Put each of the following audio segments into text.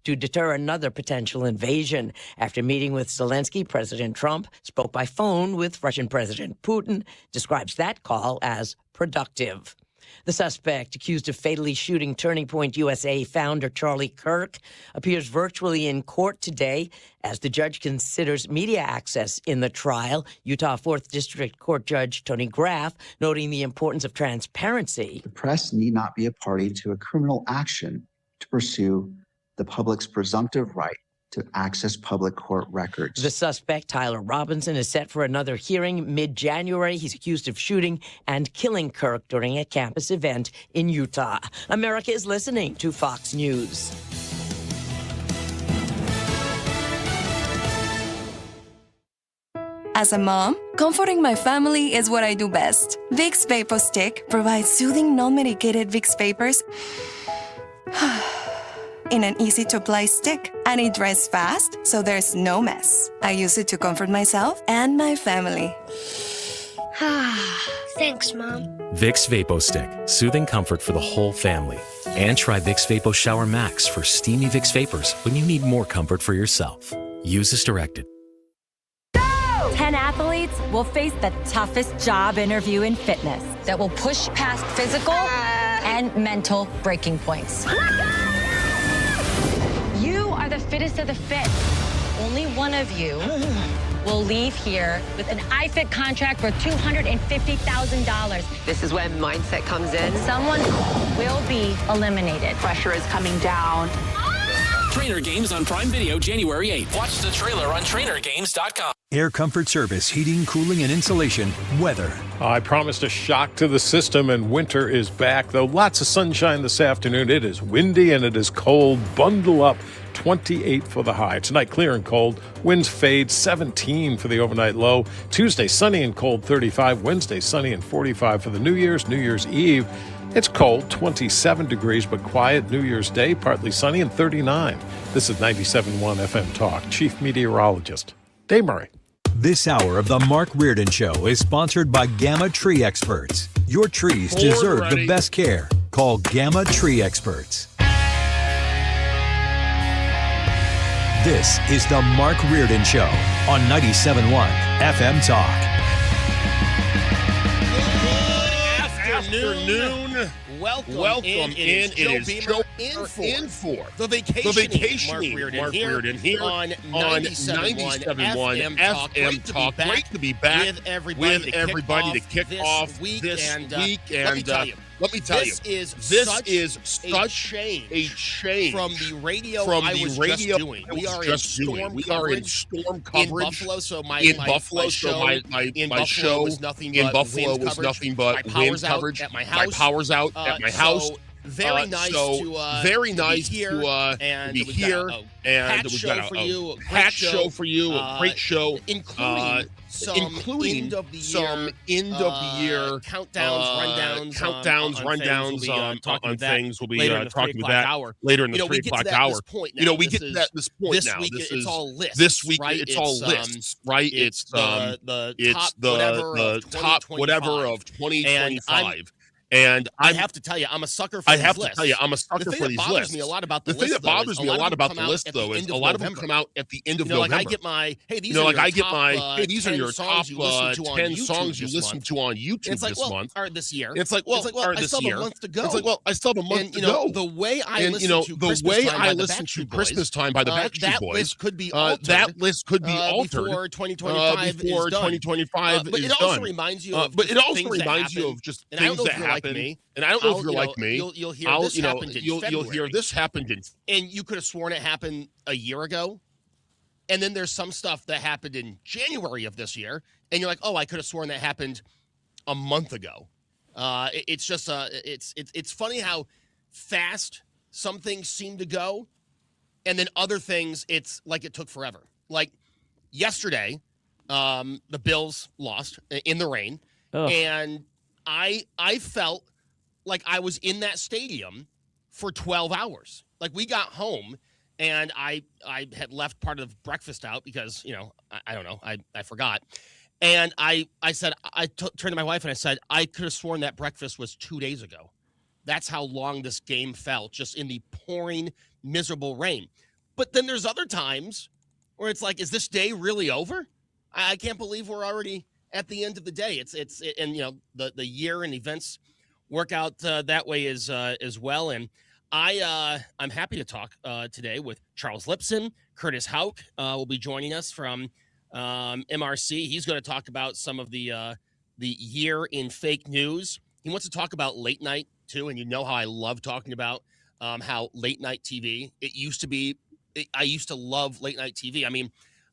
to deter another potential invasion. After meeting with Zelensky, President Trump spoke by phone with Russian President Putin, describes that call as productive. The suspect accused of fatally shooting Turning Point USA founder Charlie Kirk appears virtually in court today as the judge considers media access in the trial. Utah 4th District Court Judge Tony Graff noting the importance of transparency. The press need not be a party to a criminal action to pursue the public's presumptive right to access public court records. The suspect, Tyler Robinson, is set for another hearing mid-January. He's accused of shooting and killing Kirk during a campus event in Utah. America is listening to Fox News. As a mom, comforting my family is what I do best. Vicks Vapor Stick provides soothing, non-medicated Vicks vapors in an easy-to-apply stick, and it dries fast, so there's no mess. I use it to comfort myself and my family. Thanks, Mom. Vicks Vapo Stick, soothing comfort for the whole family. And try Vicks Vapo Shower Max for steamy Vicks Vapors when you need more comfort for yourself. Use as directed. 10 athletes will face the toughest job interview in fitness that will push past physical and mental breaking points. You are the fittest of the fit. Only one of you will leave here with an iFit contract for $250,000. This is when mindset comes in. Someone will be eliminated. Pressure is coming down. Trainer Games on Prime Video January 8th. Watch the trailer on trainergames.com. Air Comfort Service, heating, cooling, and insulation. Weather. I promised a shock to the system, and winter is back. Though lots of sunshine this afternoon, it is windy and it is cold. Bundle up. 28 for the high. Tonight, clear and cold. Winds fade, 17 for the overnight low. Tuesday, sunny and cold, 35. Wednesday, sunny and 45 for the New Year's Eve. It's cold, 27 degrees, but quiet. New Year's Day, partly sunny and 39. This is 97.1 FM Talk. Chief Meteorologist Dave Murray. This hour of the Mark Reardon Show is sponsored by Gamma Tree Experts. Your trees deserve the best care. Call Gamma Tree Experts. This is the Mark Reardon Show on 97.1 FM Talk. Good afternoon. Welcome in. It is Joe in for the vacationing Mark Reardon here on 97.1 FM Talk. Great to be back with everybody to kick off this week. And let me tell you, this is such a change from the radio I was just doing. We are in storm coverage in Buffalo. So my show was nothing but wind coverage. My power's out at my house. Very nice to be here. And we've got a hat show for you, a great show, including some end of the year countdowns, rundowns on things. We'll be talking about that later in the 3 o'clock hour. We get to that this point now. This week it's all lists, right? It's the top whatever of 2025. And I have to tell you, I'm a sucker for these lists. The thing that bothers me a lot about the list, though, is a lot of them come out at the end of November. Like I get my, hey, these are your top 10 songs you listen to on YouTube this month. Or this year. It's like, well, I still have a month to go. It's like, well, I still have a month to go. The way I listen to Christmas Time by the Backstreet Boys, that list could be altered before 2025 is done. But it also reminds you of just things that happen. Me, and I don't know if you're like me. You'll hear this happened in February. You'll hear this happened in, and you could have sworn it happened a year ago. And then there's some stuff that happened in January of this year, and you're like, oh, I could have sworn that happened a month ago. It's just it's funny how fast some things seem to go, and then other things it's like it took forever. Like yesterday, the Bills lost in the rain, and I felt like I was in that stadium for 12 hours. Like we got home and I had left part of breakfast out because, I don't know, I forgot. And I said, turned to my wife and I said, I could have sworn that breakfast was 2 days ago. That's how long this game felt, just in the pouring, miserable rain. But then there's other times where it's like, is this day really over? I can't believe we're already at the end of the day. And you know, the year and events work out that way as well. And I'm happy to talk today with Charles Lipson. Curtis Houck will be joining us from MRC. He's going to talk about some of the year in fake news. He wants to talk about late night too, and you know how I love talking about how late night TV. I used to love late night TV. I mean,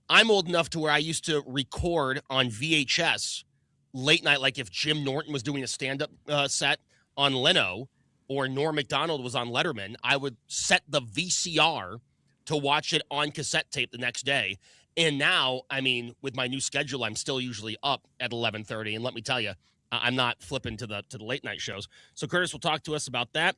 I'm old enough to where I used to record on VHS late night, like if Jim Norton was doing a stand-up set on Leno or Norm Macdonald was on Letterman, I would set the VCR to watch it on cassette tape the next day. And now, I mean, with my new schedule, I'm still usually up at 11:30. And let me tell you, I'm not flipping to the late night shows. So Curtis will talk to us about that.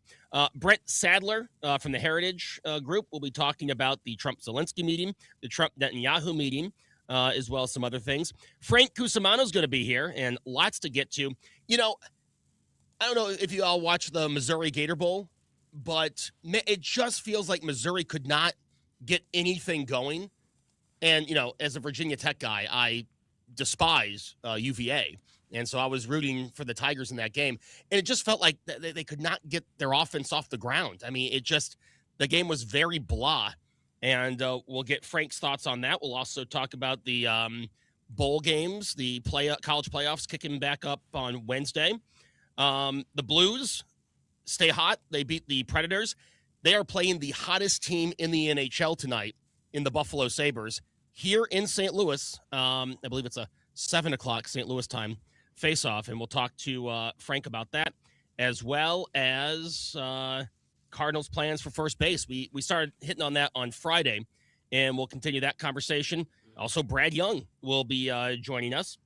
Brent Sadler from the Heritage Group will be talking about the Trump-Zelensky meeting, the Trump-Netanyahu meeting, as well as some other things. Frank Cusumano is going to be here, and lots to get to. You know, I don't know if you all watch the Missouri Gator Bowl, but it just feels like Missouri could not get anything going. And, you know, as a Virginia Tech guy, I despise UVA. And so I was rooting for the Tigers in that game. And it just felt like they could not get their offense off the ground. I mean, the game was very blah. And we'll get Frank's thoughts on that. We'll also talk about the bowl games, the college playoffs kicking back up on Wednesday. The Blues stay hot. They beat the Predators. They are playing the hottest team in the NHL tonight in the Buffalo Sabres here in St. Louis. I believe it's a 7 o'clock St. Louis time face-off, and we'll talk to Frank about that, as well as Cardinals' plans for first base. We started hitting on that on Friday, and we'll continue that conversation. Also, Brad Young will be joining us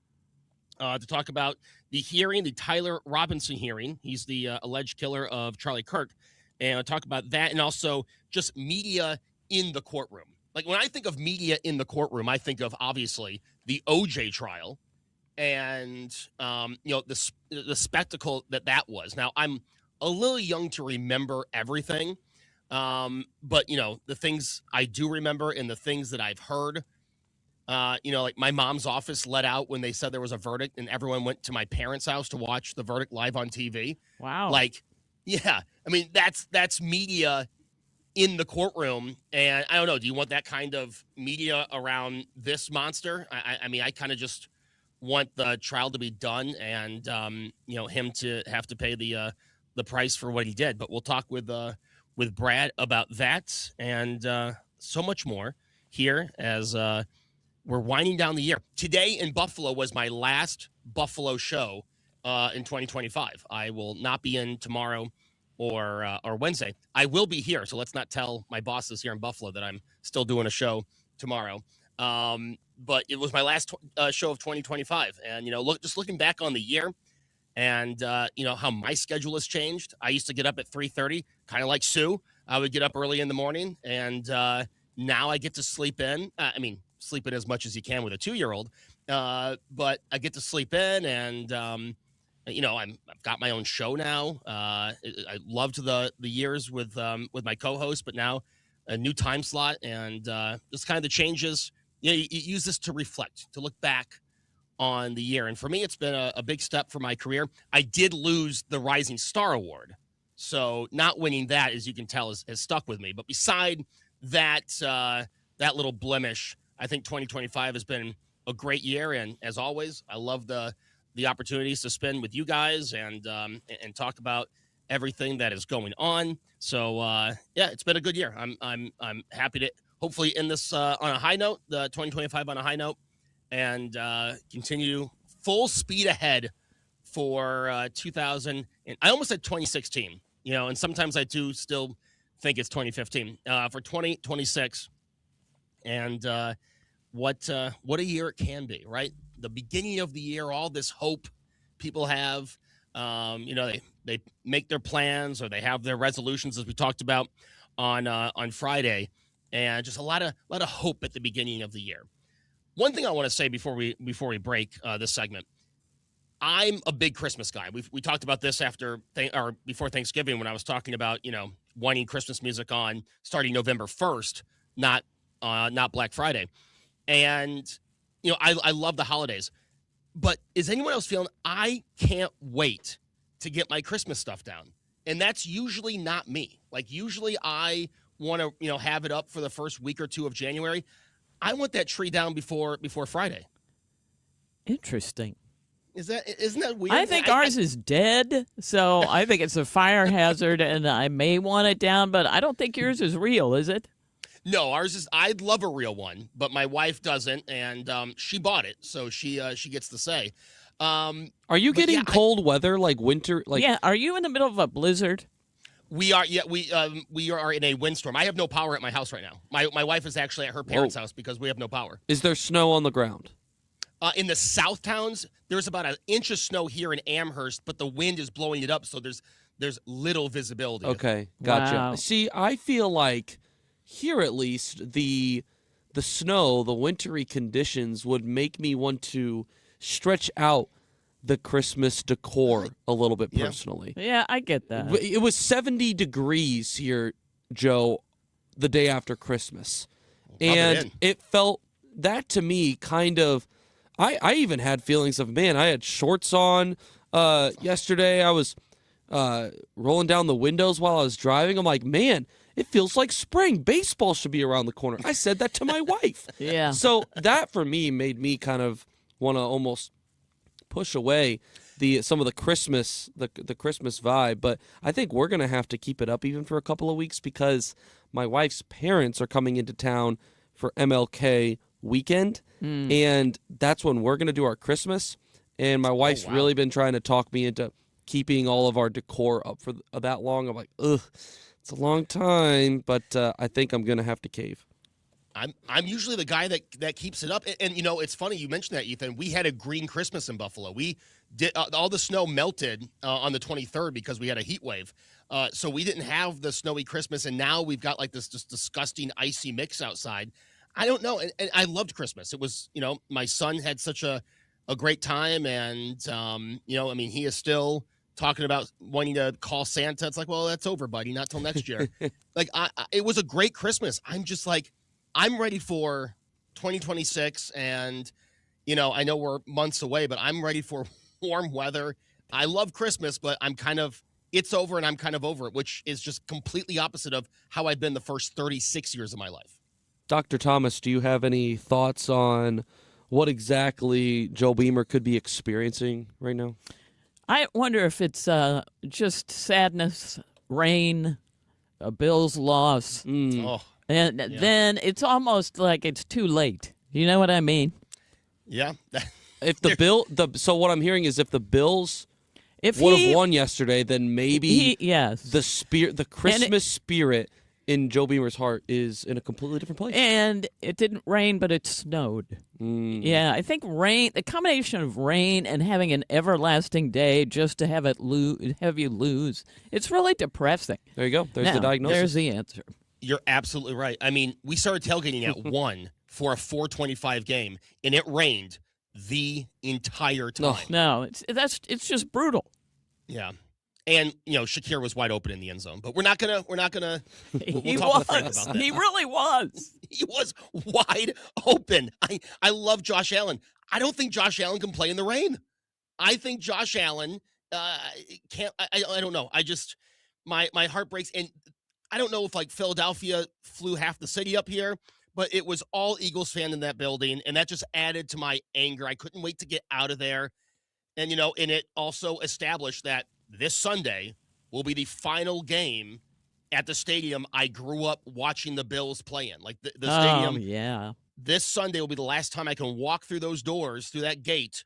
to talk about the hearing, the Tyler Robinson hearing. He's the alleged killer of Charlie Kirk, and I'll talk about that, and also just media in the courtroom. Like, when I think of media in the courtroom, I think of, obviously, the OJ trial and, you know, the spectacle that was. Now, I'm a little young to remember everything, but, you know, the things I do remember and the things that I've heard, you know, like my mom's office let out when they said there was a verdict and everyone went to my parents' house to watch the verdict live on TV. Wow. Like, yeah, I mean, that's media in the courtroom. And I don't know, do you want that kind of media around this monster? I mean, I kind of just want the trial to be done and, you know, him to have to pay the price for what he did. But we'll talk with Brad about that and so much more here as we're winding down the year. Today in Buffalo was my last Buffalo show in 2025. I will not be in tomorrow or Wednesday. I will be here, so let's not tell my bosses here in Buffalo that I'm still doing a show tomorrow. But it was my last show of 2025, and you know, just looking back on the year, and you know how my schedule has changed. I used to get up at 3:30, kind of like Sue. I would get up early in the morning, and now I get to sleep in. I mean, sleep in as much as you can with a 2-year-old, but I get to sleep in and. You know, I've got my own show now. I loved the years with my co-host, but now a new time slot and just kind of the changes. You know, you use this to reflect, to look back on the year. And for me, it's been a big step for my career. I did lose the Rising Star Award, so not winning that, as you can tell, has stuck with me. But beside that, that little blemish, I think 2025 has been a great year. And as always, I love the opportunities to spend with you guys and talk about everything that is going on. So yeah, it's been a good year. I'm happy to hopefully end this on a high note, the 2025 on a high note, and continue full speed ahead for 2000. And I almost said 2016, you know, and sometimes I do still think it's 2015 for 2026. And what a year it can be, right? The beginning of the year, all this hope people have, you know, they make their plans or they have their resolutions, as we talked about on Friday, and just a lot of hope at the beginning of the year. One thing I want to say before we break this segment, I'm a big Christmas guy. We talked about this before Thanksgiving when I was talking about, wanting Christmas music on starting November 1st, not Black Friday. And, I love the holidays. But is anyone else feeling I can't wait to get my Christmas stuff down? And that's usually not me. Like, usually I want to, have it up for the first week or two of January. I want that tree down before Friday. Interesting. Isn't that weird? I think ours is dead, so I think it's a fire hazard, and I may want it down, but I don't think yours is real, is it? No, ours is. I'd love a real one, but my wife doesn't, and she bought it, so she gets to say. Are you getting cold weather, like winter? Yeah. Are you in the middle of a blizzard? We are. Yeah, we are in a windstorm. I have no power at my house right now. My wife is actually at her parents' house because we have no power. Is there snow on the ground? In the south towns, there's about an inch of snow here in Amherst, but the wind is blowing it up, so there's little visibility. Okay, gotcha. Wow. See, I feel like here at least the snow, the wintry conditions would make me want to stretch out the Christmas decor a little bit personally. Yeah, I get that. It was 70 degrees here, Joe, the day after Christmas. And it felt, that to me kind of, I even had feelings of, man, I had shorts on yesterday. I was rolling down the windows while I was driving. I'm like, man, it feels like spring. Baseball should be around the corner. I said that to my wife. Yeah. So that for me made me kind of want to almost push away some of the Christmas the Christmas vibe. But I think we're gonna have to keep it up even for a couple of weeks because my wife's parents are coming into town for MLK weekend, and that's when we're gonna do our Christmas. And my wife's really been trying to talk me into keeping all of our decor up for that long. I'm like, ugh, it's a long time, but I think I'm gonna have to cave. I'm usually the guy that keeps it up, and it's funny you mentioned that, Ethan. We had a green Christmas in Buffalo. We did all the snow melted on the 23rd because we had a heat wave, so we didn't have the snowy Christmas, and now we've got like this just disgusting icy mix outside. I don't know, and I loved Christmas. It was my son had such a great time, and he is still talking about wanting to call Santa. It's like, well, that's over, buddy. Not till next year. Like it was a great Christmas. I'm just like, I'm ready for 2026, and I know we're months away, but I'm ready for warm weather. I love Christmas, but it's over, and I'm kind of over it, which is just completely opposite of how I've been the first 36 years of my life. Dr. Thomas, do you have any thoughts on what exactly Joe Beamer could be experiencing right now? I wonder if it's just sadness, rain, a Bills loss. And then it's almost like it's too late. You know what I mean? Yeah. If so what I'm hearing is if the Bills would have won yesterday, then maybe the Christmas spirit in Joe Beamer's heart is in a completely different place. And it didn't rain, but it snowed. Yeah, I think the combination of rain and having an everlasting day just to have you lose, it's really depressing. There you go. There's the diagnosis. There's the answer. You're absolutely right. I mean, we started tailgating at 1 for a 4:25 game, and it rained the entire time. No, it's just brutal. Yeah. And Shakir was wide open in the end zone, but we're not gonna. We'll He talk was. with Frank about that. He really was. He was wide open. I love Josh Allen. I don't think Josh Allen can play in the rain. I think Josh Allen can't. I don't know. I just my heart breaks, and I don't know if like Philadelphia flew half the city up here, but it was all Eagles fan in that building, and that just added to my anger. I couldn't wait to get out of there, and and it also established that this Sunday will be the final game at the stadium I grew up watching the Bills play in. Like the stadium. Yeah. This Sunday will be the last time I can walk through those doors, through that gate.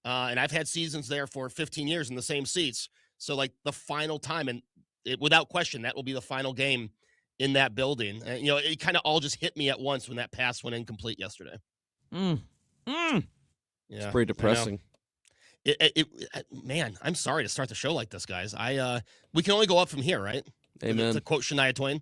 And I've had seasons there for 15 years in the same seats. So like the final time, and without question, that will be the final game in that building. And, it kind of all just hit me at once when that pass went incomplete yesterday. Yeah, it's pretty depressing. Man, I'm sorry to start the show like this, guys. We can only go up from here, right? Amen. To quote Shania Twain.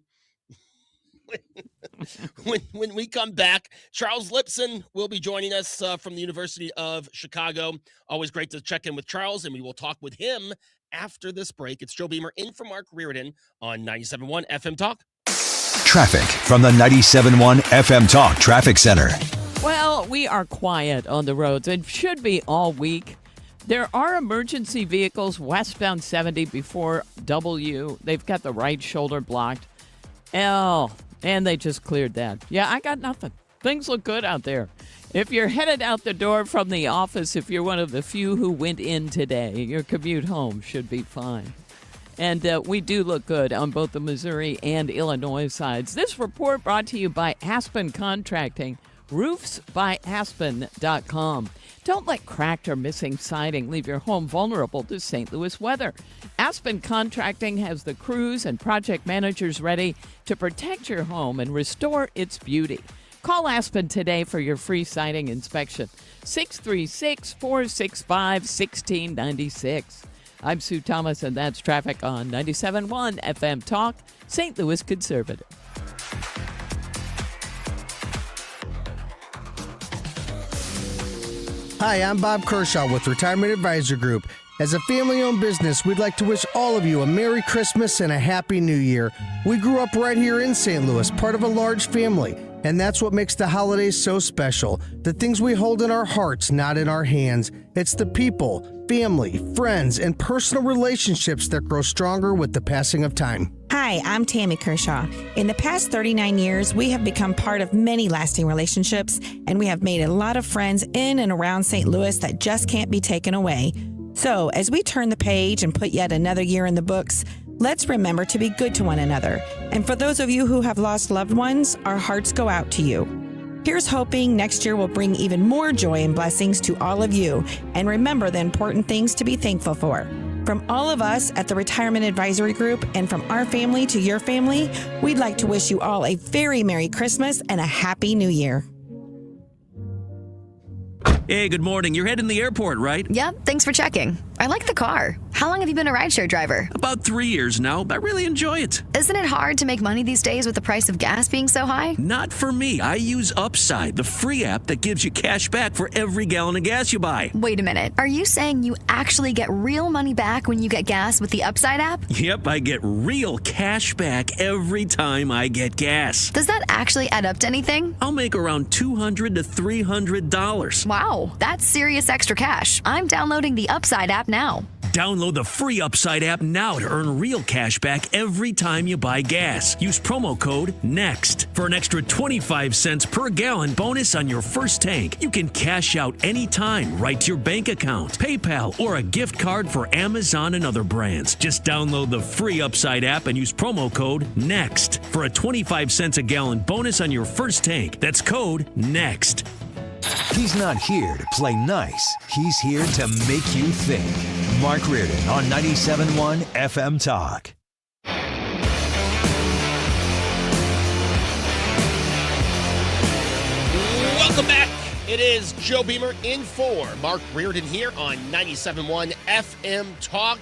When we come back, Charles Lipson will be joining us from the University of Chicago. Always great to check in with Charles, and we will talk with him after this break. It's Joe Beamer in for Mark Reardon on 97.1 FM Talk. Traffic from the 97.1 FM Talk Traffic Center. Well, we are quiet on the roads. It should be all week. There are emergency vehicles westbound 70 before W. They've got the right shoulder blocked. And they just cleared that. Yeah, I got nothing. Things look good out there. If you're headed out the door from the office, if you're one of the few who went in today, your commute home should be fine. And we do look good on both the Missouri and Illinois sides. This report brought to you by Aspen Contracting, roofsbyaspen.com. Don't let cracked or missing siding leave your home vulnerable to St. Louis weather. Aspen Contracting has the crews and project managers ready to protect your home and restore its beauty. Call Aspen today for your free siding inspection. 636-465-1696. I'm Sue Thomas, and that's traffic on 97.1 FM Talk, St. Louis Conservative. Hi, I'm Bob Kershaw with Retirement Advisor Group. As a family-owned business, we'd like to wish all of you a Merry Christmas and a Happy New Year. We grew up right here in St. Louis, part of a large family, and that's what makes the holidays so special. The things we hold in our hearts, not in our hands. It's the people, family, friends, and personal relationships that grow stronger with the passing of time. Hi, I'm Tammy Kershaw. In the past 39 years, we have become part of many lasting relationships, and we have made a lot of friends in and around St. Louis that just can't be taken away. So, as we turn the page and put yet another year in the books, let's remember to be good to one another. And for those of you who have lost loved ones, our hearts go out to you. Here's hoping next year will bring even more joy and blessings to all of you. And remember the important things to be thankful for. From all of us at the Retirement Advisory Group and from our family to your family, we'd like to wish you all a very Merry Christmas and a Happy New Year. Hey, good morning. You're heading to the airport, right? Yep, thanks for checking. I like the car. How long have you been a rideshare driver? About 3 years now, but I really enjoy it. Isn't it hard to make money these days with the price of gas being so high? Not for me. I use Upside, the free app that gives you cash back for every gallon of gas you buy. Wait a minute. Are you saying you actually get real money back when you get gas with the Upside app? Yep, I get real cash back every time I get gas. Does that actually add up to anything? I'll make around $200 to $300. Wow, that's serious extra cash. I'm downloading the Upside app now. Download the free Upside app now to earn real cash back every time you buy gas. Use promo code NEXT for an extra 25 cents per gallon bonus on your first tank. You can cash out anytime right to your bank account, PayPal, or a gift card for Amazon and other brands. Just download the free Upside app and use promo code NEXT for a 25 cents a gallon bonus on your first tank. That's code NEXT. He's not here to play nice. He's here to make you think. Mark Reardon on 97.1 FM Talk. Welcome back. It is Joe Beamer in for Mark Reardon here on 97.1 FM Talk.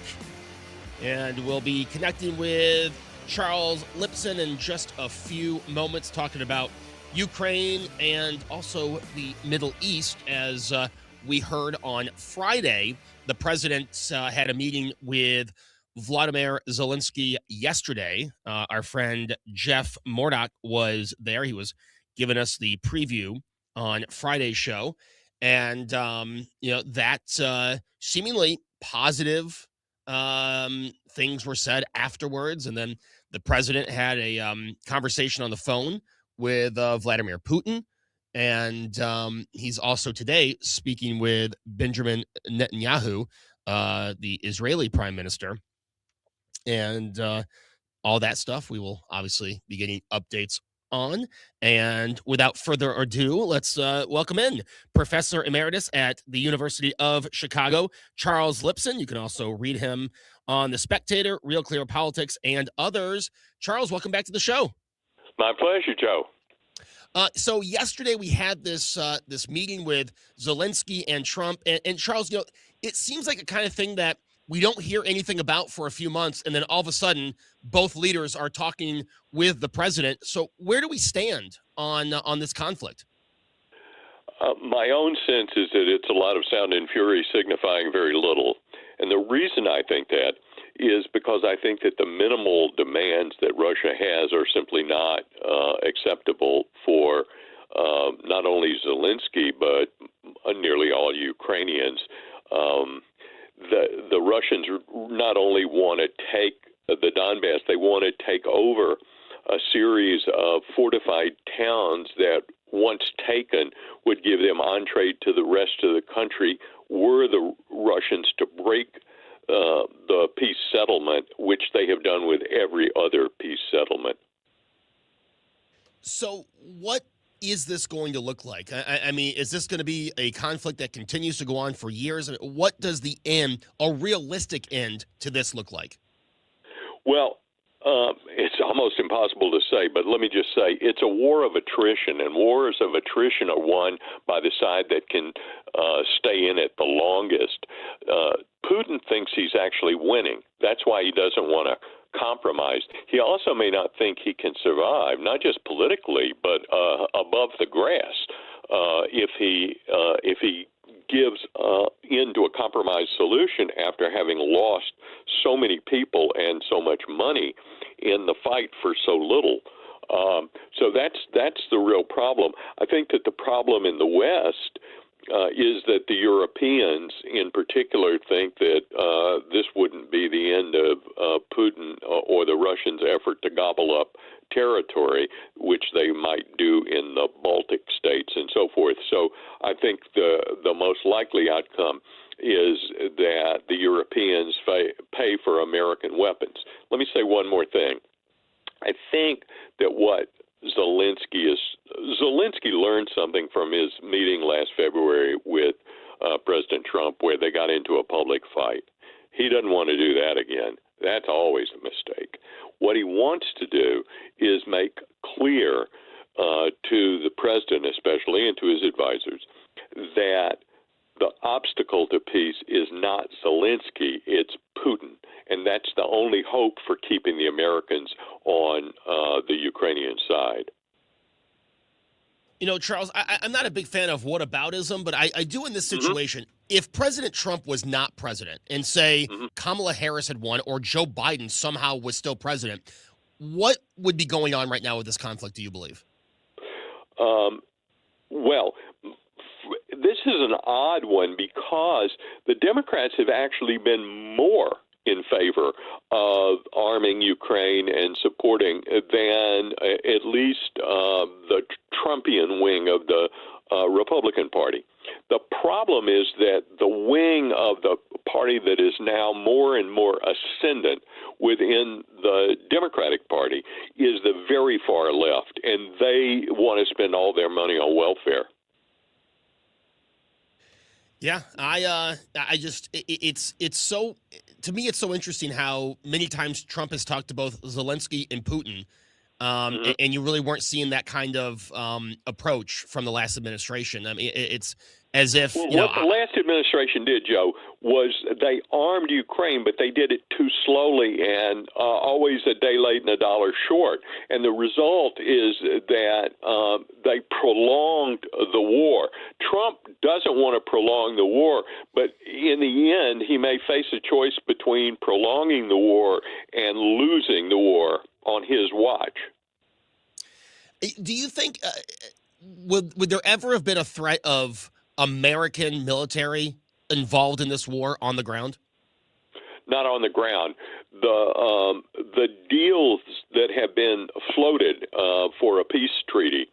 And we'll be connecting with Charles Lipson in just a few moments, talking about Ukraine and also the Middle East. As we heard on Friday, the president had a meeting with Vladimir Zelensky yesterday. Our friend Jeff Mordock was there. He was giving us the preview on Friday's show. And, that seemingly positive things were said afterwards. And then the president had a conversation on the phone with Vladimir Putin. And he's also today speaking with Benjamin Netanyahu, the Israeli prime minister. And all that stuff we will obviously be getting updates on. And without further ado, let's welcome in Professor Emeritus at the University of Chicago, Charles Lipson. You can also read him on The Spectator, Real Clear Politics, and others. Charles, welcome back to the show. My pleasure, Joe. So yesterday we had this meeting with Zelensky and Trump, and Charles, it seems like a kind of thing that we don't hear anything about for a few months, and then all of a sudden, both leaders are talking with the president. So where do we stand on this conflict? My own sense is that it's a lot of sound and fury signifying very little. And the reason I think that is because I think that the minimal demands that Russia has are simply not acceptable for not only Zelensky, but nearly all Ukrainians. The Russians not only want to take the Donbass, they want to take over a series of fortified towns that, once taken, would give them entree to the rest of the country were the Russians to break the peace settlement, which they have done with every other peace settlement. So what is this going to look like? I mean, is this going to be a conflict that continues to go on for years? What does the end, a realistic end to this look like? Well, it's almost impossible to say, but let me just say it's a war of attrition, and wars of attrition are won by the side that can stay in it the longest. Putin thinks he's actually winning. That's why he doesn't want to compromise. He also may not think he can survive, not just politically, but above the grass, if he gives into a compromise solution after having lost so many people and so much money in the fight for so little. So that's the real problem. I think that the problem in the West is that the Europeans in particular think that this wouldn't be the end of Putin or the Russians' effort to gobble up territory, which they might do in the Baltic states and so forth. So I think the most likely outcome is that the Europeans pay for American weapons. Let me say one more thing. I think that what Zelensky learned something from his meeting last February with President Trump, where they got into a public fight. He doesn't want to do that again. That's always a mistake. What he wants to do is make clear to the president, especially, and to his advisors, that the obstacle to peace is not Zelensky, it's Putin. And that's the only hope for keeping the Americans on the Ukrainian side. You know, Charles, I'm not a big fan of whataboutism, but I do in this situation. If President Trump was not president and, say, Kamala Harris had won or Joe Biden somehow was still president, what would be going on right now with this conflict, do you believe? Well, this is an odd one because the Democrats have actually been more in favor of arming Ukraine and supporting than at least the Trumpian wing of the Republican Party. The problem is that the wing of the party that is now more and more ascendant within the Democratic Party is the very far left, and they want to spend all their money on welfare. Yeah, I just it's so, to me it's so interesting how many times Trump has talked to both Zelensky and Putin, and you really weren't seeing that kind of approach from the last administration. I mean, it's as if what the last administration did, Joe, was they armed Ukraine, but they did it too slowly and always a day late and a dollar short. And the result is that they prolonged the war. Trump doesn't want to prolong the war, but in the end, he may face a choice between prolonging the war and losing the war on his watch. Do you think would there ever have been a threat of American military involved in this war on the ground? Not on the ground. The deals that have been floated for a peace treaty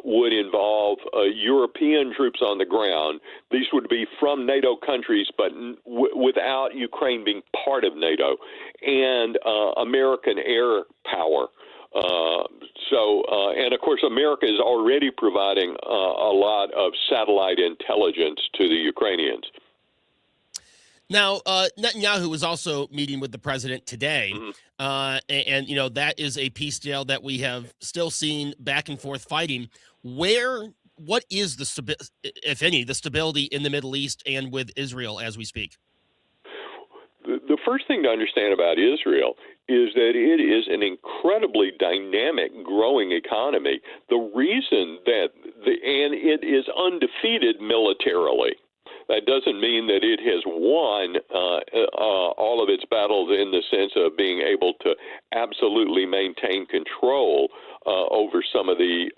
would involve European troops on the ground. These would be from NATO countries, but without Ukraine being part of NATO, and American air power. And of course, America is already providing a lot of satellite intelligence to the Ukrainians. Now, Netanyahu was also meeting with the president today, and you know that is a peace deal that we have still seen back and forth fighting. What is the if any, the stability in the Middle East and with Israel as we speak? first thing to understand about Israel is that it is an incredibly dynamic, growing economy. The reason that and it is undefeated militarily. That doesn't mean that it has won all of its battles in the sense of being able to absolutely maintain control over some of the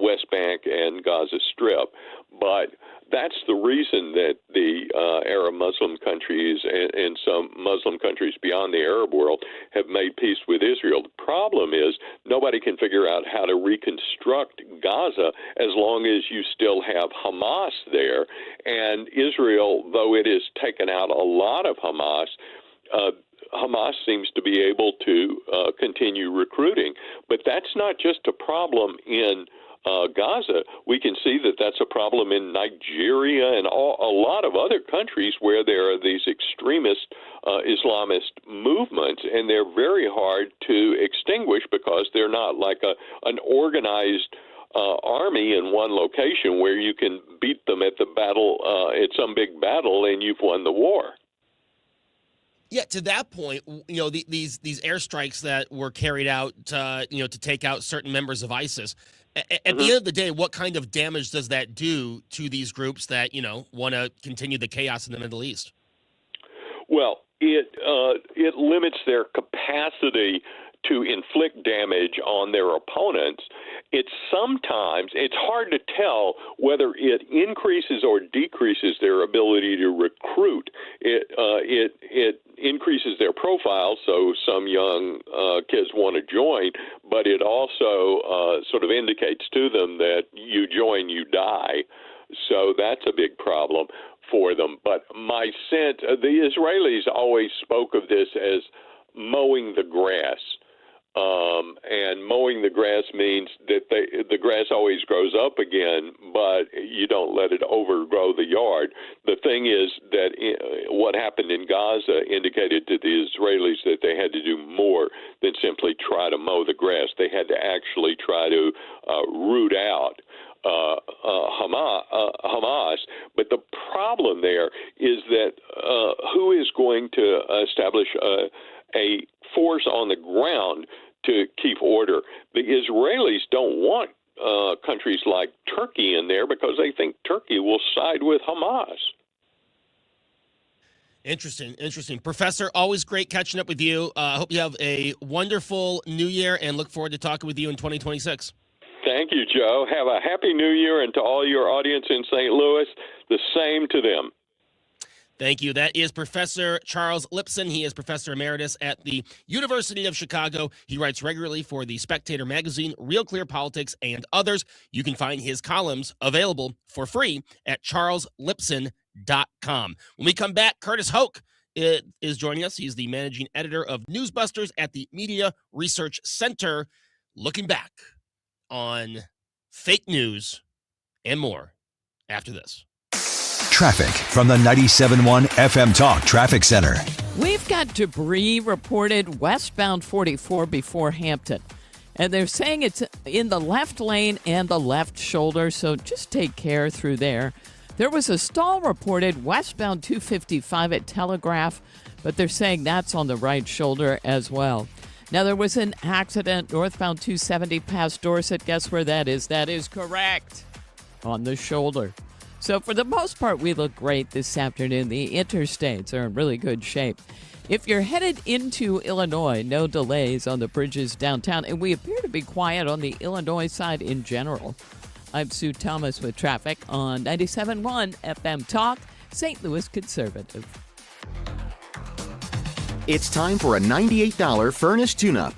West Bank and Gaza Strip. But that's the reason that the Arab Muslim countries and some Muslim countries beyond the Arab world have made peace with Israel. The problem is nobody can figure out how to reconstruct Gaza as long as you still have Hamas there. And Israel, though it has taken out a lot of Hamas, Hamas seems to be able to continue recruiting. But that's not just a problem in Gaza. We can see that that's a problem in Nigeria and a lot of other countries where there are these extremist Islamist movements, and they're very hard to extinguish because they're not like an organized army in one location where you can beat them at the battle, at some big battle, and you've won the war. Yeah, to that point, these airstrikes that were carried out, to take out certain members of ISIS. At the end of the day, what kind of damage does that do to these groups that, want to continue the chaos in the Middle East? Well, it limits their capacity to inflict damage on their opponents. It's hard to tell whether it increases or decreases their ability to recruit. It increases their profile, so some young kids want to join, but it also sort of indicates to them that you join, you die. So that's a big problem for them. But my sense, the Israelis always spoke of this as mowing the grass. And mowing the grass means that the grass always grows up again, but you don't let it overgrow the yard. The thing is that what happened in Gaza indicated to the Israelis that they had to do more than simply try to mow the grass. They had to actually try to root out Hamas. But the problem there is that who is going to establish a force on the ground to keep order? The Israelis don't want countries like Turkey in there because they think Turkey will side with Hamas. Interesting. Professor, always great catching up with you. I hope you have a wonderful new year and look forward to talking with you in 2026. Thank you, Joe. Have a happy new year, and to all your audience in St. Louis, the same to them. Thank you. That is Professor Charles Lipson. He is Professor Emeritus at the University of Chicago. He writes regularly for the Spectator magazine, Real Clear Politics, and others. You can find his columns available for free at charleslipson.com. When we come back, Curtis Houck is joining us. He's the managing editor of Newsbusters at the Media Research Center, looking back on fake news and more after this. Traffic from the 97.1 FM Talk Traffic Center. We've got debris reported westbound 44 before Hampton. And they're saying it's in the left lane and the left shoulder, so just take care through there. There was a stall reported westbound 255 at Telegraph, but they're saying that's on the right shoulder as well. Now, there was an accident northbound 270 past Dorset. Guess where that is? That is correct. On the shoulder. So for the most part, we look great this afternoon. The interstates are in really good shape. If you're headed into Illinois, no delays on the bridges downtown, and we appear to be quiet on the Illinois side in general. I'm Sue Thomas with traffic on 97.1 FM Talk, St. Louis Conservative. It's time for a $98 furnace tune-up.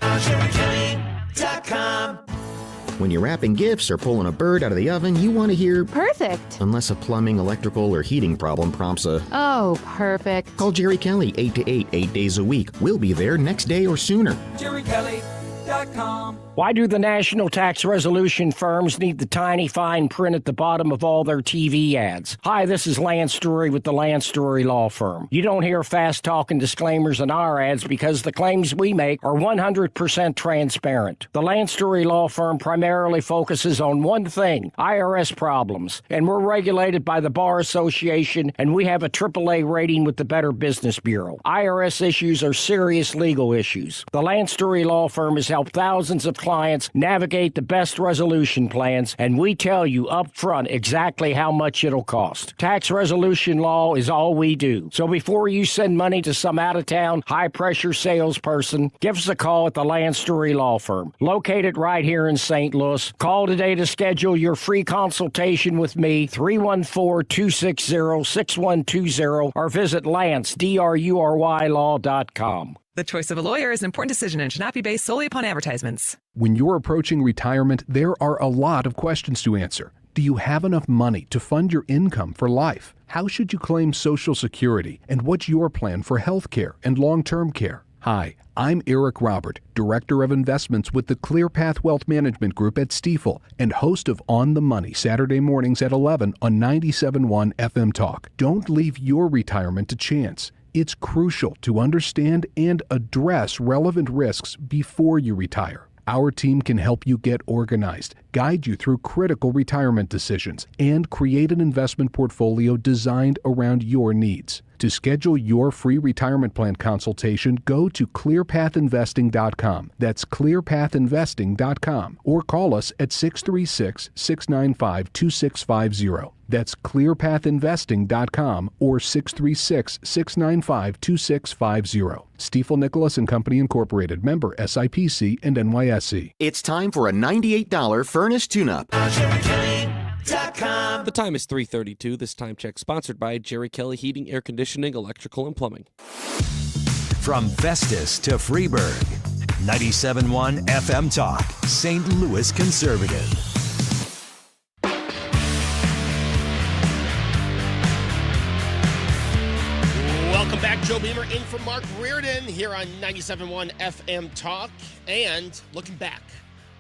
When you're wrapping gifts or pulling a bird out of the oven, you want to hear perfect. Unless a plumbing, electrical, or heating problem prompts a oh, perfect. Call Jerry Kelly 8 to 8, 8 days a week. We'll be there next day or sooner. JerryKelly.com Why do the national tax resolution firms need the tiny fine print at the bottom of all their TV ads? Hi, this is Lance Drury with the Lance Drury Law Firm. You don't hear fast-talking disclaimers in our ads because the claims we make are 100% transparent. The Lance Drury Law Firm primarily focuses on one thing, IRS problems, and we're regulated by the Bar Association, and we have a AAA rating with the Better Business Bureau. IRS issues are serious legal issues. The Lance Drury Law Firm has helped thousands of clients navigate the best resolution plans, and we tell you up front exactly how much it'll cost. Tax resolution law is all we do. So before you send money to some out-of-town, high-pressure salesperson, give us a call at the Lance Drury Law Firm, located right here in St. Louis. Call today to schedule your free consultation with me, 314-260-6120, or visit LanceDruryLaw.com. The choice of a lawyer is an important decision and should not be based solely upon advertisements. When you're approaching retirement, there are a lot of questions to answer. Do you have enough money to fund your income for life? How should you claim Social Security? And what's your plan for health care and long-term care? Hi, I'm Eric Robert, Director of Investments with the ClearPath Wealth Management Group at Stifel and host of On the Money Saturday mornings at 11 on 97.1 FM Talk. Don't leave your retirement to chance. It's crucial to understand and address relevant risks before you retire. Our team can help you get organized, guide you through critical retirement decisions, and create an investment portfolio designed around your needs. To schedule your free retirement plan consultation, go to clearpathinvesting.com. That's clearpathinvesting.com. Or call us at 636-695-2650. That's clearpathinvesting.com or 636-695-2650. Stifel Nicholas and Company Incorporated, member SIPC and NYSE. It's time for a $98 furnace tune-up. The time is 3:32. This time check sponsored by Jerry Kelly Heating, Air Conditioning, Electrical, and Plumbing. From Festus to Freeburg, 97.1 FM Talk, St. Louis Conservative. Welcome back. Joe Beamer in for Mark Reardon here on 97.1 FM Talk. And looking back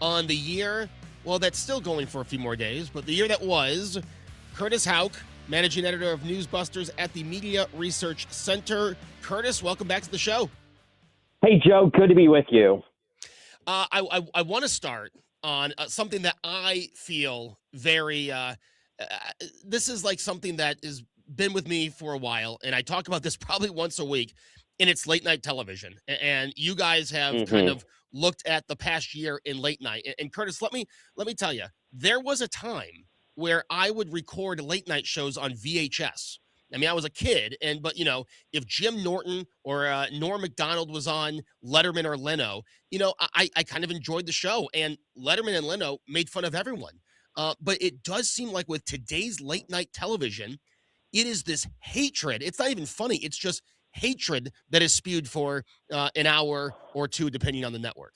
on the year, well, that's still going for a few more days, but the year that was, Curtis Houck, managing editor of Newsbusters at the Media Research Center. Curtis, welcome back to the show. Hey, Joe. Good to be with you. I want to start on something that I feel very this is like something that has been with me for a while, and I talk about this probably once a week, and it's late night television. And you guys have kind of looked at the past year in late night. And Curtis, let me tell you, there was a time where I would record late night shows on VHS. I mean, I was a kid, but you know, if Jim Norton or Norm Macdonald was on Letterman or Leno, you know, I kind of enjoyed the show, and Letterman and Leno made fun of everyone. But it does seem like with today's late night television, it is this hatred. It's not even funny. It's just hatred that is spewed for an hour or two, depending on the network.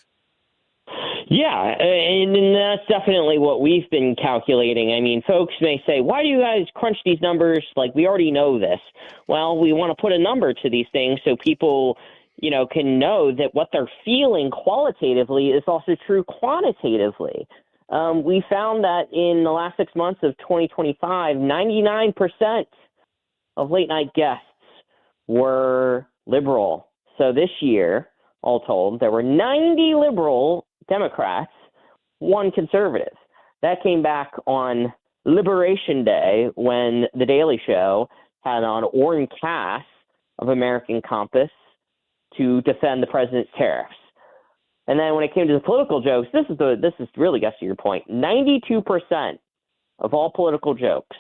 Yeah, and that's definitely what we've been calculating. I mean, folks may say, why do you guys crunch these numbers? Like, we already know this. Well, we want to put a number to these things so people, you know, can know that what they're feeling qualitatively is also true quantitatively. We found that in the last 6 months of 2025, 99% of late night guests were liberal. So this year, all told, there were 90 liberal Democrats, 1 conservative. That came back on Liberation Day when The Daily Show had on Orrin Cass of American Compass to defend the president's tariffs. And then when it came to the political jokes, this is really gets to your point. 92% of all political jokes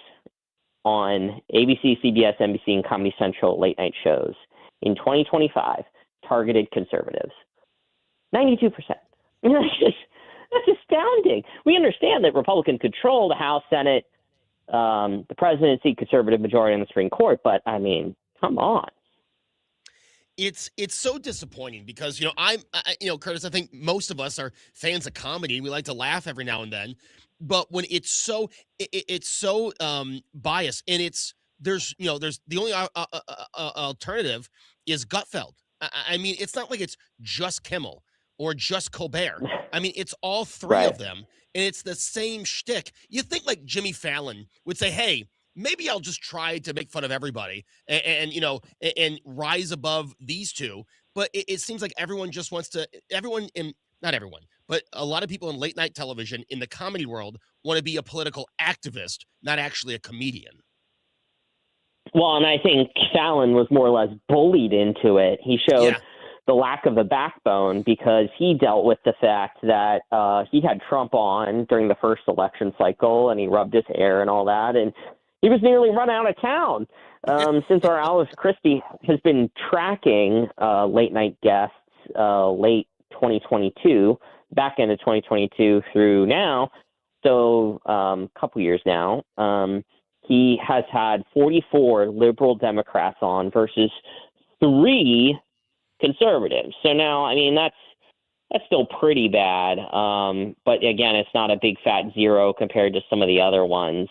on ABC, CBS, NBC, and Comedy Central late night shows in 2025 targeted conservatives. 92%. I mean, that's astounding. We understand that Republicans control the House, Senate, the presidency, conservative majority in the Supreme Court, but I mean, come on. It's so disappointing because, you know, Curtis, I think most of us are fans of comedy. We like to laugh every now and then, but when it's so biased, and there's the only alternative is Gutfeld. I mean, it's not like it's just Kimmel. or just Colbert. I mean, it's all three of them, and it's the same shtick. You think like Jimmy Fallon would say, hey, maybe I'll just try to make fun of everybody and rise above these two. But it seems like everyone just wants to, not everyone, but a lot of people in late night television in the comedy world want to be a political activist, not actually a comedian. Well, and I think Fallon was more or less bullied into it. He showed the lack of a backbone because he dealt with the fact that he had Trump on during the first election cycle, and he rubbed his hair and all that, and he was nearly run out of town. Since our Alice Christie has been tracking late night guests late 2022, back into 2022 through now, so a couple years now, he has had 44 liberal Democrats on versus 3 conservatives. So now, I mean, that's still pretty bad. But again, it's not a big fat zero compared to some of the other ones.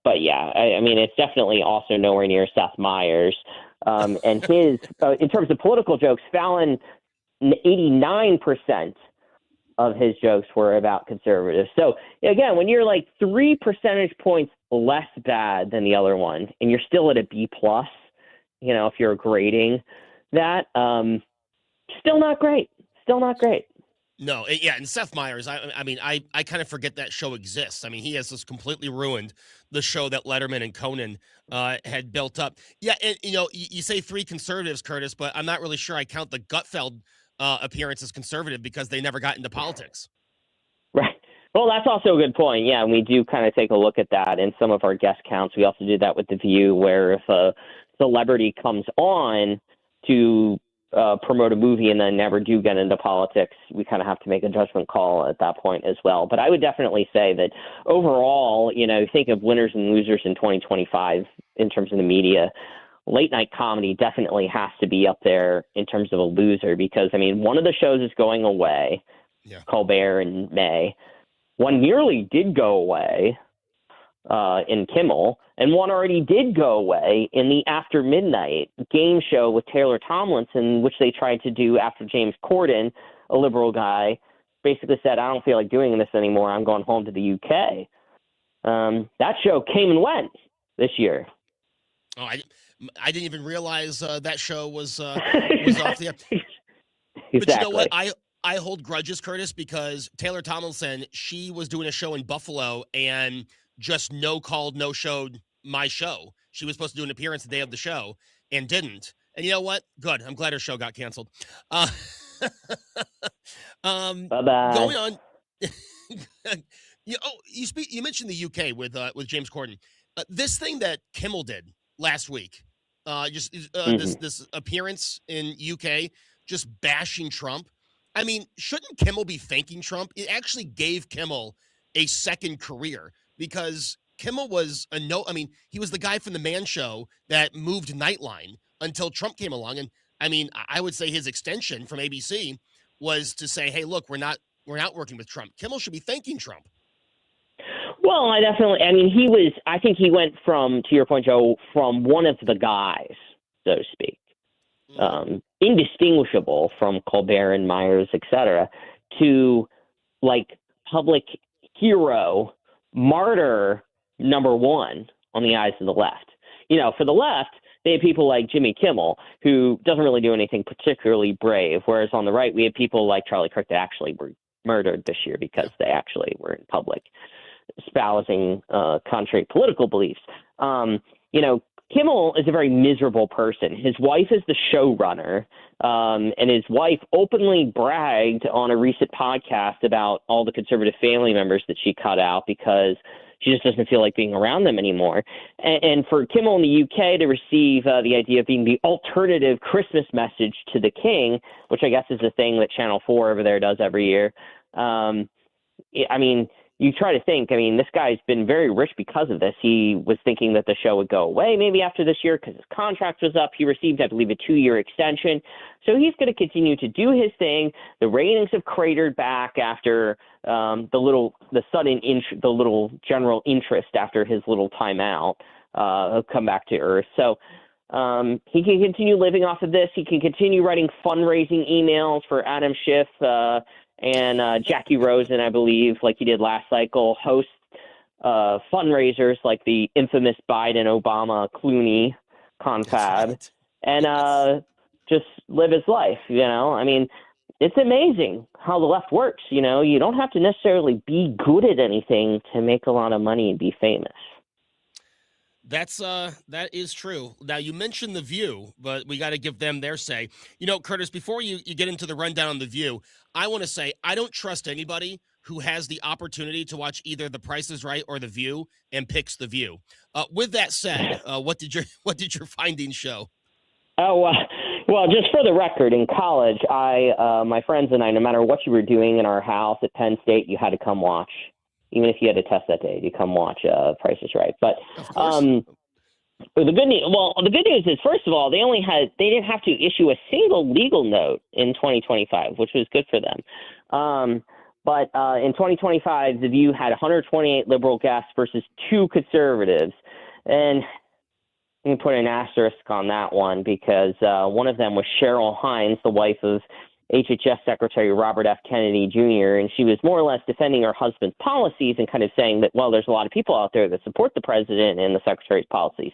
But yeah, I mean, it's definitely also nowhere near Seth Meyers. And his, in terms of political jokes, Fallon, 89% of his jokes were about conservatives. So again, when you're like 3 percentage points less bad than the other one, and you're still at a B+, if you're grading that, still not great. Still not great. No, yeah, and Seth Meyers, I mean, I kind of forget that show exists. I mean, he has just completely ruined the show that Letterman and Conan had built up. Yeah, and, you say 3 conservatives, Curtis, but I'm not really sure I count the Gutfeld appearance as conservative because they never got into politics. Right. Well, that's also a good point. Yeah, and we do kind of take a look at that in some of our guest counts. We also do that with The View, where if a celebrity comes on to promote a movie and then never do get into politics, we kind of have to make a judgment call at that point as well. But I would definitely say that overall, think of winners and losers in 2025 in terms of the media. Late night comedy definitely has to be up there in terms of a loser because, I mean, one of the shows is going away, Colbert in May. One nearly did go away in Kimmel, and one already did go away in the After Midnight game show with Taylor Tomlinson, which they tried to do after James Corden, a liberal guy, basically said, I don't feel like doing this anymore. I'm going home to the UK. That show came and went this year. Oh, I didn't even realize that show was off the air. Exactly. But you know what? I hold grudges, Curtis, because Taylor Tomlinson, she was doing a show in Buffalo and just no-called, no-showed my show. She was supposed to do an appearance the day of the show and didn't. And you know what? Good. I'm glad her show got canceled. Bye-bye. Going on. You mentioned the UK with James Corden. This thing that Kimmel did last week, this appearance in UK, just bashing Trump. I mean, shouldn't Kimmel be thanking Trump? It actually gave Kimmel a second career because Kimmel was he was the guy from the Man Show that moved Nightline until Trump came along. And I mean, I would say his extension from ABC was to say, hey, look, we're not working with Trump. Kimmel should be thanking Trump. Well, I think he went from, to your point, Joe, from one of the guys, so to speak, indistinguishable from Colbert and Myers, et cetera, to like public hero, martyr number one on the eyes of the left. For the left, they have people like Jimmy Kimmel, who doesn't really do anything particularly brave, whereas on the right, we have people like Charlie Kirk that actually were murdered this year because they actually were in public espousing contrary political beliefs. Kimmel is a very miserable person. His wife is the showrunner, and his wife openly bragged on a recent podcast about all the conservative family members that she cut out because she just doesn't feel like being around them anymore. And for Kimmel in the UK to receive the idea of being the alternative Christmas message to the king, which I guess is a thing that Channel 4 over there does every year, you try to think, this guy's been very rich because of this. He was thinking that the show would go away maybe after this year because his contract was up. He received, I believe, a 2-year extension. So he's going to continue to do his thing. The ratings have cratered back after the little general interest after his little timeout have come back to earth. So He can continue living off of this. He can continue writing fundraising emails for Adam Schiff and Jackie Rosen, I believe, like he did last cycle, host fundraisers like the infamous Biden-Obama-Clooney confab, right. and just live his life, I mean, it's amazing how the left works, you don't have to necessarily be good at anything to make a lot of money and be famous. That is true. Now, you mentioned The View, but we got to give them their say. Curtis, before you get into the rundown on The View, I want to say I don't trust anybody who has the opportunity to watch either The Price is Right or The View and picks The View. With that said, what did your findings show? Oh, well, just for the record, in college, my friends and I, no matter what you were doing in our house at Penn State, you had to come watch. Even if you had a test that day, you come watch Price is Right. But the good news is, first of all, they didn't have to issue a single legal note in 2025, which was good for them. But in 2025, The View had 128 liberal guests versus 2 conservatives. And you can put an asterisk on that one because one of them was Cheryl Hines, the wife of HHS Secretary Robert F. Kennedy Jr., and she was more or less defending her husband's policies and kind of saying that, well, there's a lot of people out there that support the president and the secretary's policies.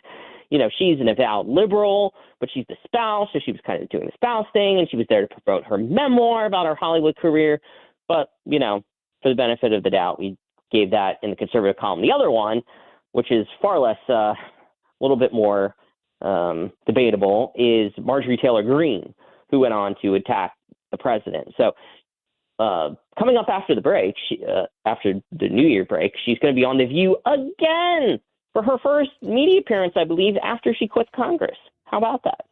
She's an avowed liberal, but she's the spouse, so she was kind of doing the spouse thing, and she was there to promote her memoir about her Hollywood career. But, for the benefit of the doubt, we gave that in the conservative column. The other one, which is far less, a little bit more debatable, is Marjorie Taylor Greene, who went on to attack the president. So coming up after the break, after the New Year break, she's going to be on The View again for her first media appearance, I believe, after she quits Congress. How about that?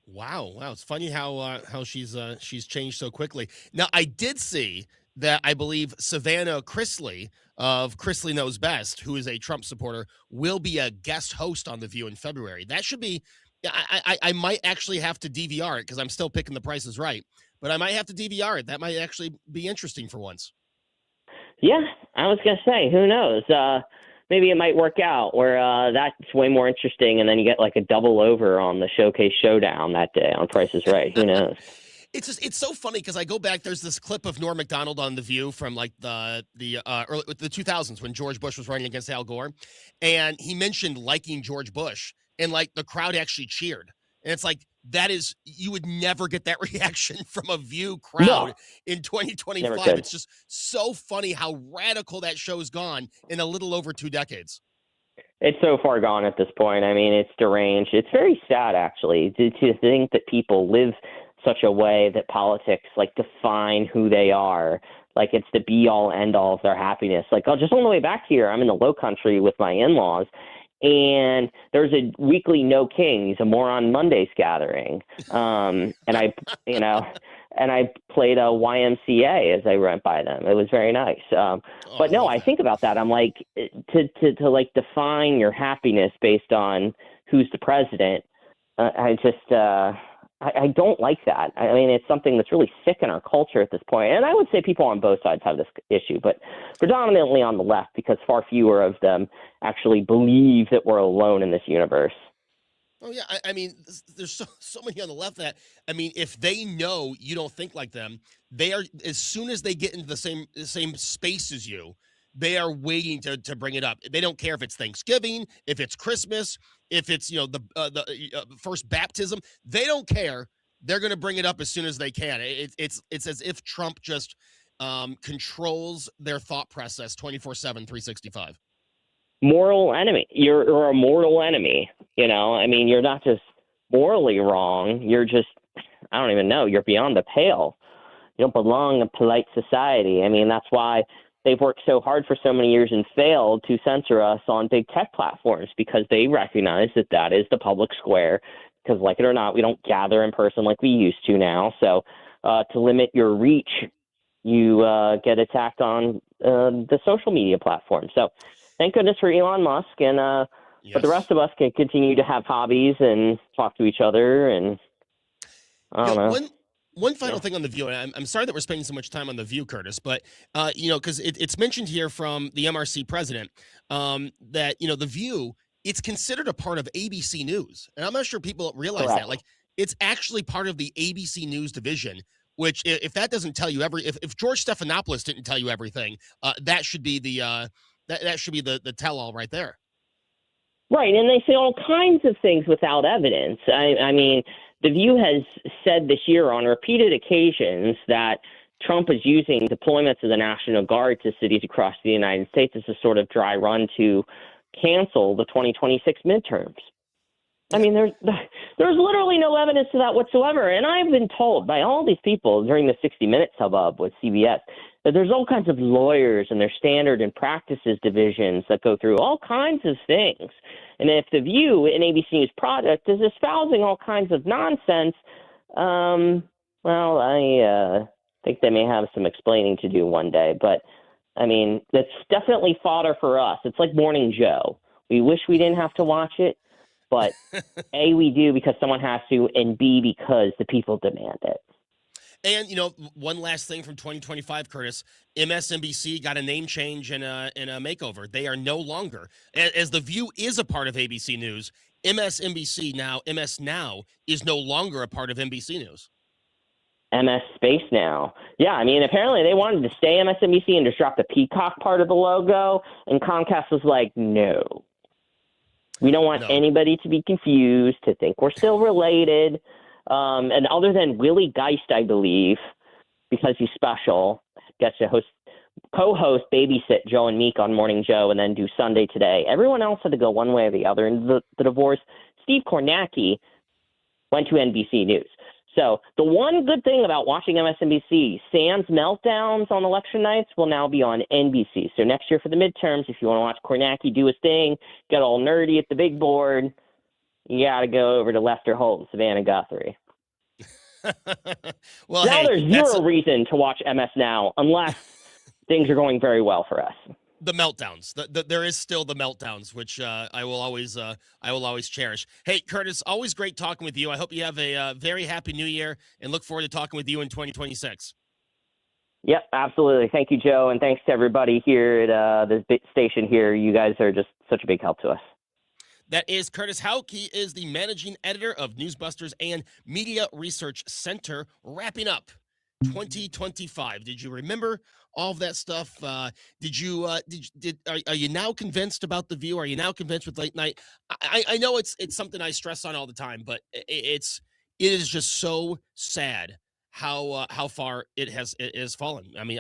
Wow. It's funny how she's changed so quickly. Now, I did see that I believe Savannah Chrisley of Chrisley Knows Best, who is a Trump supporter, will be a guest host on The View in February. That should be I might actually have to DVR it because I'm still picking The Price is Right, but I might have to DVR it. That might actually be interesting for once. Yeah, I was going to say, who knows? Maybe it might work out where that's way more interesting, and then you get like a double over on the Showcase Showdown that day on Price is Right. Who knows? It's so funny because I go back. There's this clip of Norm Macdonald on The View from like the early the 2000s when George Bush was running against Al Gore, and he mentioned liking George Bush, and like the crowd actually cheered. And it's like you would never get that reaction from a View crowd in 2025. It's just so funny how radical that show's gone in a little over 2 decades. It's so far gone at this point. I mean, it's deranged. It's very sad, actually, to think that people live such a way that politics like define who they are. Like it's the be all end all of their happiness. Like, just on the way back here, I'm in the Low Country with my in-laws, and there's a weekly No Kings, a Moron Mondays gathering. And I played a YMCA as I went by them. It was very nice. But no, I think about that. I'm like, to like define your happiness based on who's the president. I don't like that. I mean, it's something that's really sick in our culture at this point. And I would say people on both sides have this issue, but predominantly on the left, because far fewer of them actually believe that we're alone in this universe. Oh, yeah. I mean, there's so many on the left that, I mean, if they know you don't think like them, they are, as soon as they get into the same space as you, they are waiting to bring it up. They don't care if it's Thanksgiving, if it's Christmas, if it's the first baptism. They don't care. They're going to bring it up as soon as they can. It's as if Trump just controls their thought process 24/7, 365. Moral enemy. You're a mortal enemy. I mean, you're not just morally wrong. You're just, I don't even know. You're beyond the pale. You don't belong in polite society. I mean, that's why they've worked so hard for so many years and failed to censor us on big tech platforms, because they recognize that is the public square. Because like it or not, we don't gather in person like we used to now. So to limit your reach, you get attacked on the social media platform. So thank goodness for Elon Musk. And but the rest of us can continue to have hobbies and talk to each other. And I don't know. One final thing on The View, and I'm sorry that we're spending so much time on The View, Curtis, but, because it's mentioned here from the MRC president that, The View it's considered a part of ABC News. And I'm not sure people realize Correct. that. Like, it's actually part of the ABC News division, which if that doesn't tell you if George Stephanopoulos didn't tell you everything, that should be the the tell-all right there. Right, and they say all kinds of things without evidence. I mean, The View has said this year on repeated occasions that Trump is using deployments of the National Guard to cities across the United States as a sort of dry run to cancel the 2026 midterms. I mean, there's literally no evidence to that whatsoever. And I've been told by all these people during the 60 Minutes hubbub with CBS that there's all kinds of lawyers and their standard and practices divisions that go through all kinds of things. And if The View, an ABC News product, is espousing all kinds of nonsense, well, I think they may have some explaining to do one day. But, I mean, that's definitely fodder for us. It's like Morning Joe. We wish we didn't have to watch it. But A, we do because someone has to, and B, because the people demand it. And, one last thing from 2025, Curtis, MSNBC got a name change and a makeover. They are no longer, as The View is a part of ABC News, MS Now is no longer a part of NBC News. MS Space Now. Yeah, I mean, apparently they wanted to stay MSNBC and just drop the peacock part of the logo, and Comcast was like, no. We don't want anybody to be confused, to think we're still related. And other than Willie Geist, I believe, because he's special, gets to co-host Babysit Joe and Meek on Morning Joe and then do Sunday Today. Everyone else had to go one way or the other. And the divorce, Steve Kornacki went to NBC News. So the one good thing about watching MSNBC, sans meltdowns on election nights, will now be on NBC. So next year for the midterms, if you want to watch Kornacki do his thing, get all nerdy at the big board, you got to go over to Lester Holt and Savannah Guthrie. Well, now there's zero reason to watch MS Now unless things are going very well for us. The meltdowns. There is still the meltdowns, which I will always cherish. Hey, Curtis, always great talking with you. I hope you have a very happy New Year and look forward to talking with you in 2026. Yep, absolutely. Thank you, Joe, and thanks to everybody here at the station here. You guys are just such a big help to us. That is Curtis Houck. He is the managing editor of Newsbusters and Media Research Center, wrapping up 2025. Did you remember all of that stuff? Are you now convinced about The View? Are you now convinced with late night? I know it's something I stress on all the time, but it is just so sad how far it has fallen. I mean,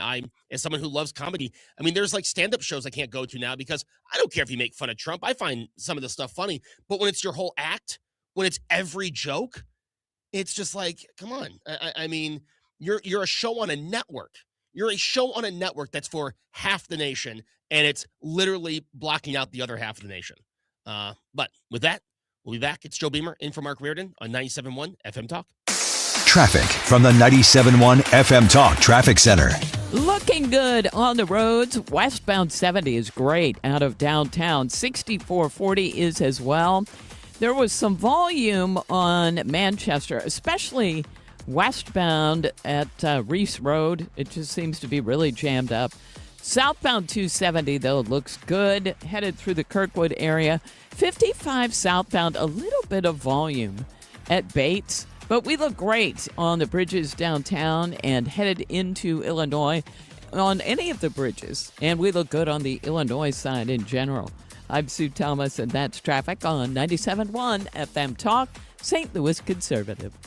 as someone who loves comedy, I mean, there's like stand-up shows I can't go to now because I don't care if you make fun of Trump. I find some of the stuff funny, but when it's your whole act, when it's every joke, it's just like, come on. I mean, you're a show on a network. You're a show on a network that's for half the nation, and it's literally blocking out the other half of the nation. But with that, we'll be back. It's Joe Beamer in for Mark Reardon on 97.1 FM Talk. Traffic from the 97.1 FM Talk Traffic Center. Looking good on the roads. Westbound 70 is great out of downtown. 6440 is as well. There was some volume on Manchester, especially westbound at Reese Road. It just seems to be really jammed up. Southbound 270, though, looks good. Headed through the Kirkwood area. 55 southbound, a little bit of volume at Bates. But we look great on the bridges downtown and headed into Illinois on any of the bridges. And we look good on the Illinois side in general. I'm Sue Thomas, and that's traffic on 97.1 FM Talk, St. Louis Conservative.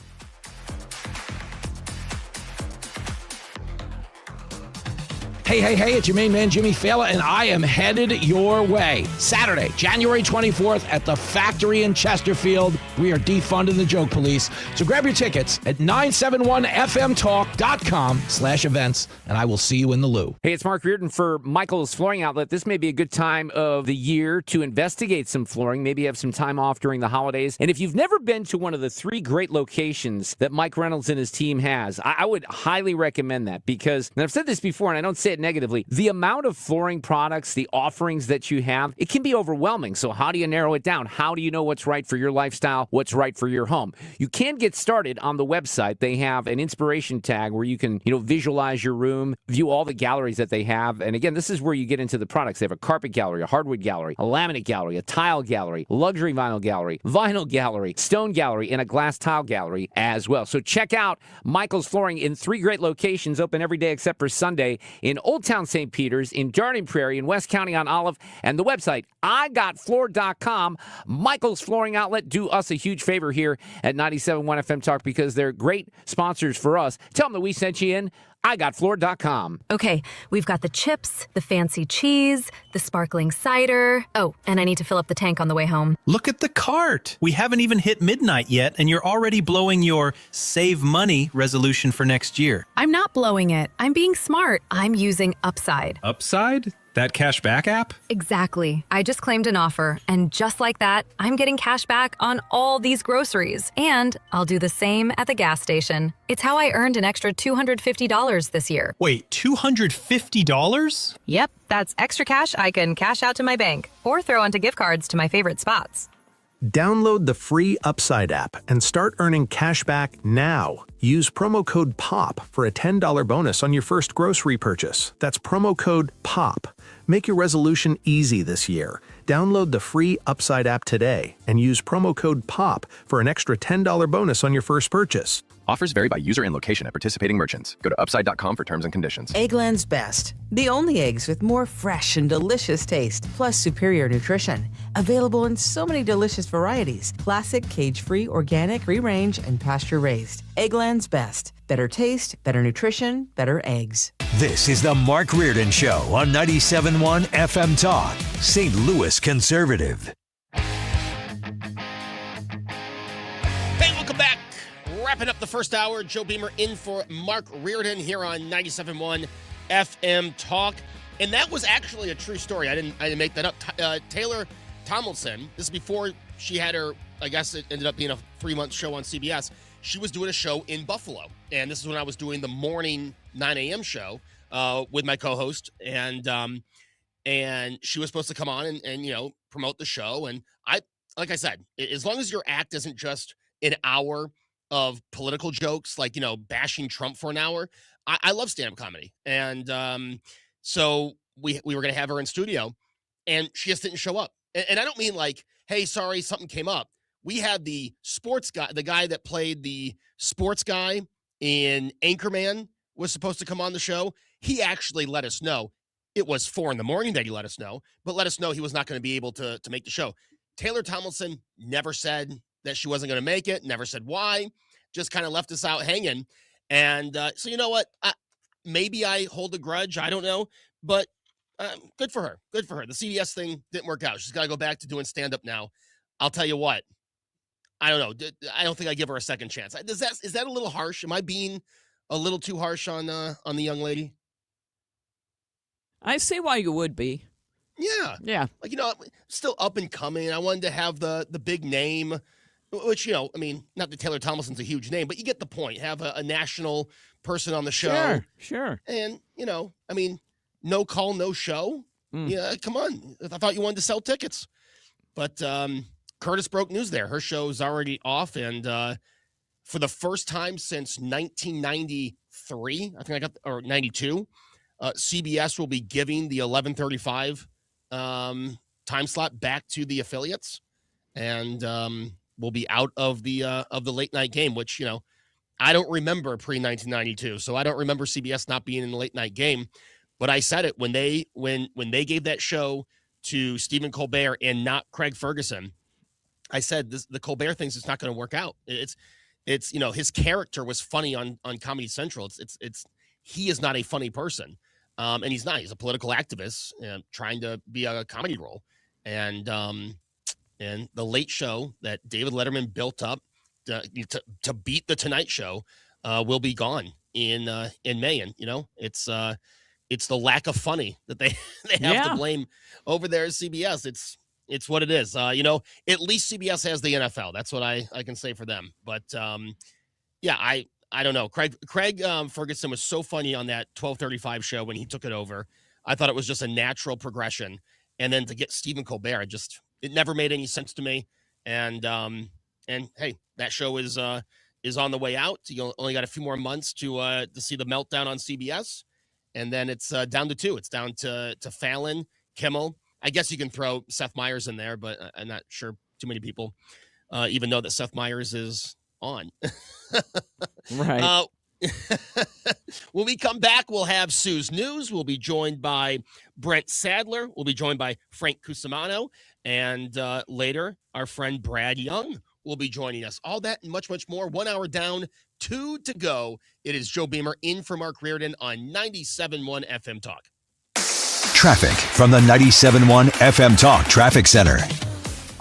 Hey, it's your main man, Jimmy Fallon, and I am headed your way. Saturday, January 24th at the Factory in Chesterfield. We are defunding the joke police. So grab your tickets at 971fmtalk.com/events, and I will see you in the loo. Hey, it's Mark Reardon for Michael's Flooring Outlet. This may be a good time of the year to investigate some flooring, maybe have some time off during the holidays. And if you've never been to one of the 3 great locations that Mike Reynolds and his team has, I would highly recommend that because, and I've said this before, and I don't say it negatively. The amount of flooring products, the offerings that you have, it can be overwhelming. So how do you narrow it down? How do you know what's right for your lifestyle, what's right for your home? You can get started on the website. They have an inspiration tag where you can, visualize your room, view all the galleries that they have. And again, this is where you get into the products. They have a carpet gallery, a hardwood gallery, a laminate gallery, a tile gallery, luxury vinyl gallery, stone gallery, and a glass tile gallery as well. So check out Michael's Flooring in 3 great locations, open every day except for Sunday, in Old Town St. Peters, in Darden Prairie, in West County on Olive, and the website, igotfloor.com. Michael's Flooring Outlet, do us a huge favor here at 97.1 FM Talk because they're great sponsors for us. Tell them that we sent you in. igotfloor.com. Okay, we've got the chips, the fancy cheese, the sparkling cider. Oh, and I need to fill up the tank on the way home. Look at the cart. We haven't even hit midnight yet, and you're already blowing your save money resolution for next year. I'm not blowing it. I'm being smart. I'm using Upside. Upside? That cash back app? Exactly. I just claimed an offer, and just like that, I'm getting cash back on all these groceries. And I'll do the same at the gas station. It's how I earned an extra $250 this year. Wait, $250? Yep, that's extra cash I can cash out to my bank or throw onto gift cards to my favorite spots. Download the free Upside app and start earning cash back now. Use promo code POP for a $10 bonus on your first grocery purchase. That's promo code POP. Make your resolution easy this year. Download the free Upside app today and use promo code POP for an extra $10 bonus on your first purchase. Offers vary by user and location at participating merchants. Go to upside.com for terms and conditions. Eggland's Best. The only eggs with more fresh and delicious taste, plus superior nutrition. Available in so many delicious varieties. Classic, cage-free, organic, free-range, and pasture-raised. Eggland's Best. Better taste, better nutrition, better eggs. This is the Mark Reardon Show on 97.1 FM Talk, St. Louis Conservative. Hey, welcome back. Wrapping up the first hour, Joe Beamer in for Mark Reardon here on 97.1 FM Talk. And that was actually a true story. I didn't make that up. Taylor Tomlinson, this is before she had her, I guess it ended up being a 3-month show on CBS. She was doing a show in Buffalo. And this is when I was doing the morning 9 a.m. show with my co-host. And she was supposed to come on and promote the show. And like I said, as long as your act isn't just an hour of political jokes, like, bashing Trump for an hour, I love stand-up comedy. And so we were going to have her in studio, and she just didn't show up. And I don't mean like, hey, sorry, something came up. We had the sports guy, the guy that played the sports guy in Anchorman was supposed to come on the show. He actually let us know. It was 4 a.m. that he let us know, but let us know he was not going to be able to make the show. Taylor Tomlinson never said that she wasn't going to make it, never said why, just kind of left us out hanging. And so you know what? Maybe I hold a grudge. I don't know, but good for her. Good for her. The CBS thing didn't work out. She's got to go back to doing stand-up now. I'll tell you what. I don't know. I don't think I give her a second chance. Is that a little harsh? Am I being a little too harsh on the young lady? I see why you would be. Yeah. Yeah. Like, still up and coming. I wanted to have the big name, which, not that Taylor Tomlinson's a huge name, but you get the point. Have a national person on the show. Sure. And, no call, no show. Yeah, come on. I thought you wanted to sell tickets. But Curtis broke news there. Her show's already off. And for the first time since 1993, I think or 92, CBS will be giving the 11:35 time slot back to the affiliates, and will be out of the late night game, which I don't remember pre-1992, so I don't remember CBS not being in the late night game. But I said it when they gave that show to Stephen Colbert and not Craig Ferguson. I said the Colbert thing's just not going to work out. It's his character was funny on Comedy Central. He is not a funny person. And he's not. He's a political activist trying to be a comedy role. And the late show that David Letterman built up to beat the Tonight Show will be gone in May. And it's the lack of funny that they have to blame over there at CBS. It's what it is. At least CBS has the NFL. That's what I can say for them. But I I don't know. Craig Ferguson was so funny on that 12:35 show when he took it over. I thought it was just a natural progression. And then to get Stephen Colbert, it never made any sense to me. And hey, that show is on the way out. You only got a few more months to see the meltdown on CBS, and then it's down to 2. It's down to Fallon, Kimmel. I guess you can throw Seth Meyers in there, but I'm not sure too many people even know that Seth Meyers is on. Right. When we come back, we'll have Sue's News. We'll be joined by Brent Sadler. We'll be joined by Frank Cusumano. And later, our friend Brad Young will be joining us. All that and much, much more. 1 hour down, 2 to go. It is Joe Beamer in for Mark Reardon on 97.1 FM Talk. Traffic from the 97.1 FM Talk Traffic Center.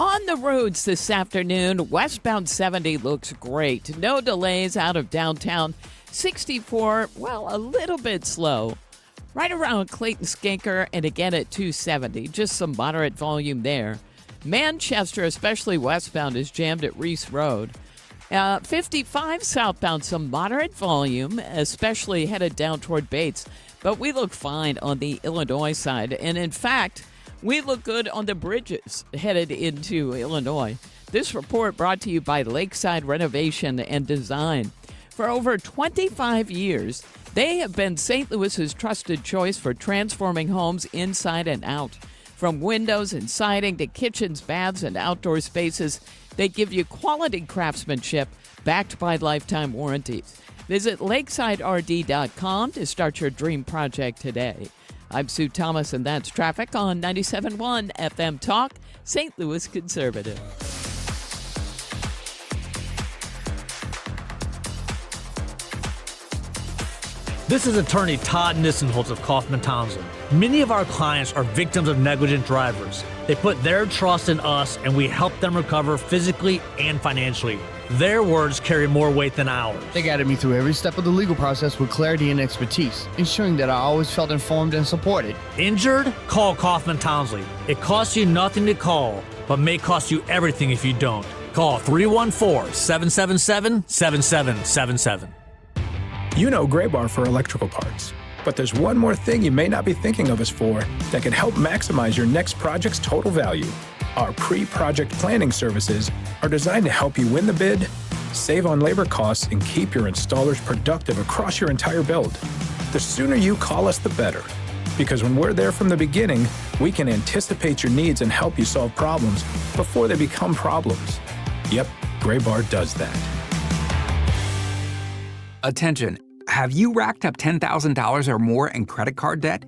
On the roads this afternoon, westbound 70 looks great. No delays out of downtown. 64, well, a little bit slow. Right around Clayton Skinker and again at 270. Just some moderate volume there. Manchester, especially westbound, is jammed at Reese Road. 55 southbound, some moderate volume, especially headed down toward Bates. But we look fine on the Illinois side. And in fact, we look good on the bridges headed into Illinois. This report brought to you by Lakeside Renovation and Design. For over 25 years, they have been St. Louis's trusted choice for transforming homes inside and out. From windows and siding to kitchens, baths, and outdoor spaces, they give you quality craftsmanship backed by lifetime warranties. Visit lakesiderd.com to start your dream project today. I'm Sue Thomas, and that's traffic on 97.1 FM Talk, St. Louis Conservative. This is attorney Todd Nissenholtz of Kaufman Townsend. Many of our clients are victims of negligent drivers. They put their trust in us, and we help them recover physically and financially. Their words carry more weight than ours. They guided me through every step of the legal process with clarity and expertise, ensuring that I always felt informed and supported. Injured? Call Kaufman Townsley. It costs you nothing to call, but may cost you everything if you don't. Call 314-777-7777. You know Gray Bar for electrical parts, but there's one more thing you may not be thinking of us for that can help maximize your next project's total value. Our pre-project planning services are designed to help you win the bid, save on labor costs, and keep your installers productive across your entire build. The sooner you call us, the better. Because when we're there from the beginning, we can anticipate your needs and help you solve problems before they become problems. Yep, Gray Bar does that. Attention, have you racked up $10,000 or more in credit card debt?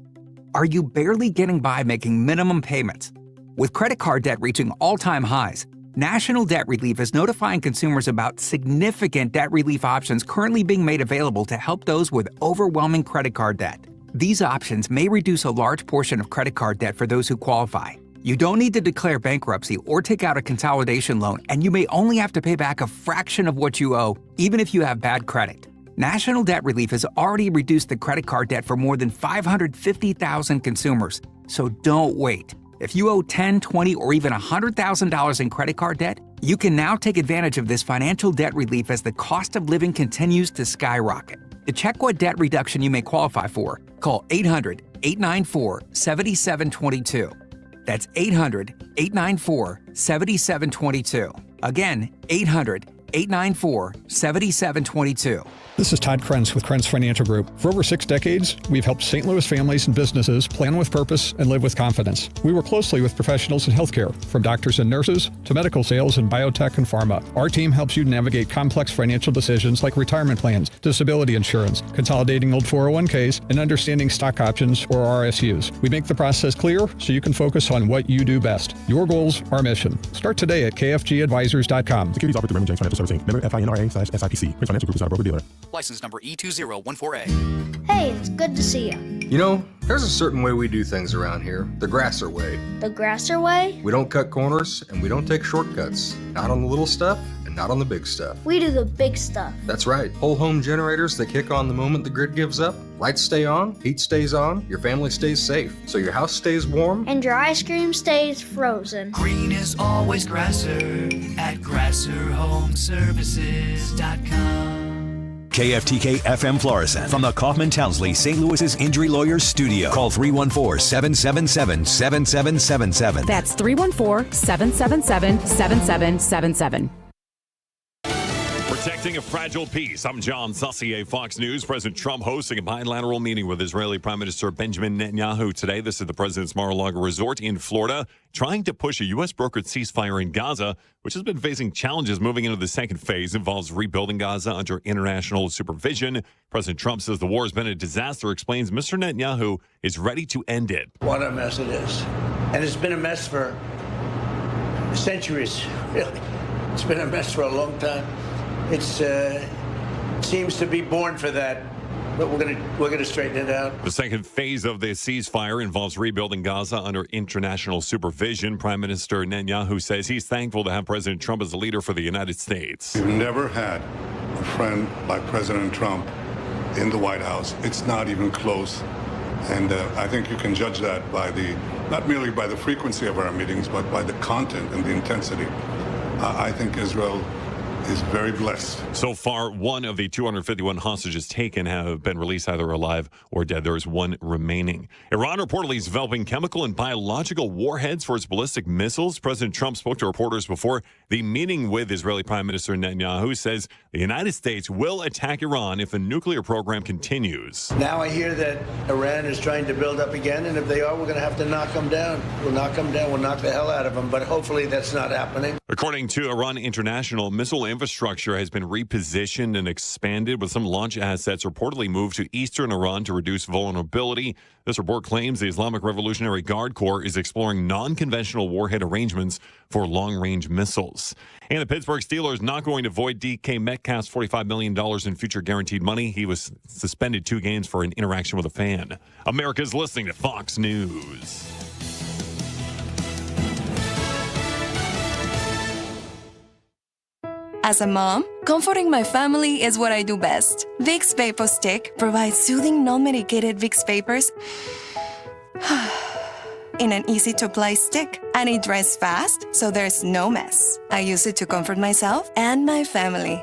Are you barely getting by making minimum payments? With credit card debt reaching all-time highs, National Debt Relief is notifying consumers about significant debt relief options currently being made available to help those with overwhelming credit card debt. These options may reduce a large portion of credit card debt for those who qualify. You don't need to declare bankruptcy or take out a consolidation loan, and you may only have to pay back a fraction of what you owe, even if you have bad credit. National Debt Relief has already reduced the credit card debt for more than 550,000 consumers. So don't wait. If you owe $10,000, $20,000, or even $100,000 in credit card debt, you can now take advantage of this financial debt relief as the cost of living continues to skyrocket. To check what debt reduction you may qualify for, call 800-894-7722. That's 800-894-7722. Again, 800-894-7722. This is Todd Krenz with Krenz Financial Group. For over 6 decades, we've helped St. Louis families and businesses plan with purpose and live with confidence. We work closely with professionals in healthcare, from doctors and nurses to medical sales in biotech and pharma. Our team helps you navigate complex financial decisions like retirement plans, disability insurance, consolidating old 401ks, and understanding stock options or RSUs. We make the process clear so you can focus on what you do best. Your goals, our mission. Start today at kfgadvisors.com. Securities offered through Raymond James Financial Services. Member FINRA/SIPC. Krenz Financial Group is not a broker-dealer. License number E2014A. Hey, it's good to see you. You know, there's a certain way we do things around here. The Grasser way. The Grasser way? We don't cut corners and we don't take shortcuts. Not on the little stuff and not on the big stuff. We do the big stuff. That's right. Whole home generators that kick on the moment the grid gives up. Lights stay on, heat stays on, your family stays safe, so your house stays warm. And your ice cream stays frozen. Green is always Grasser at GrasserHomeservices.com. KFTK FM Florissant from the Kaufman Townsley St. Louis's Injury Lawyers Studio. Call 314-777-7777. That's 314-777-7777. Protecting a fragile peace. I'm John Saucier, Fox News. President Trump hosting a bilateral meeting with Israeli Prime Minister Benjamin Netanyahu today. This is the president's Monologue resort in Florida, trying to push a U.S. brokered ceasefire in Gaza, which has been facing challenges moving into the second phase. Involves rebuilding Gaza under international supervision. President Trump says the war has been a disaster, explains Mr. Netanyahu is ready to end it. What a mess it is. And it's been a mess for centuries, really. It's been a mess for a long time. It's seems to be born for that, but we're gonna straighten it out. The second phase of the ceasefire involves rebuilding Gaza under international supervision. Prime Minister Netanyahu says he's thankful to have President Trump as a leader for the United States. We've never had a friend like President Trump in the White House. It's not even close, and I think you can judge that by not merely by the frequency of our meetings, but by the content and the intensity. I think Israel is very blessed. So far, one of the 251 hostages taken have been released either alive or dead. There is one remaining. Iran reportedly is developing chemical and biological warheads for its ballistic missiles. President Trump spoke to reporters before the meeting with Israeli Prime Minister Netanyahu, says the United States will attack Iran if the nuclear program continues. Now I hear that Iran is trying to build up again, and if they are, we're going to have to knock them down. We'll knock them down. We'll knock the hell out of them, but hopefully that's not happening. According to Iran International, missile infrastructure has been repositioned and expanded, with some launch assets reportedly moved to eastern Iran to reduce vulnerability. This report claims the Islamic Revolutionary Guard Corps is exploring non-conventional warhead arrangements for long-range missiles. And the Pittsburgh Steelers not going to void DK Metcalf's $45 million in future guaranteed money. He was suspended 2 games for an interaction with a fan. America's listening to Fox News. As a mom, comforting my family is what I do best. Vicks Vapor Stick provides soothing, non-medicated Vicks vapors in an easy-to-apply stick, and it dries fast, so there's no mess. I use it to comfort myself and my family.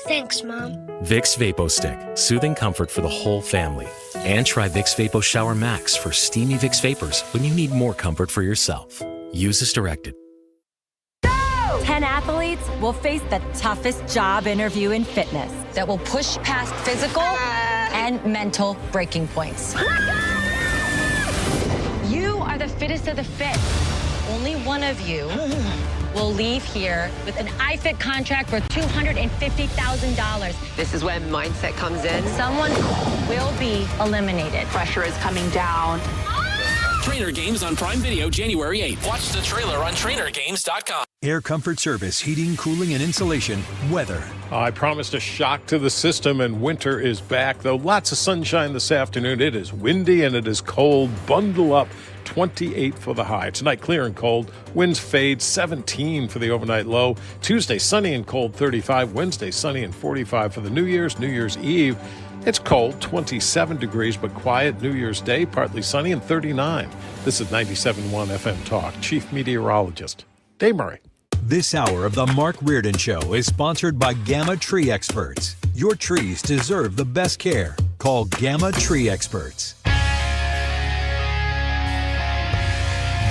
Thanks, Mom. Vicks Vapo Stick, soothing comfort for the whole family. And try Vicks Vapo Shower Max for steamy Vicks vapors when you need more comfort for yourself. Use as directed. 10 athletes will face the toughest job interview in fitness that will push past physical and mental breaking points. You are the fittest of the fit. Only one of you will leave here with an iFit contract for $250,000. This is when mindset comes in. Someone will be eliminated. Pressure is coming down. Trainer Games on Prime Video January 8th. Watch the trailer on trainergames.com. Air Comfort Service, heating, cooling, and insulation. Weather. I promised a shock to the system, and winter is back. Though lots of sunshine this afternoon, it is windy and it is cold. Bundle up. 28 for the high. Tonight, clear and cold. Winds fade. 17 for the overnight low. Tuesday, sunny and cold. 35. Wednesday, sunny and 45 for the New Year's Eve. It's cold, 27 degrees, but quiet. New Year's Day, partly sunny, and 39. This is 97.1 FM Talk. Chief Meteorologist Dave Murray. This hour of the Mark Reardon Show is sponsored by Gamma Tree Experts. Your trees deserve the best care. Call Gamma Tree Experts.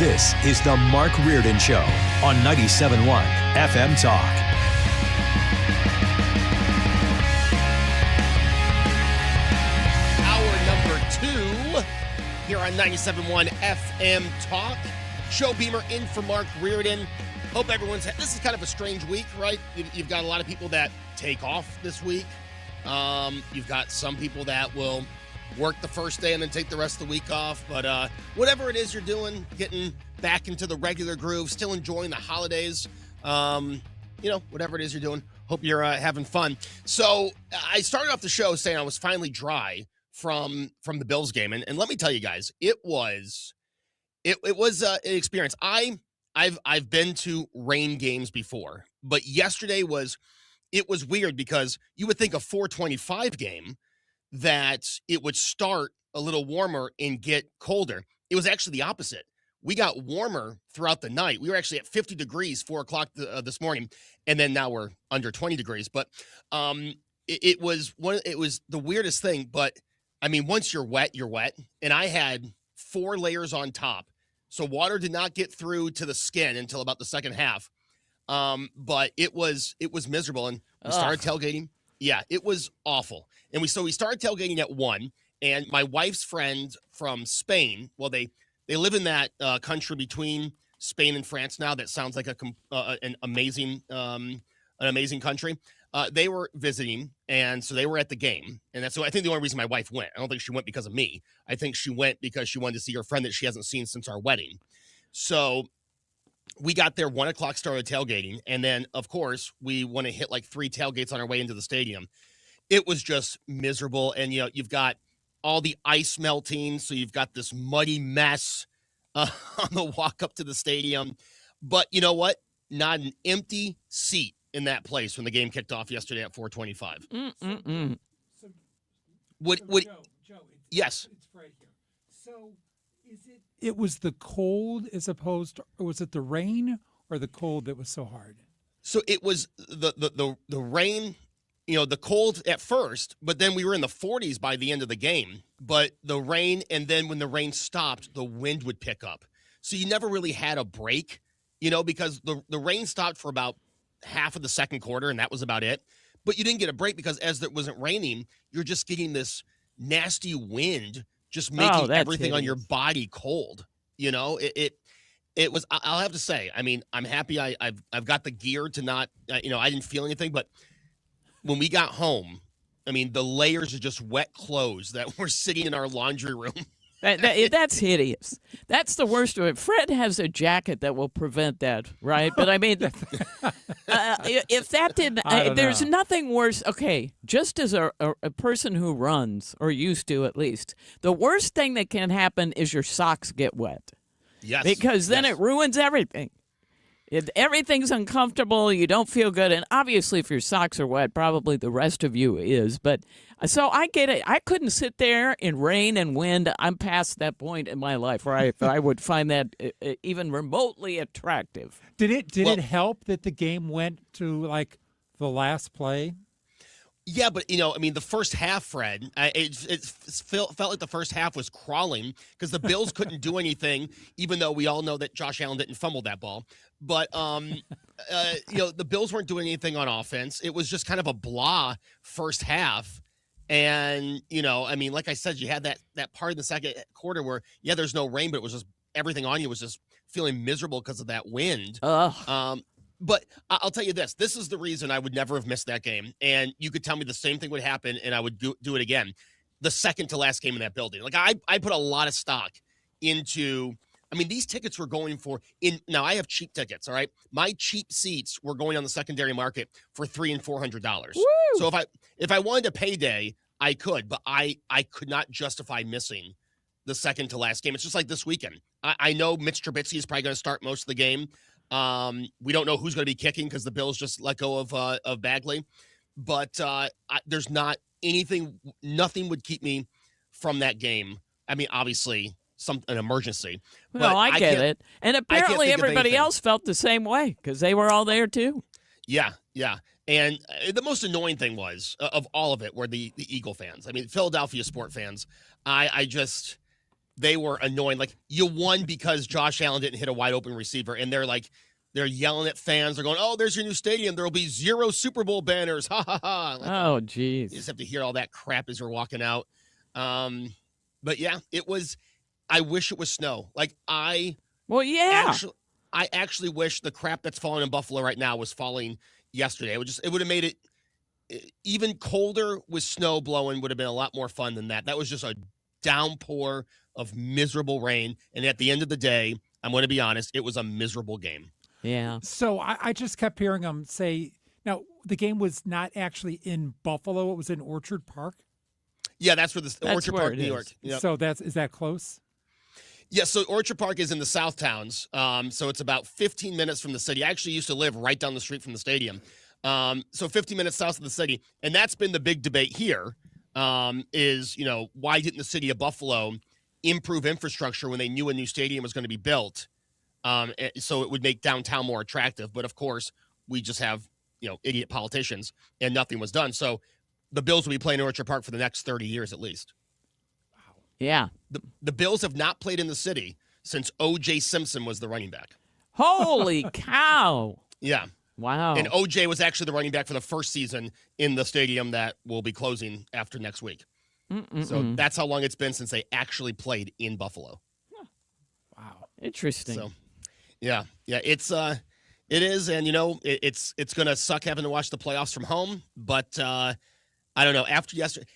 This is the Mark Reardon Show on 97.1 FM Talk. Here on 97.1 FM Talk. Show Beamer in for Mark Reardon. Hope everyone's... This is kind of a strange week, right? You've got a lot of people that take off this week. You've got some people that will work the first day and then take the rest of the week off. But whatever it is you're doing, getting back into the regular groove, still enjoying the holidays, whatever it is you're doing, hope you're having fun. So I started off the show saying I was finally dry from the Bills game. And let me tell you guys, it was an experience. I've been to rain games before, but yesterday was weird because you would think a 425 game that it would start a little warmer and get colder. It was actually the opposite. we got warmer throughout the night. We were actually at 50 degrees 4 o'clock this morning, and then now we're under 20 degrees. But it was the weirdest thing. But I mean, once you're wet, and I had 4 layers on top, so water did not get through to the skin until about the second half. But it was miserable, and we started tailgating. Yeah, it was awful. And we started tailgating at 1, and my wife's friend from Spain, well, they live in that country between Spain and France now. That sounds like an amazing country. They were visiting, and so they were at the game. And so I think the only reason my wife went, I don't think she went because of me. I think she went because she wanted to see her friend that she hasn't seen since our wedding. So we got there 1 o'clock, started tailgating. And then, of course, we want to hit like 3 tailgates on our way into the stadium. It was just miserable. And, you've got all the ice melting. So you've got this muddy mess on the walk up to the stadium. But you know what? Not an empty seat in that place when the game kicked off yesterday at 4:25. So, Joe, yes. It's Fred here. So it was the cold as opposed to, or was it the rain or the cold that was so hard? So it was the rain, the cold at first, but then we were in the 40s by the end of the game. But the rain, and then when the rain stopped, the wind would pick up. So you never really had a break, because the rain stopped for about half of the second quarter, and that was about it. But you didn't get a break because as it wasn't raining, you're just getting this nasty wind just making everything on your body cold. It was, I'll have to say, I mean, I'm happy I've got the gear to not, I didn't feel anything, but when we got home, I mean, the layers of just wet clothes that were sitting in our laundry room. That's hideous. That's the worst of it. Fred has a jacket that will prevent that, right? But I mean, if that didn't, there's nothing worse. Okay, just as a person who runs, or used to at least, the worst thing that can happen is your socks get wet. Yes. Because then it ruins everything. Everything's uncomfortable. You don't feel good. And obviously, if your socks are wet, probably the rest of you is. But so I get it. I couldn't sit there in rain and wind. I'm past that point in my life where I would find that even remotely attractive. Did it help that the game went to like the last play? Yeah, but, the first half, Fred, it felt like the first half was crawling because the Bills couldn't do anything, even though we all know that Josh Allen didn't fumble that ball. But, the Bills weren't doing anything on offense. It was just kind of a blah first half. And, like I said, you had that part in the second quarter where, there's no rain, but it was just everything on you was just feeling miserable because of that wind. But I'll tell you this. This is the reason I would never have missed that game. And you could tell me the same thing would happen, and I would do it again. The second to last game in that building. Like, I put a lot of stock into – I mean, these tickets were going for – now, I have cheap tickets, all right? My cheap seats were going on the secondary market for $300 and $400. Woo! So if I wanted a payday, I could. But I could not justify missing the second to last game. It's just like this weekend. I know Mitch Trubisky is probably going to start most of the game. We don't know who's going to be kicking because the Bills just let go of Bagley, but there's not anything. Nothing would keep me from that game. I mean, obviously, an emergency. Well, I get it, and apparently everybody else felt the same way because they were all there too. Yeah. And the most annoying thing was of all of it were the Eagle fans. I mean, Philadelphia sport fans. They were annoying. Like, you won because Josh Allen didn't hit a wide open receiver. And they're yelling at fans. They're going, "Oh, there's your new stadium. There will be 0 Super Bowl banners." Ha, ha, ha. Like, oh, geez. You just have to hear all that crap as you're walking out. But yeah, it was, I wish it was snow. Like, I actually wish the crap that's falling in Buffalo right now was falling yesterday. It would have made it even colder with snow blowing would have been a lot more fun than that. That was just a downpour of miserable rain, and at the end of the day, I'm going to be honest, it was a miserable game. Yeah. So I just kept hearing them say, now, the game was not actually in Buffalo, it was in Orchard Park? Yeah, that's where Orchard Park, New York. Yep. So is that close? Yeah, so Orchard Park is in the South Towns, so it's about 15 minutes from the city. I actually used to live right down the street from the stadium, so 15 minutes south of the city, and that's been the big debate here, is, why didn't the city of Buffalo improve infrastructure when they knew a new stadium was going to be built, so it would make downtown more attractive. But of course, we just have idiot politicians, and nothing was done. So the Bills will be playing in Orchard Park for the next 30 years at least. Yeah. The Bills have not played in the city since O.J. Simpson was the running back. Holy cow. Yeah. Wow. And O.J. was actually the running back for the first season in the stadium that will be closing after next week. So that's how long it's been since they actually played in Buffalo. Wow. Interesting. So, yeah, it is, and it's going to suck having to watch the playoffs from home, but I don't know. After yesterday,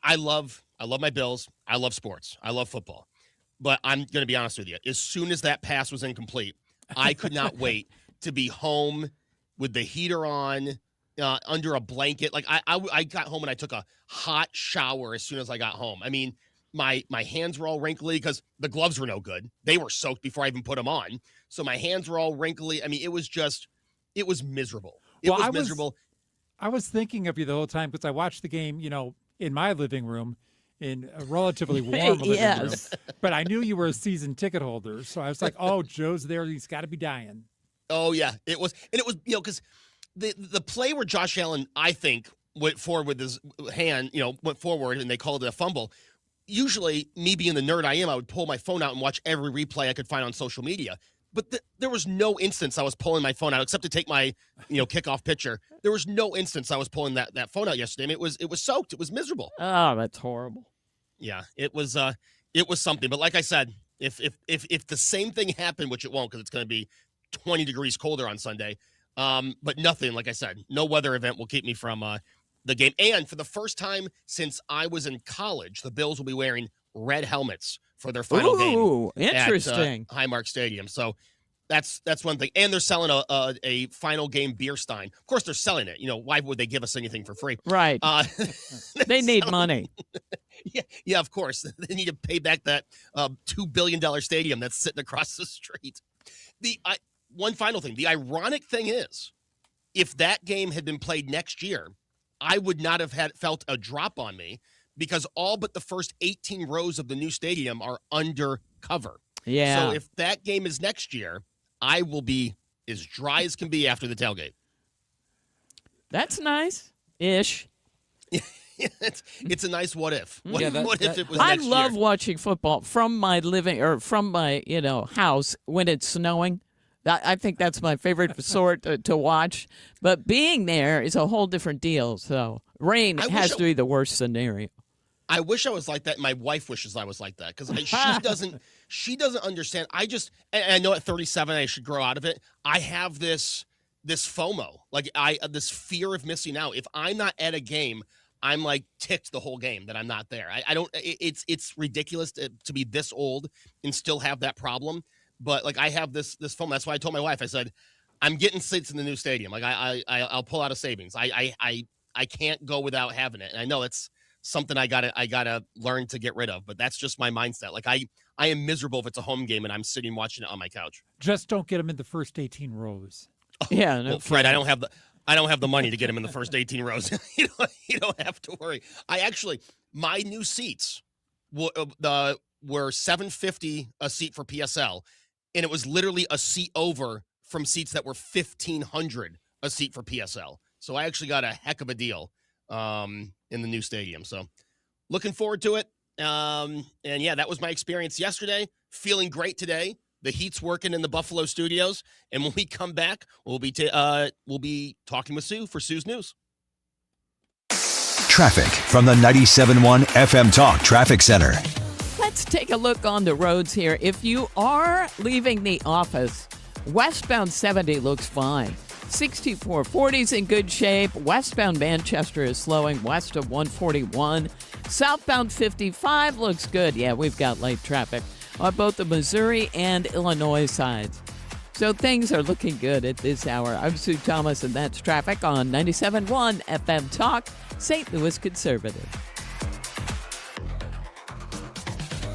I love my Bills. I love sports. I love football. But I'm going to be honest with you. As soon as that pass was incomplete, I could not wait to be home with the heater on, under a blanket. Like I got home and I took a hot shower as soon as I got home. I mean, my hands were all wrinkly because the gloves were no good. They were soaked before I even put them on. So my hands were all wrinkly. I mean, it was miserable. It was miserable. I was thinking of you the whole time because I watched the game, in my living room, in a relatively warm living room. But I knew you were a season ticket holder. So I was like, oh, Joe's there. He's got to be dying. Oh, yeah. It was, because the play where Josh Allen, I think, went forward with his hand, went forward and they called it a fumble. Usually, me being the nerd I am, I would pull my phone out and watch every replay I could find on social media. But there was no instance I was pulling my phone out except to take my, kickoff picture. There was no instance I was pulling that phone out yesterday. I mean, it was soaked. It was miserable. Oh, that's horrible. Yeah, it was something. But like I said, if the same thing happened, which it won't because it's going to be 20 degrees colder on Sunday, but nothing, like I said, no weather event will keep me from the game. And for the first time since I was in college, the Bills will be wearing red helmets for their final game. Interesting. At Highmark Stadium. So that's one thing. And they're selling a final game beer stein. Of course, they're selling it. Why would they give us anything for free? Right. They need money. Yeah, of course. They need to pay back that $2 billion stadium that's sitting across the street. One final thing. The ironic thing is, if that game had been played next year, I would not have felt a drop on me because all but the first 18 rows of the new stadium are under cover. Yeah. So if that game is next year, I will be as dry as can be after the tailgate. That's nice-ish. It's a nice what if. What if it was I next love year? watching football from my from my house when it's snowing. I think that's my favorite sort to watch. But being there is a whole different deal. So rain has to be the worst scenario. I wish I was like that. My wife wishes I was like that because she doesn't understand. And I know at 37 I should grow out of it. I have this FOMO, like this fear of missing out. If I'm not at a game, I'm like ticked the whole game that I'm not there. I don't. It's ridiculous to be this old and still have that problem. But like I have this FOMO. That's why I told my wife. I said, I'm getting seats in the new stadium. Like I'll pull out a savings. I can't go without having it. And I know it's something I gotta learn to get rid of. But that's just my mindset. Like I am miserable if it's a home game and I'm sitting watching it on my couch. Just don't get them in the first 18 rows. Yeah, no, well, Fred, I don't have the money to get him in the first 18 rows. you don't have to worry. My new seats were $750 a seat for PSL, and it was literally a seat over from seats that were $1,500 a seat for PSL. So I actually got a heck of a deal in the new stadium. So looking forward to it. And yeah, that was my experience yesterday. Feeling great today. The heat's working in the Buffalo studios, and when we come back, we'll be talking with Sue for Sue's News. Traffic from the 97.1 FM Talk Traffic Center. Let's take a look on the roads here. If you are leaving the office, westbound 70 looks fine. 6440's in good shape. Westbound Manchester is slowing west of 141. Southbound 55 looks good. Yeah, we've got light traffic on both the Missouri and Illinois sides. So things are looking good at this hour. I'm Sue Thomas, and that's traffic on 97.1 FM Talk, St. Louis Conservative.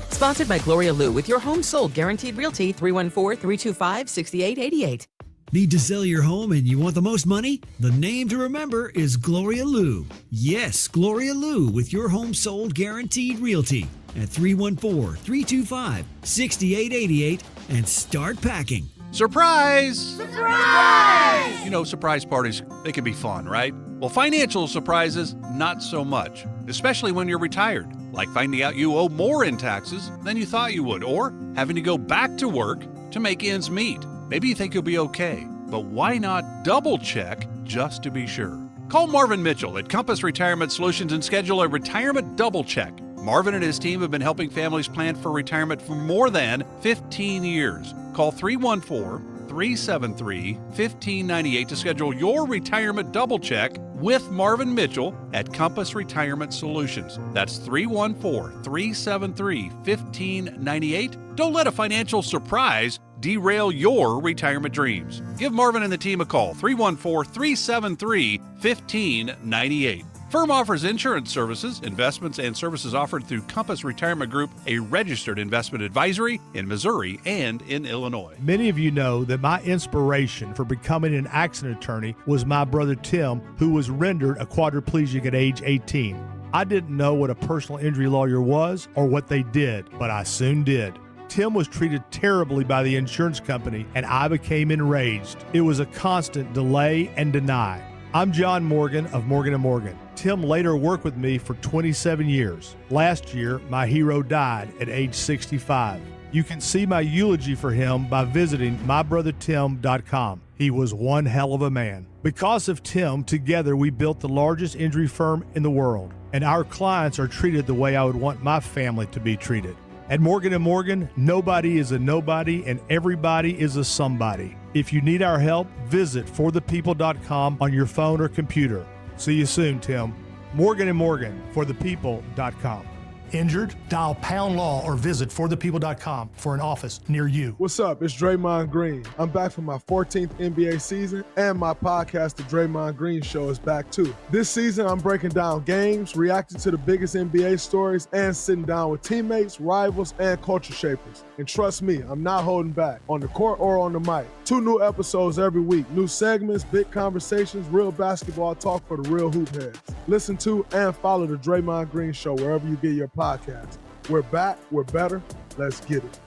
Sponsored by Gloria Liu with your home sold guaranteed realty 314-325-6888. Need to sell your home and you want the most money? The name to remember is Gloria Lou. Yes, Gloria Lou with your home sold guaranteed realty at 314-325-6888 and start packing. Surprise! Surprise! You know, surprise parties, they can be fun, right? Well, financial surprises, not so much, especially when you're retired, like finding out you owe more in taxes than you thought you would, or having to go back to work to make ends meet. Maybe you think you'll be okay, but why not double check just to be sure? Call Marvin Mitchell at Compass Retirement Solutions and schedule a retirement double check. Marvin and his team have been helping families plan for retirement for more than 15 years. Call 314-373-1598 to schedule your retirement double check with Marvin Mitchell at Compass Retirement Solutions. That's 314-373-1598. Don't let a financial surprise derail your retirement dreams. Give Marvin and the team a call, 314-373-1598. Firm offers insurance services, investments, and services offered through Compass Retirement Group, a registered investment advisory in Missouri and in Illinois. Many of you know that my inspiration for becoming an accident attorney was my brother Tim, who was rendered a quadriplegic at age 18. I didn't know what a personal injury lawyer was or what they did, but I soon did. Tim was treated terribly by the insurance company, and I became enraged. It was a constant delay and deny. I'm John Morgan of Morgan & Morgan. Tim later worked with me for 27 years. Last year, my hero died at age 65. You can see my eulogy for him by visiting mybrothertim.com. He was one hell of a man. Because of Tim, together we built the largest injury firm in the world, and our clients are treated the way I would want my family to be treated. At Morgan & Morgan, nobody is a nobody and everybody is a somebody. If you need our help, visit forthepeople.com on your phone or computer. See you soon, Tim. Morgan & Morgan, forthepeople.com. Injured? Dial #law or visit forthepeople.com for an office near you. What's up? It's Draymond Green. I'm back for my 14th NBA season, and my podcast, The Draymond Green Show, is back too. This season, I'm breaking down games, reacting to the biggest NBA stories, and sitting down with teammates, rivals, and culture shapers. And trust me, I'm not holding back, on the court or on the mic. 2 new episodes every week, new segments, big conversations, real basketball talk for the real hoop heads. Listen to and follow The Draymond Green Show wherever you get your podcast. We're back, we're better, let's get it.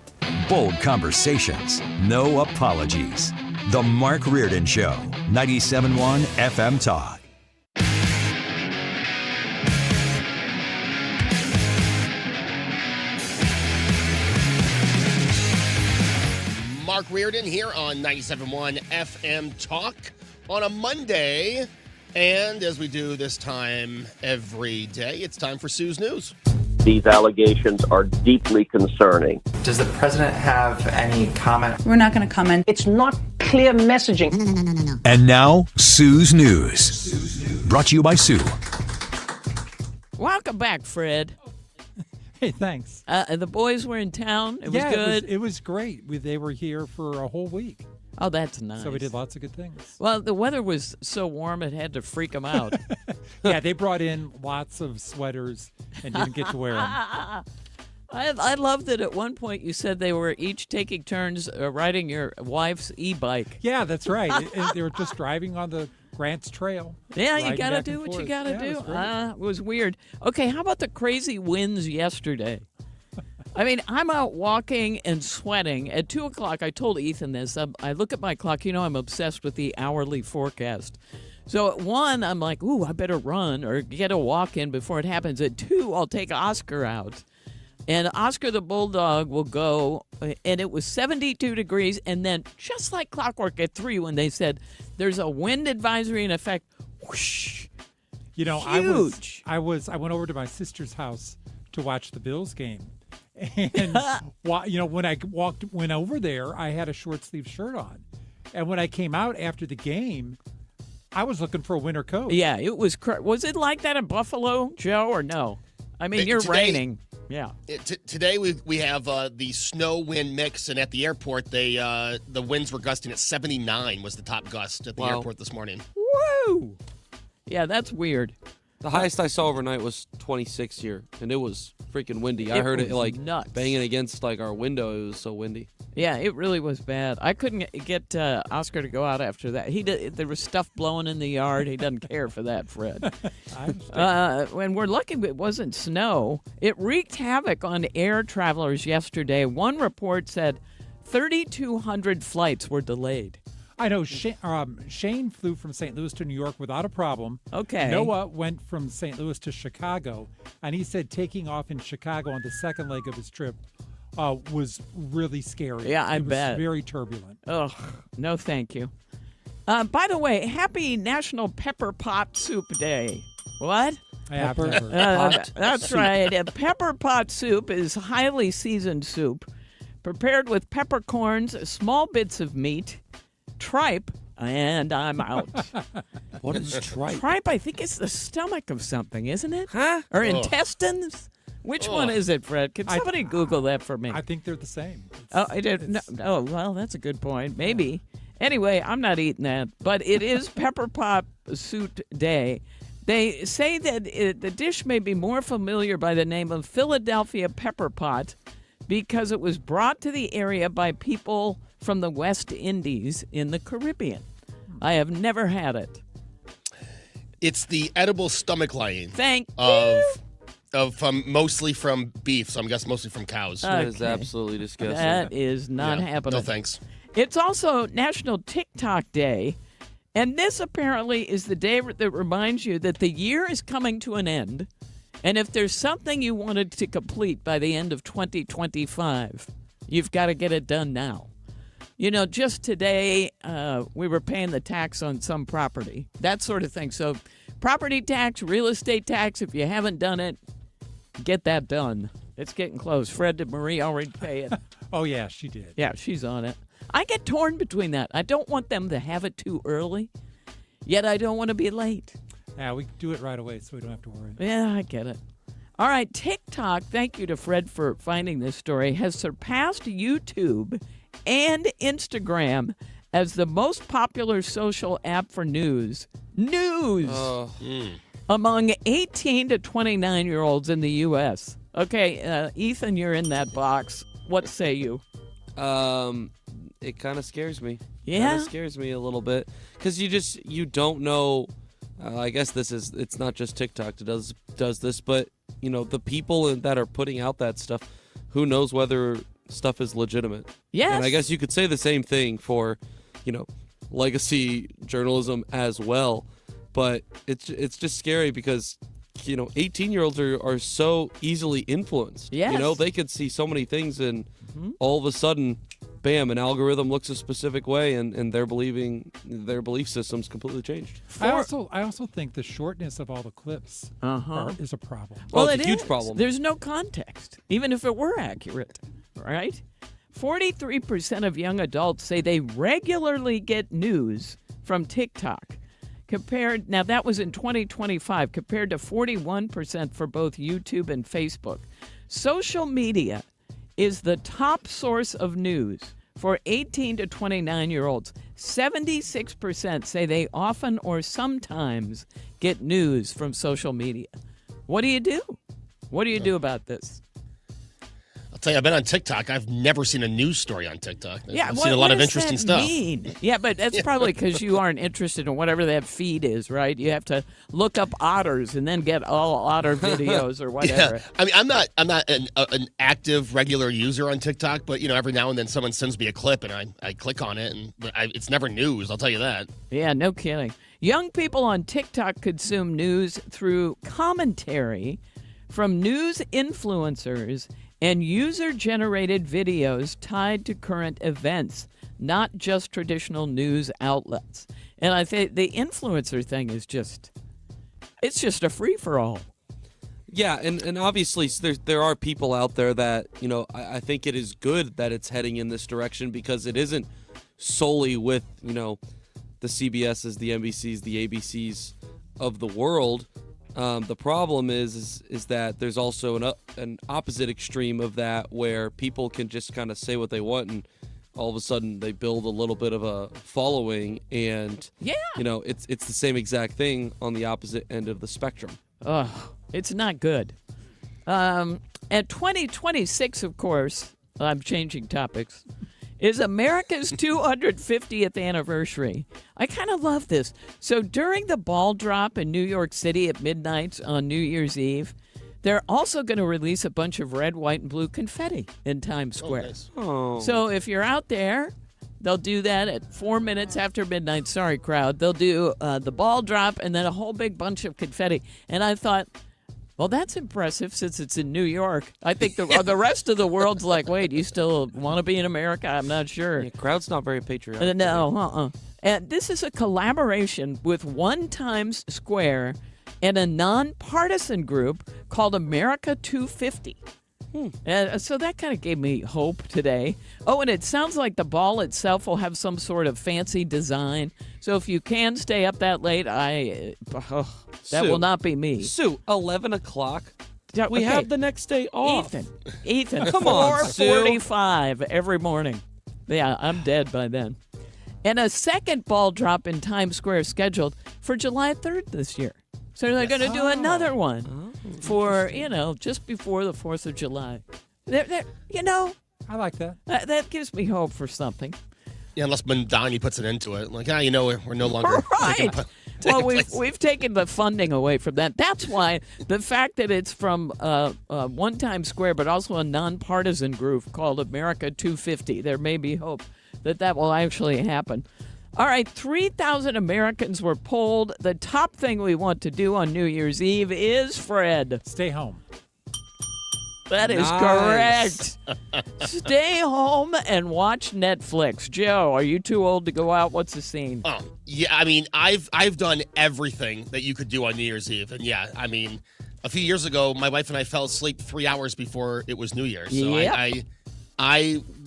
Bold conversations, no apologies. The Mark Reardon Show, 97.1 FM Talk. Mark Reardon here on 97.1 FM Talk on a Monday. And as we do this time every day, it's time for Sue's News. These allegations are deeply concerning. Does the president have any comment? We're not going to comment. It's not clear messaging. No. And now, Sue's News. Brought to you by Sue. Welcome back, Fred. Hey, thanks. The boys were in town. It was good. It was great. They were here for a whole week. Oh, that's nice. So we did lots of good things. Well, the weather was so warm it had to freak them out. Yeah, they brought in lots of sweaters and didn't get to wear them. I love that at one point you said they were each taking turns riding your wife's e-bike. Yeah, that's right. They were just driving on the Grants Trail. Yeah, you got to do what you got to do. It was weird. Okay, how about the crazy winds yesterday? I mean, I'm out walking and sweating. At 2 o'clock, I told Ethan this. I look at my clock. You know, I'm obsessed with the hourly forecast. So at 1, I'm like, ooh, I better run or get a walk in before it happens. At 2, I'll take Oscar out. And Oscar the Bulldog will go, and it was 72 degrees. And then, just like clockwork at 3, when they said there's a wind advisory in effect, whoosh. You know, huge. I went over to my sister's house to watch the Bills game. And when I went over there, I had a short sleeve shirt on. And when I came out after the game, I was looking for a winter coat. Yeah, it was. Was it like that in Buffalo, Joe, or no? I mean, you're raining. Yeah. Today we have the snow wind mix, and at the airport, the winds were gusting at 79 was the top gust at the airport this morning. Woo! Yeah, that's weird. The highest I saw overnight was 26 here, and it was freaking windy. I heard it like nuts. Banging against like our window. It was so windy. Yeah, it really was bad. I couldn't get Oscar to go out after that. There was stuff blowing in the yard. He doesn't care for that, Fred. When we're lucky it wasn't snow, it wreaked havoc on air travelers yesterday. One report said 3,200 flights were delayed. I know Shane flew from St. Louis to New York without a problem. Okay. Noah went from St. Louis to Chicago, and he said taking off in Chicago on the second leg of his trip was really scary. Yeah, I bet. It was very turbulent. Ugh, no thank you. By the way, happy National Pepper Pot Soup Day. What? That's right. A pepper pot soup is highly seasoned soup prepared with peppercorns, small bits of meat, tripe, and I'm out. What is tripe? Tripe, I think it's the stomach of something, isn't it? Huh? Or intestines? Which one is it, Fred? Can somebody Google that for me? I think they're the same. I did. No, oh, well, that's a good point. Maybe. Anyway, I'm not eating that. But it is Pepper Pot Soup Day. They say that the dish may be more familiar by the name of Philadelphia Pepper Pot because it was brought to the area by people from the West Indies in the Caribbean. I have never had it. It's the edible stomach lining. Thank you. Mostly from beef, so I'm guessing mostly from cows. That is absolutely disgusting. That is not happening. No thanks. It's also National TikTok Day, and this apparently is the day that reminds you that the year is coming to an end, and if there's something you wanted to complete by the end of 2025, you've got to get it done now. You know, just today, we were paying the tax on some property, that sort of thing. So property tax, real estate tax, if you haven't done it, get that done. It's getting close. Fred, did Marie already pay it? Oh, yeah, she did. Yeah, she's on it. I get torn between that. I don't want them to have it too early, yet I don't want to be late. Yeah, we do it right away so we don't have to worry. Yeah, I get it. All right, TikTok, thank you to Fred for finding this story, has surpassed YouTube and Instagram as the most popular social app for news. Among 18 to 29-year-olds in the U.S. Okay, Ethan, you're in that box. What say you? It kind of scares me. Yeah? Kind of scares me a little bit. Because you don't know. I guess it's not just TikTok that does this, but, you know, the people that are putting out that stuff, who knows whether stuff is legitimate. Yes. And I guess you could say the same thing for, you know, legacy journalism as well. But it's just scary because, you know, 18-year-olds are so easily influenced. Yes. You know, they could see so many things and all of a sudden, bam, an algorithm looks a specific way and their belief system's completely changed. I also think the shortness of all the clips is a problem. Well, it's a huge problem. There's no context, even if it were accurate, right? 43% of young adults say they regularly get news from TikTok. Now that was in 2025, compared to 41% for both YouTube and Facebook. Social media is the top source of news for 18 to 29-year-olds. 76% say they often or sometimes get news from social media. What do you do? What do you do about this? I'll tell you, I've been on TikTok. I've never seen a news story on TikTok. I've seen a what lot of does interesting that stuff. Mean? Yeah, but that's probably because you aren't interested in whatever that feed is, right? You have to look up otters and then get all otter videos or whatever. Yeah. I mean, I'm not an active regular user on TikTok, but you know, every now and then someone sends me a clip and I click on it, and it's never news. I'll tell you that. Yeah, no kidding. Young people on TikTok consume news through commentary from news influencers and user-generated videos tied to current events, not just traditional news outlets. And I think the influencer thing is it's just a free-for-all. Yeah, and obviously there are people out there that, you know, I think it is good that it's heading in this direction because it isn't solely with, you know, the CBSs, the NBCs, the ABCs of the world. The problem is that there's also an opposite extreme of that where people can just kind of say what they want and all of a sudden they build a little bit of a following and you know it's the same exact thing on the opposite end of the spectrum. It's not good. At 2026, of course, I'm changing topics. is America's 250th anniversary. I kind of love this. So during the ball drop in New York City at midnight on New Year's Eve, they're also going to release a bunch of red, white, and blue confetti in Times Square. Nice. So if you're out there, they'll do that at 4 minutes after midnight. Sorry, crowd. They'll do the ball drop and then a whole big bunch of confetti. And I thought, well, that's impressive since it's in New York. I think the rest of the world's like, wait, you still want to be in America? I'm not sure. Yeah, crowd's not very patriotic. No. And this is a collaboration with One Times Square and a nonpartisan group called America 250. So that kind of gave me hope today. Oh, and it sounds like the ball itself will have some sort of fancy design. So if you can stay up that late, that will not be me. Sue, 11 o'clock? Yeah, we have the next day off. Ethan, Come on, 4:45 every morning. Yeah, I'm dead by then. And a second ball drop in Times Square scheduled for July 3rd this year. So they're going to do another one for, just before the 4th of July. I like that. That gives me hope for something. Yeah, unless Mondani puts an end to it. Like, we're no longer... Right. Well, we've taken the funding away from that. That's why the fact that it's from One Times Square, but also a nonpartisan group called America 250, there may be hope that will actually happen. All right, 3,000 Americans were polled. The top thing we want to do on New Year's Eve is, Fred. Stay home. That is correct. Stay home and watch Netflix. Joe, are you too old to go out? What's the scene? Oh, yeah, I mean, I've done everything that you could do on New Year's Eve. And yeah, I mean, a few years ago, my wife and I fell asleep 3 hours before it was New Year's. So Yep.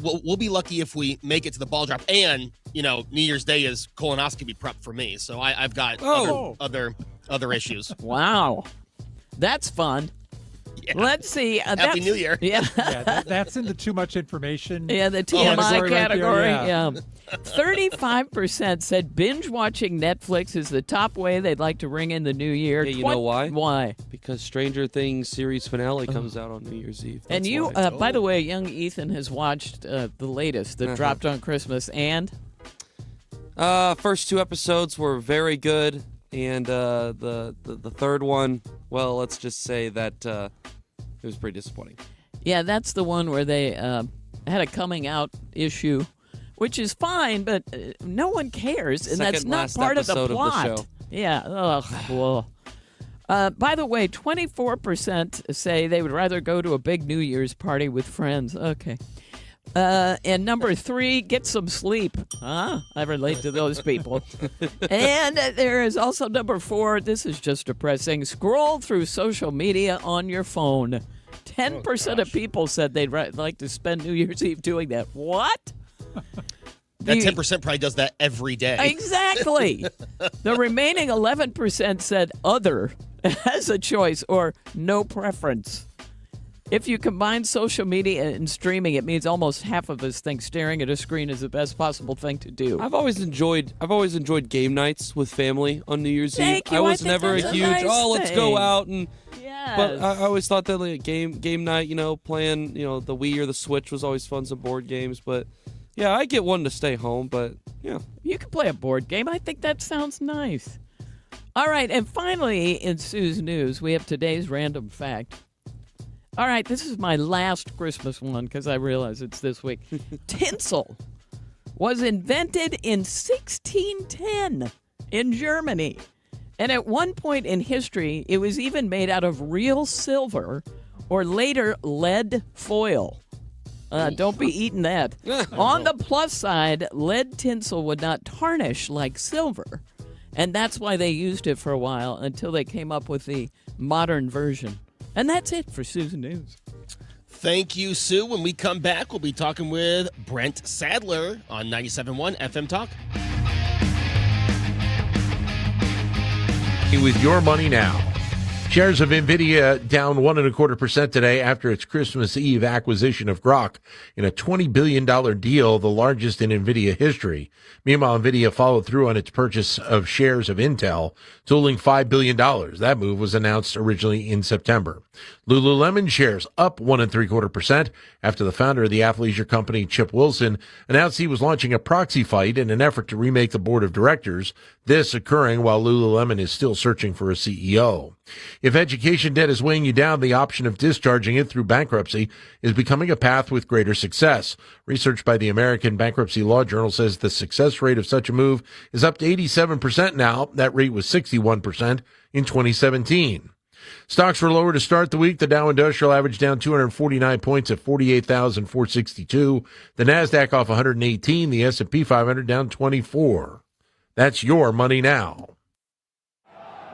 we'll be lucky if we make it to the ball drop. And, New Year's Day is colonoscopy prep for me. So I've got other issues. Wow. That's fun. Yeah. Let's see. Happy New Year. Yeah. That's in the too much information. Yeah, the TMI category. Right yeah. 35% said binge watching Netflix is the top way they'd like to ring in the new year. Yeah, you know why? Why? Because Stranger Things series finale comes out on New Year's Eve. And you, by the way, young Ethan has watched the latest that dropped on Christmas, and? First 2 episodes were very good, and the third one, well, let's just say that it was pretty disappointing. Yeah, that's the one where they had a coming out issue, which is fine, but no one cares, and that's not part of the plot. Of the show. Yeah. Ugh. By the way, 24% say they would rather go to a big New Year's party with friends. Okay. And number 3, get some sleep. I relate to those people. And there is also number 4. This is just depressing. Scroll through social media on your phone. 10% of people said they'd like to spend New Year's Eve doing that. What? That 10% probably does that every day. Exactly. The remaining 11% said other as a choice or no preference. If you combine social media and streaming, it means almost half of us think staring at a screen is the best possible thing to do. I've always enjoyed game nights with family on New Year's Eve. I was never a huge nice let's go out and. Yes. But I always thought that like, game night, playing, the Wii or the Switch was always fun. Some board games, but yeah, I get one to stay home. But yeah, you can play a board game. I think that sounds nice. All right, and finally, in Sue's news, we have today's random fact. All right, this is my last Christmas one because I realize it's this week. Tinsel was invented in 1610 in Germany. And at one point in history, it was even made out of real silver or later lead foil. Don't be eating that. On the plus side, lead tinsel would not tarnish like silver. And that's why they used it for a while until they came up with the modern version. And that's it for Sue's News. Thank you, Sue. When we come back, we'll be talking with Brent Sadler on 97.1 FM Talk. With your money now. Shares of NVIDIA down 1.25% today after its Christmas Eve acquisition of Grok in a $20 billion deal, the largest in NVIDIA history. Meanwhile, NVIDIA followed through on its purchase of shares of Intel, totaling $5 billion. That move was announced originally in September. Lululemon shares up 1.75% after the founder of the athleisure company, Chip Wilson, announced he was launching a proxy fight in an effort to remake the board of directors, this occurring while Lululemon is still searching for a CEO. If education debt is weighing you down, the option of discharging it through bankruptcy is becoming a path with greater success. Research by the American Bankruptcy Law Journal says the success rate of such a move is up to 87% now. That rate was 61% in 2017. Stocks were lower to start the week. The Dow Industrial average down 249 points at 48,462. The Nasdaq off 118. The S&P 500 down 24. That's your money now.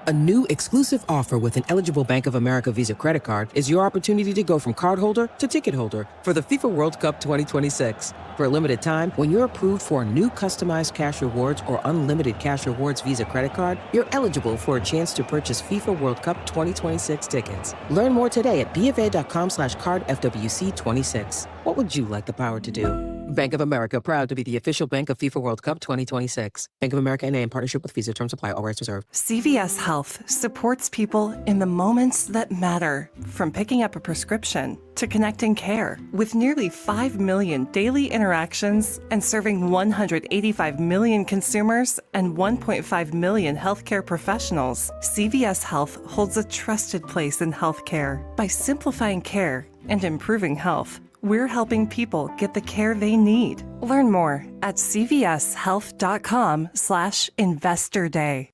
A new exclusive offer with an eligible Bank of America Visa credit card is your opportunity to go from cardholder to ticket holder for the FIFA World Cup 2026. For a limited time, when you're approved for a new customized cash rewards or unlimited cash rewards Visa credit card, you're eligible for a chance to purchase FIFA World Cup 2026 tickets. Learn more today at BofA.com/card FWC26. What would you like the power to do? Bank of America, proud to be the official bank of FIFA World Cup 2026. Bank of America N.A. in partnership with Visa. Terms apply. All rights reserved. CVS Health supports people in the moments that matter. From picking up a prescription to connecting care. With nearly 5 million daily interactions and serving 185 million consumers and 1.5 million healthcare professionals, CVS Health holds a trusted place in healthcare. By simplifying care and improving health, we're helping people get the care they need. Learn more at cvshealth.com/investor day.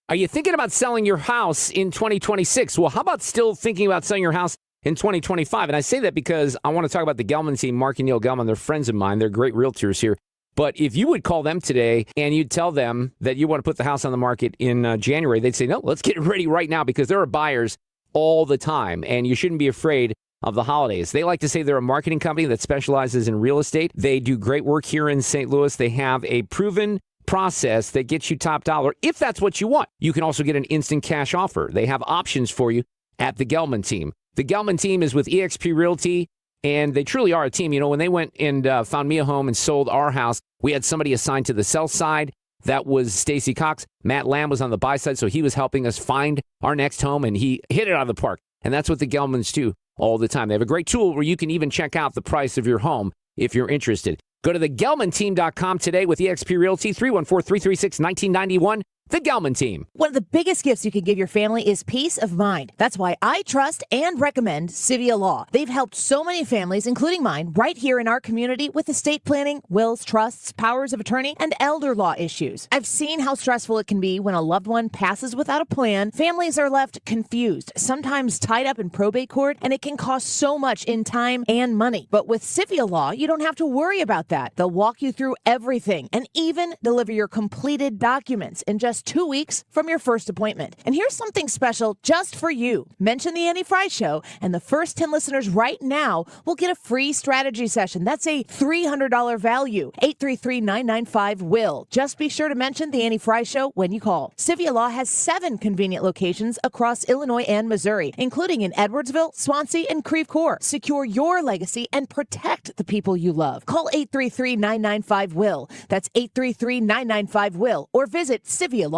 Are you thinking about selling your house in 2026? Well, how about still thinking about selling your house in 2025? And I say that because I want to talk about the Gelman team, Mark and Neil Gelman. They're friends of mine. They're great realtors here. But if you would call them today and you'd tell them that you want to put the house on the market in January, they'd say, no, let's get it ready right now because there are buyers all the time, and you shouldn't be afraid of the holidays. They like to say they're a marketing company that specializes in real estate. They do great work here in St. Louis. They have a proven process that gets you top dollar if that's what you want. You can also get an instant cash offer. They have options for you at the Gelman team. The Gelman team is with eXp Realty, and they truly are a team. You know, when they went and found me a home and sold our house, we had somebody assigned to the sell side. That was Stacy Cox. Matt Lamb was on the buy side, so he was helping us find our next home, and he hit it out of the park. And that's what the Gelmans do all the time. They have a great tool where you can even check out the price of your home if you're interested. Go to thegelmanteam.com today with eXp Realty, 314-336-1991. The Gelman team. One of the biggest gifts you can give your family is peace of mind. That's why I trust and recommend Civia Law. They've helped so many families, including mine, right here in our community with estate planning, wills, trusts, powers of attorney, and elder law issues. I've seen how stressful it can be when a loved one passes without a plan. Families are left confused, sometimes tied up in probate court, and it can cost so much in time and money. But with Civia Law, you don't have to worry about that. They'll walk you through everything and even deliver your completed documents in just 2 weeks from your first appointment. And here's something special just for you. Mention the Annie Fry Show, and the first 10 listeners right now will get a free strategy session. That's a $300 value. 833-995-WILL. Just be sure to mention the Annie Fry Show when you call. Civia Law has 7 convenient locations across Illinois and Missouri, including in Edwardsville, Swansea, and Creve Coeur. Secure your legacy and protect the people you love. Call 833-995-WILL. That's 833-995-WILL, or visit civialaw.com.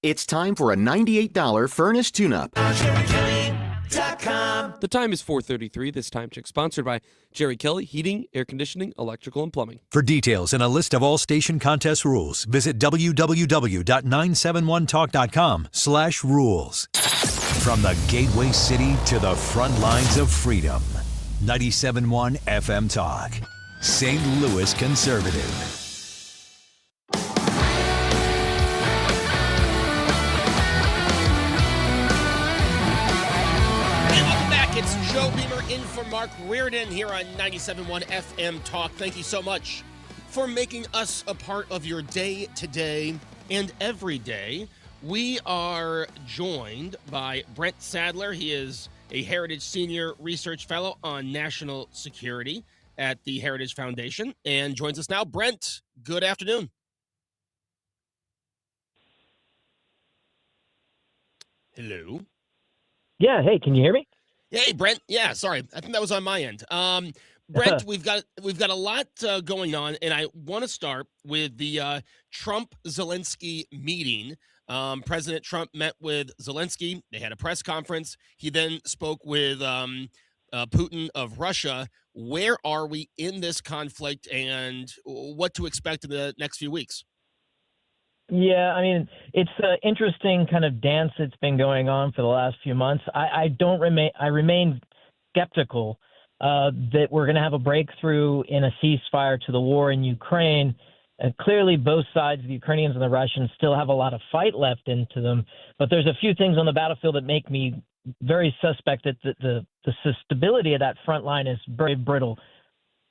It's time for a $98 furnace tune-up. The time is 4:33. This time check sponsored by Jerry Kelly Heating, Air Conditioning, Electrical, and Plumbing. For details and a list of all station contest rules, visit www.971talk.com/rules. From the gateway city to the front lines of freedom, 97.1 FM Talk, St. Louis Conservative. It's Joe Beamer in for Mark Reardon here on 97.1 FM Talk. Thank you so much for making us a part of your day today and every day. We are joined by Brent Sadler. He is a Heritage Senior Research Fellow on National Security at the Heritage Foundation and joins us now. Brent, good afternoon. Hello. Yeah, hey, can you hear me? Hey, Brent. Yeah, sorry. I think that was on my end. Brent, we've got a lot going on, and I want to start with the Trump-Zelensky meeting. President Trump met with Zelensky. They had a press conference. He then spoke with Putin of Russia. Where are we in this conflict, and what to expect in the next few weeks? Yeah, I mean, it's an interesting kind of dance that's been going on for the last few months. I remain skeptical that we're going to have a breakthrough in a ceasefire to the war in Ukraine. And clearly, both sides, the Ukrainians and the Russians, still have a lot of fight left into them. But there's a few things on the battlefield that make me very suspect that the stability of that front line is very brittle.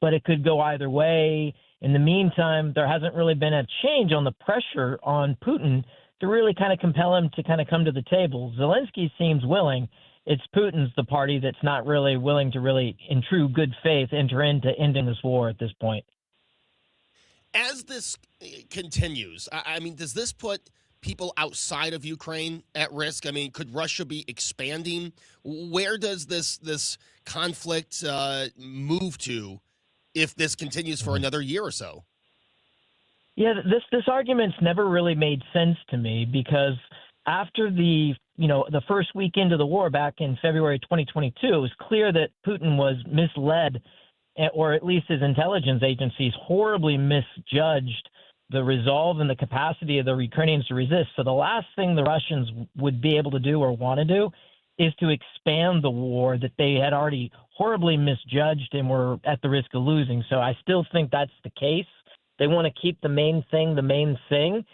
But it could go either way. In the meantime, there hasn't really been a change on the pressure on Putin to really kind of compel him to kind of come to the table. Zelensky seems willing. It's Putin's the party that's not really willing to really, in true good faith, enter into ending this war at this point. As this continues, I mean, does this put people outside of Ukraine at risk? I mean, could Russia be expanding? Where does this conflict move to if this continues for another year or so? Yeah, this argument's never really made sense to me, because after the first week into the war back in February 2022, it was clear that Putin was misled, or at least his intelligence agencies horribly misjudged the resolve and the capacity of the Ukrainians to resist. So the last thing the Russians would be able to do or want to do is to expand the war that they had already horribly misjudged and were at the risk of losing. So I still think that's the case. They want to keep the main thing,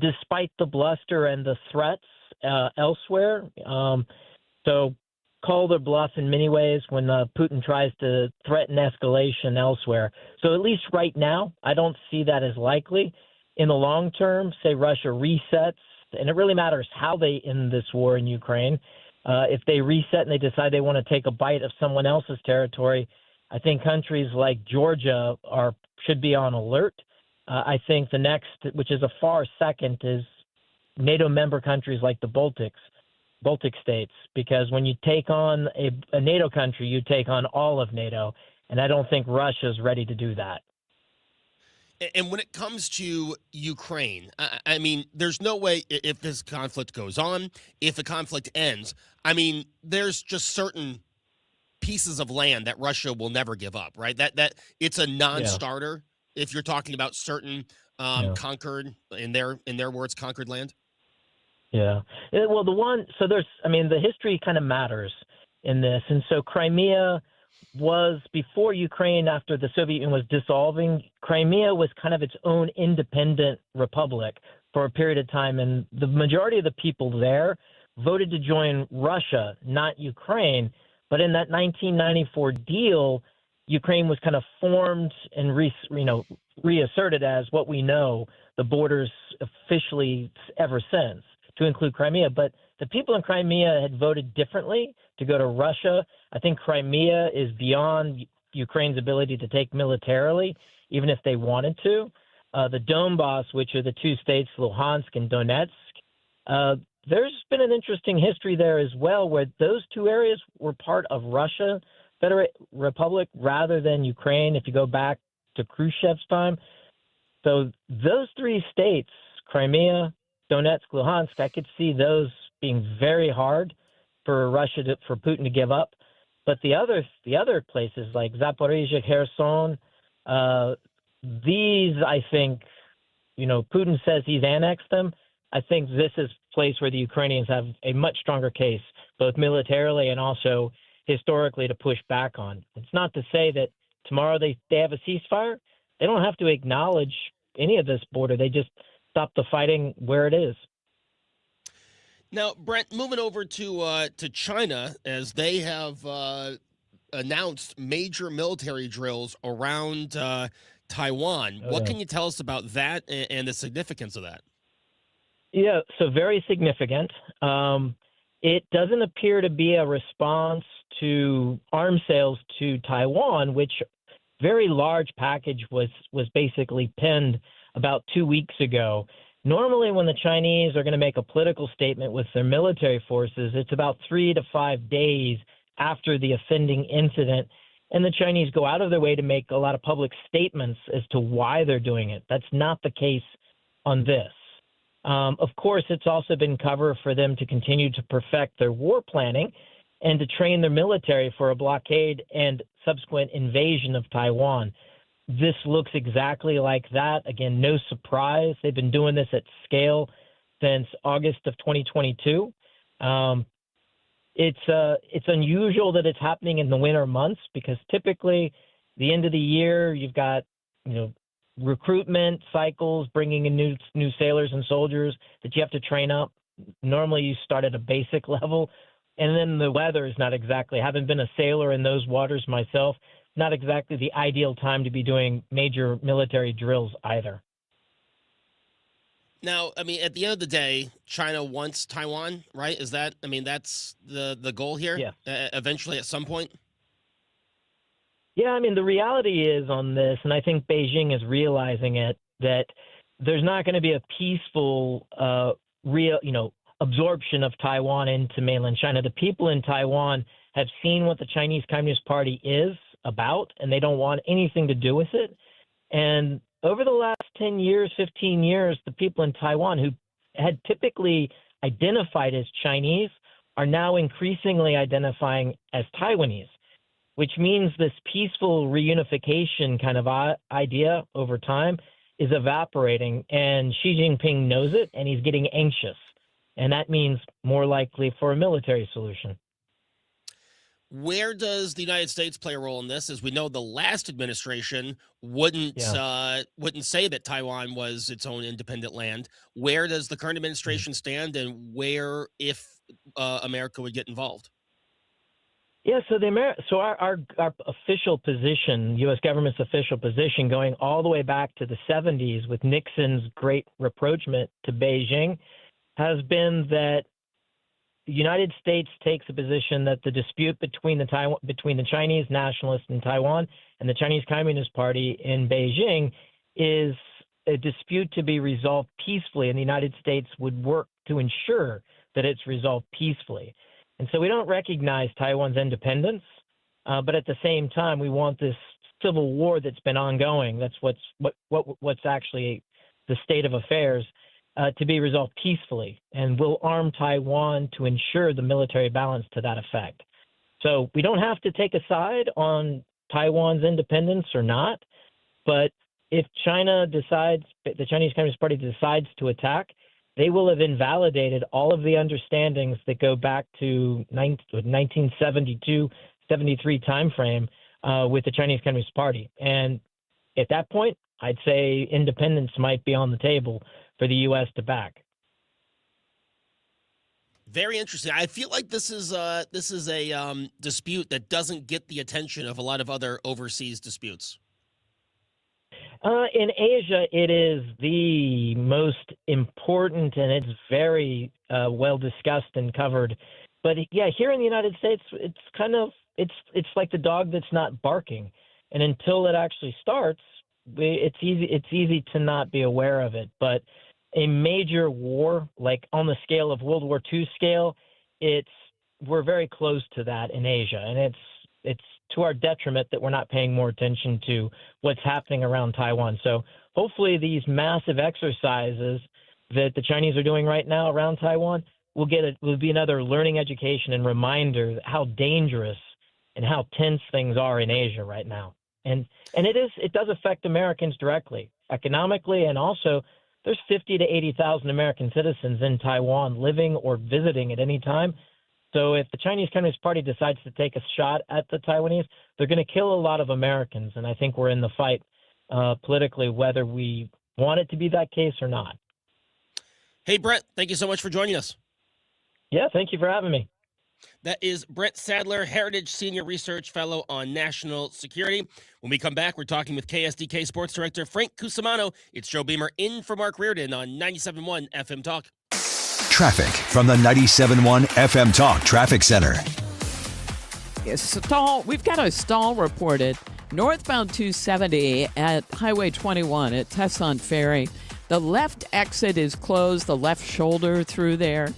despite the bluster and the threats elsewhere. So call their bluff in many ways when Putin tries to threaten escalation elsewhere. So at least right now, I don't see that as likely. In the long term, say Russia resets, and it really matters how they end this war in Ukraine. If they reset and they decide they want to take a bite of someone else's territory, I think countries like Georgia should be on alert. I think the next, which is a far second, is NATO member countries like the Baltic states, because when you take on a NATO country, you take on all of NATO, and I don't think Russia's ready to do that. And when it comes to Ukraine, I mean, there's no way, if this conflict goes on, if the conflict ends, I mean, there's just certain pieces of land that Russia will never give up, right? That it's a non-starter if you're talking about certain conquered, in their words, conquered land. Yeah. Well, the history kind of matters in this. And so Crimea was, before Ukraine, after the Soviet Union was dissolving, Crimea was kind of its own independent republic for a period of time. And the majority of the people there voted to join Russia, not Ukraine. But in that 1994 deal, Ukraine was kind of formed and reasserted as what we know the borders officially ever since, to include Crimea. But the people in Crimea had voted differently to go to Russia. I think Crimea is beyond Ukraine's ability to take militarily, even if they wanted to. The Donbass, which are the two states, Luhansk and Donetsk, there's been an interesting history there as well, where those two areas were part of Russia, Federal Republic, rather than Ukraine, if you go back to Khrushchev's time. So those three states, Crimea, Donetsk, Luhansk, I could see those being very hard for for Putin to give up. But the other places like Zaporizhzhia, Kherson, these, I think, Putin says he's annexed them. I think this is a place where the Ukrainians have a much stronger case, both militarily and also historically, to push back on. It's not to say that tomorrow they have a ceasefire. They don't have to acknowledge any of this border. They just stop the fighting where it is. Now, Brent, moving over to China, as they have announced major military drills around Taiwan. What can you tell us about that and the significance of that? Yeah, so very significant. It doesn't appear to be a response to arms sales to Taiwan, which very large package was basically pinned about 2 weeks ago. Normally, when the Chinese are going to make a political statement with their military forces, it's about 3 to 5 days after the offending incident, and the Chinese go out of their way to make a lot of public statements as to why they're doing it. That's not the case on this. Of course, it's also been cover for them to continue to perfect their war planning and to train their military for a blockade and subsequent invasion of Taiwan. This looks exactly like that. Again, no surprise. They've been doing this at scale since August of 2022. It's unusual that it's happening in the winter months because typically the end of the year you've got recruitment cycles, bringing in new sailors and soldiers that you have to train up. Normally you start at a basic level, and then the weather is not exactly, having been a sailor in those waters myself, not exactly the ideal time to be doing major military drills either. Now, I mean, at the end of the day, China wants Taiwan, right? Is that, I mean, that's the goal here? Yeah. Eventually at some point? Yeah, I mean, the reality is on this, and I think Beijing is realizing it, that there's not going to be a peaceful, absorption of Taiwan into mainland China. The people in Taiwan have seen what the Chinese Communist Party is about, and they don't want anything to do with it. And over the last 10 years, 15 years, the people in Taiwan who had typically identified as Chinese are now increasingly identifying as Taiwanese, which means this peaceful reunification kind of idea over time is evaporating. And Xi Jinping knows it, and he's getting anxious. And that means more likely for a military solution. Where does the United States play a role in this? As we know, the last administration wouldn't say that Taiwan was its own independent land. Where does the current administration stand, and where, if America would get involved? Yeah, so our official position, U.S. government's official position, going all the way back to the 70s with Nixon's great rapprochement to Beijing, has been that the United States takes a position that the dispute between the Chinese nationalists in Taiwan and the Chinese Communist Party in Beijing is a dispute to be resolved peacefully, and the United States would work to ensure that it's resolved peacefully. And so we don't recognize Taiwan's independence, but at the same time, we want this civil war that's been ongoing. That's what's actually the state of affairs. To be resolved peacefully, and we'll arm Taiwan to ensure the military balance to that effect. So we don't have to take a side on Taiwan's independence or not, but if China decides, the Chinese Communist Party decides to attack, they will have invalidated all of the understandings that go back to 1972, 73 timeframe with the Chinese Communist Party. And at that point, I'd say independence might be on the table for the U.S. to back. Very interesting. I feel like this is a dispute that doesn't get the attention of a lot of other overseas disputes. In Asia, it is the most important, and it's very well discussed and covered. But yeah, here in the United States, it's kind of it's like the dog that's not barking, and until it actually starts, it's easy to not be aware of it. But a major war, like on the scale of World War II scale, we're very close to that in Asia, and it's to our detriment that we're not paying more attention to what's happening around Taiwan. So hopefully these massive exercises that the Chinese are doing right now around Taiwan will be another learning education and reminder how dangerous and how tense things are in Asia right now. And it does affect Americans directly, economically, and also there's 50 to 80,000 American citizens in Taiwan living or visiting at any time. So if the Chinese Communist Party decides to take a shot at the Taiwanese, they're going to kill a lot of Americans. And I think we're in the fight politically, whether we want it to be that case or not. Hey, Brent, thank you so much for joining us. Yeah, thank you for having me. That is Brent Sadler, Heritage Senior Research Fellow on National Security. When we come back, we're talking with KSDK Sports Director Frank Cusumano. It's Joe Beamer in for Mark Reardon on 97.1 FM Talk. Traffic from the 97.1 FM Talk Traffic Center. We've got a stall reported northbound 270 at Highway 21 at Tesson Ferry. The left exit is closed, the left shoulder through there.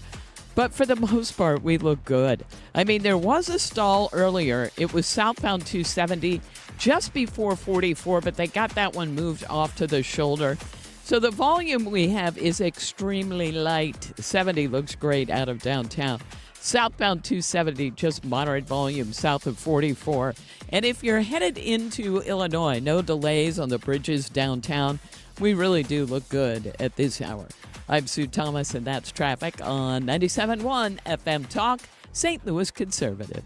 But for the most part, we look good. I mean, there was a stall earlier. It was southbound 270 just before 44, but they got that one moved off to the shoulder. So the volume we have is extremely light. 70 looks great out of downtown. Southbound 270, just moderate volume south of 44. And if you're headed into Illinois, no delays on the bridges downtown. We really do look good at this hour. I'm Sue Thomas, and that's traffic on 97.1 FM Talk, St. Louis Conservative.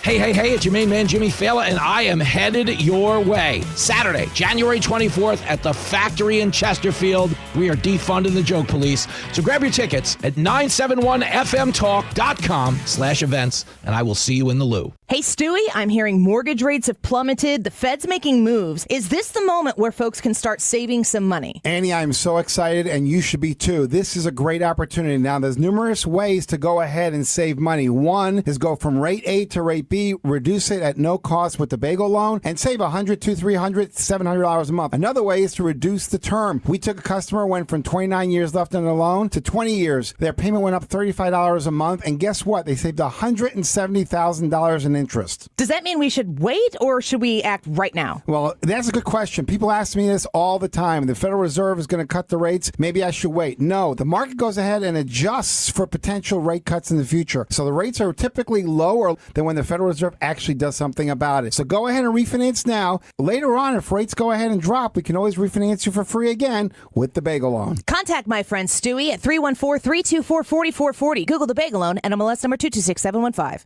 Hey, it's your main man, Jimmy Fallon, and I am headed your way. Saturday, January 24th at the Factory in Chesterfield. We are defunding the joke police. So grab your tickets at 971fmtalk.com/events, and I will see you in the loo. Hey, Stewie, I'm hearing mortgage rates have plummeted. The Fed's making moves. Is this the moment where folks can start saving some money? Annie, I'm so excited, and you should be too. This is a great opportunity. Now, there's numerous ways to go ahead and save money. One is go from rate A to rate B, reduce it at no cost with the bagel loan, and save $100, $200, $300, $700 a month. Another way is to reduce the term. We took a customer, went from 29 years left on the loan to 20 years. Their payment went up $35 a month, and guess what? They saved $170,000 in interest. Does that mean we should wait, or should we act right now? Well, that's a good question. People ask me this all the time. The Federal Reserve is going to cut the rates. Maybe I should wait. No, the market goes ahead and adjusts for potential rate cuts in the future. So the rates are typically lower than when the Federal Reserve actually does something about it. So go ahead and refinance now. Later on, if rates go ahead and drop, we can always refinance you for free again with the bagel loan. Contact my friend Stewie at 314-324-4440. Google the bagel loan and MLS number 226715.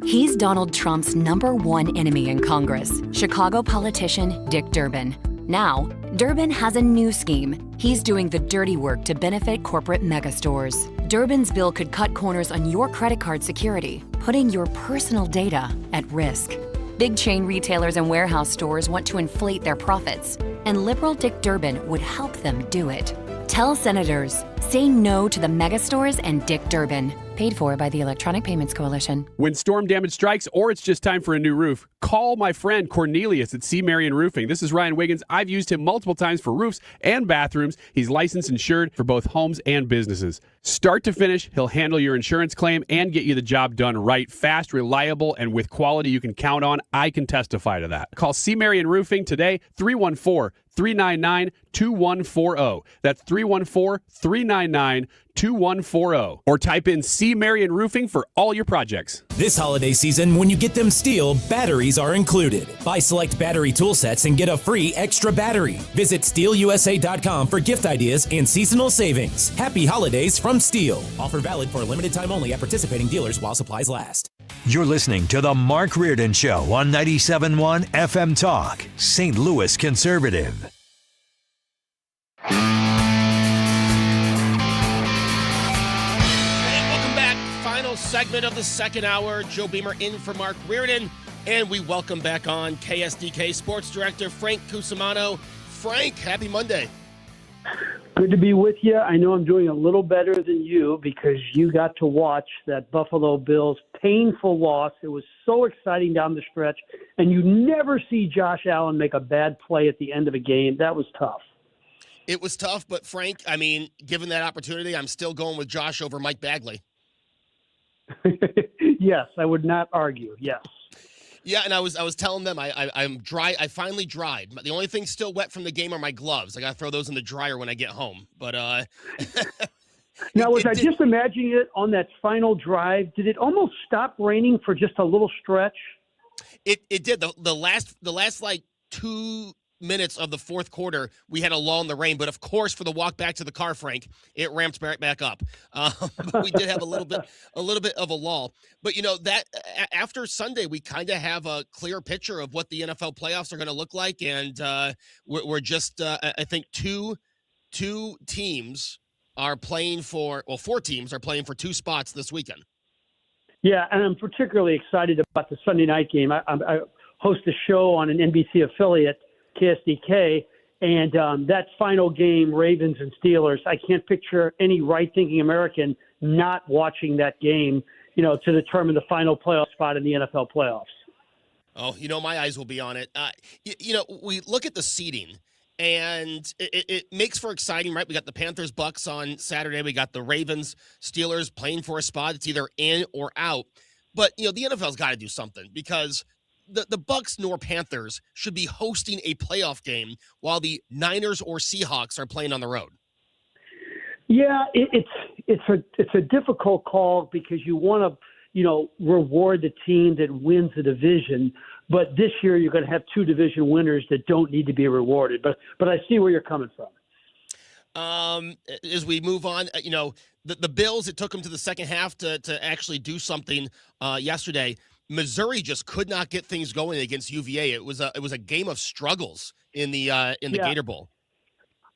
He's Donald Trump's #1 enemy in Congress, Chicago politician Dick Durbin. Now, Durbin has a new scheme. He's doing the dirty work to benefit corporate megastores. Durbin's bill could cut corners on your credit card security, putting your personal data at risk. Big chain retailers and warehouse stores want to inflate their profits, and liberal Dick Durbin would help them do it. Tell senators, say no to the megastores and Dick Durbin. Paid for by the Electronic Payments Coalition. When storm damage strikes or it's just time for a new roof, call my friend Cornelius at C. Marion Roofing. This is Ryan Wiggins. I've used him multiple times for roofs and bathrooms. He's licensed and insured for both homes and businesses. Start to finish, he'll handle your insurance claim and get you the job done right, fast, reliable, and with quality you can count on. I can testify to that. Call C. Marion Roofing today, 314-399-2140. That's 314-399-2140. Or type in C. Marion Roofing for all your projects. This holiday season, when you get them Steel, batteries are included. Buy select battery tool sets and get a free extra battery. Visit SteelUSA.com for gift ideas and seasonal savings. Happy holidays from Steel. Offer valid for a limited time only at participating dealers while supplies last. You're listening to The Mark Reardon Show on 97.1 FM Talk, St. Louis Conservative. Final segment of the second hour. Joe Beamer in for Mark Reardon. And we welcome back on KSDK Sports Director Frank Cusumano. Frank, happy Monday. Good to be with you. I know I'm doing a little better than you because you got to watch that Buffalo Bills painful loss. It was so exciting down the stretch. And you never see Josh Allen make a bad play at the end of a game. That was tough. It was tough, but Frank, I mean, given that opportunity, I'm still going with Josh over Mike Bagley. Yes, I would not argue. Yes. Yeah, and I was telling them I'm dry. I finally dried. The only thing still wet from the game are my gloves. I got to throw those in the dryer when I get home. But now, was I just imagining it on that final drive? Did it almost stop raining for just a little stretch? It did. The last like 2 minutes of the fourth quarter, we had a lull in the rain, but of course, for the walk back to the car, Frank, it ramped right back up. But we did have a little bit of a lull. But you know that after Sunday, we kind of have a clear picture of what the NFL playoffs are going to look like, and we're just I think two teams are playing for 4 teams are playing for 2 spots this weekend. Yeah, and I'm particularly excited about the Sunday night game. I host a show on an NBC affiliate, KSDK, and that final game, Ravens and Steelers, I can't picture any right-thinking American not watching that game, to determine the final playoff spot in the NFL playoffs. Oh, my eyes will be on it. We look at the seeding, and it makes for exciting, right? We got the Panthers Bucks on Saturday. We got the Ravens Steelers playing for a spot. It's either in or out. But, the NFL's got to do something because the Bucks nor Panthers should be hosting a playoff game while the Niners or Seahawks are playing on the road. Yeah, it's a difficult call because you want to reward the team that wins the division, but this year you're going to have two division winners that don't need to be rewarded. But I see where you're coming from. As we move on, the Bills, it took them to the second half to actually do something yesterday. Missouri just could not get things going against UVA. It was a game of struggles in the Gator Bowl.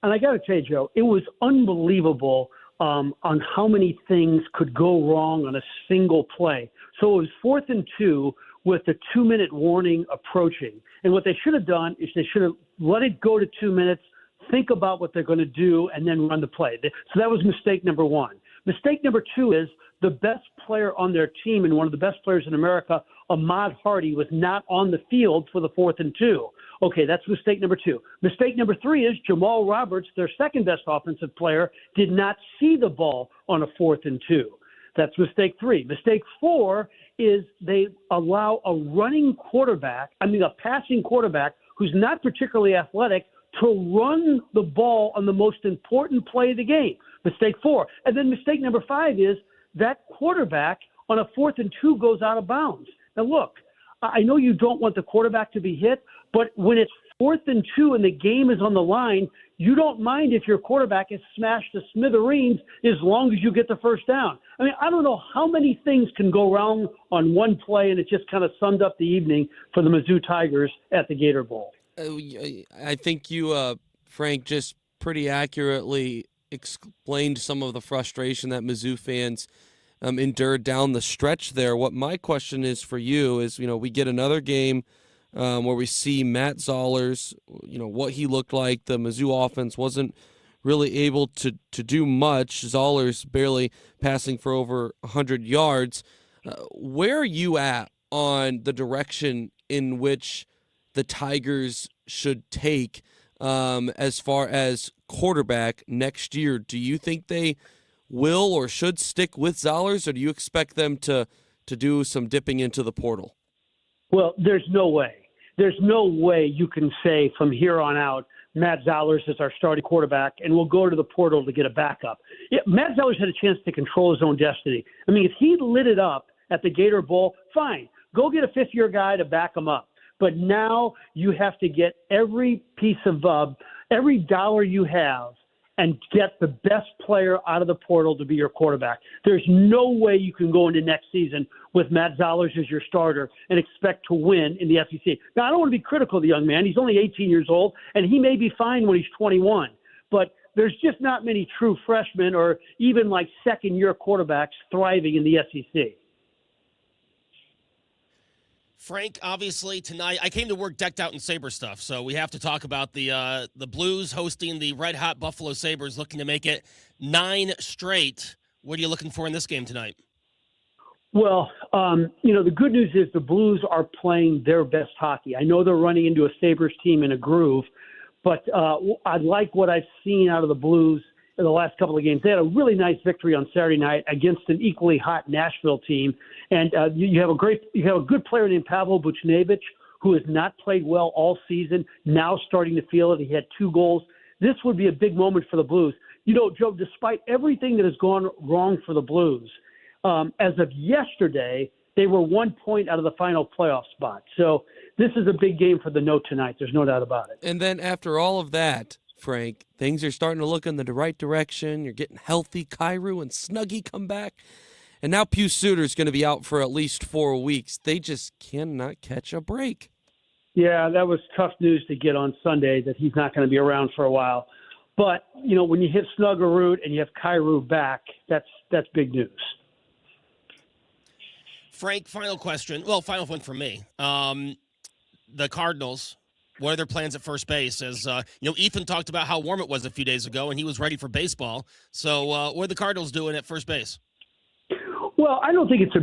And I got to tell you, Joe, it was unbelievable on how many things could go wrong on a single play. So it was 4th and 2 with the 2-minute warning approaching. And what they should have done is they should have let it go to 2 minutes, think about what they're going to do, and then run the play. So that was mistake number one. Mistake number two is the best player on their team and one of the best players in America, Ahmad Hardy, was not on the field for the 4th and 2. Okay, that's mistake number two. Mistake number three is Jamal Roberts, their second best offensive player, did not see the ball on a 4th and 2. That's mistake three. Mistake four is they allow a passing quarterback who's not particularly athletic to run the ball on the most important play of the game. Mistake four. And then mistake number five is that quarterback on a 4th and 2 goes out of bounds. Now, look, I know you don't want the quarterback to be hit, but when it's 4th and 2 and the game is on the line, you don't mind if your quarterback is smashed to smithereens as long as you get the first down. I mean, I don't know how many things can go wrong on one play, and it just kind of summed up the evening for the Mizzou Tigers at the Gator Bowl. I think you, Frank, just pretty accurately explained some of the frustration that Mizzou fans endured down the stretch there. What my question is for you is, we get another game where we see Matt Zollers, what he looked like. The Mizzou offense wasn't really able to do much. Zollers barely passing for over 100 yards. Where are you at on the direction in which the Tigers should take as far as quarterback next year? Do you think they will or should stick with Zollers, or do you expect them to do some dipping into the portal? Well, there's no way. There's no way you can say from here on out, Matt Zollers is our starting quarterback, and we'll go to the portal to get a backup. Yeah, Matt Zollers had a chance to control his own destiny. I mean, if he lit it up at the Gator Bowl, fine. Go get a fifth-year guy to back him up. But now you have to get every piece of every dollar you have and get the best player out of the portal to be your quarterback. There's no way you can go into next season with Matt Zollers as your starter and expect to win in the SEC. Now, I don't want to be critical of the young man. He's only 18 years old, and he may be fine when he's 21. But there's just not many true freshmen or even like second-year quarterbacks thriving in the SEC. Frank, obviously tonight I came to work decked out in Sabre stuff, so we have to talk about the Blues hosting the red-hot Buffalo Sabres, looking to make it 9 straight. What are you looking for in this game tonight? Well, the good news is the Blues are playing their best hockey. I know they're running into a Sabres team in a groove, but I like what I've seen out of the Blues in the last couple of games. They had a really nice victory on Saturday night against an equally hot Nashville team. And you have a good player named Pavel Buchnevich, who has not played well all season, now starting to feel it. He had 2 goals. This would be a big moment for the Blues. Joe, despite everything that has gone wrong for the Blues, as of yesterday, they were 1 point out of the final playoff spot. So this is a big game for the Note tonight. There's no doubt about it. And then after all of that, Frank, things are starting to look in the right direction. You're getting healthy. Kyrou and Snuggie come back. And now Pius Suter's going to be out for at least 4 weeks. They just cannot catch a break. Yeah, that was tough news to get on Sunday that he's not going to be around for a while. But, when you hit Snuggerud and you have Kyrou back, that's big news. Frank, final question. Well, final one from me. The Cardinals, what are their plans at first base? As Ethan talked about how warm it was a few days ago, and he was ready for baseball. So what are the Cardinals doing at first base? Well, I don't think it's a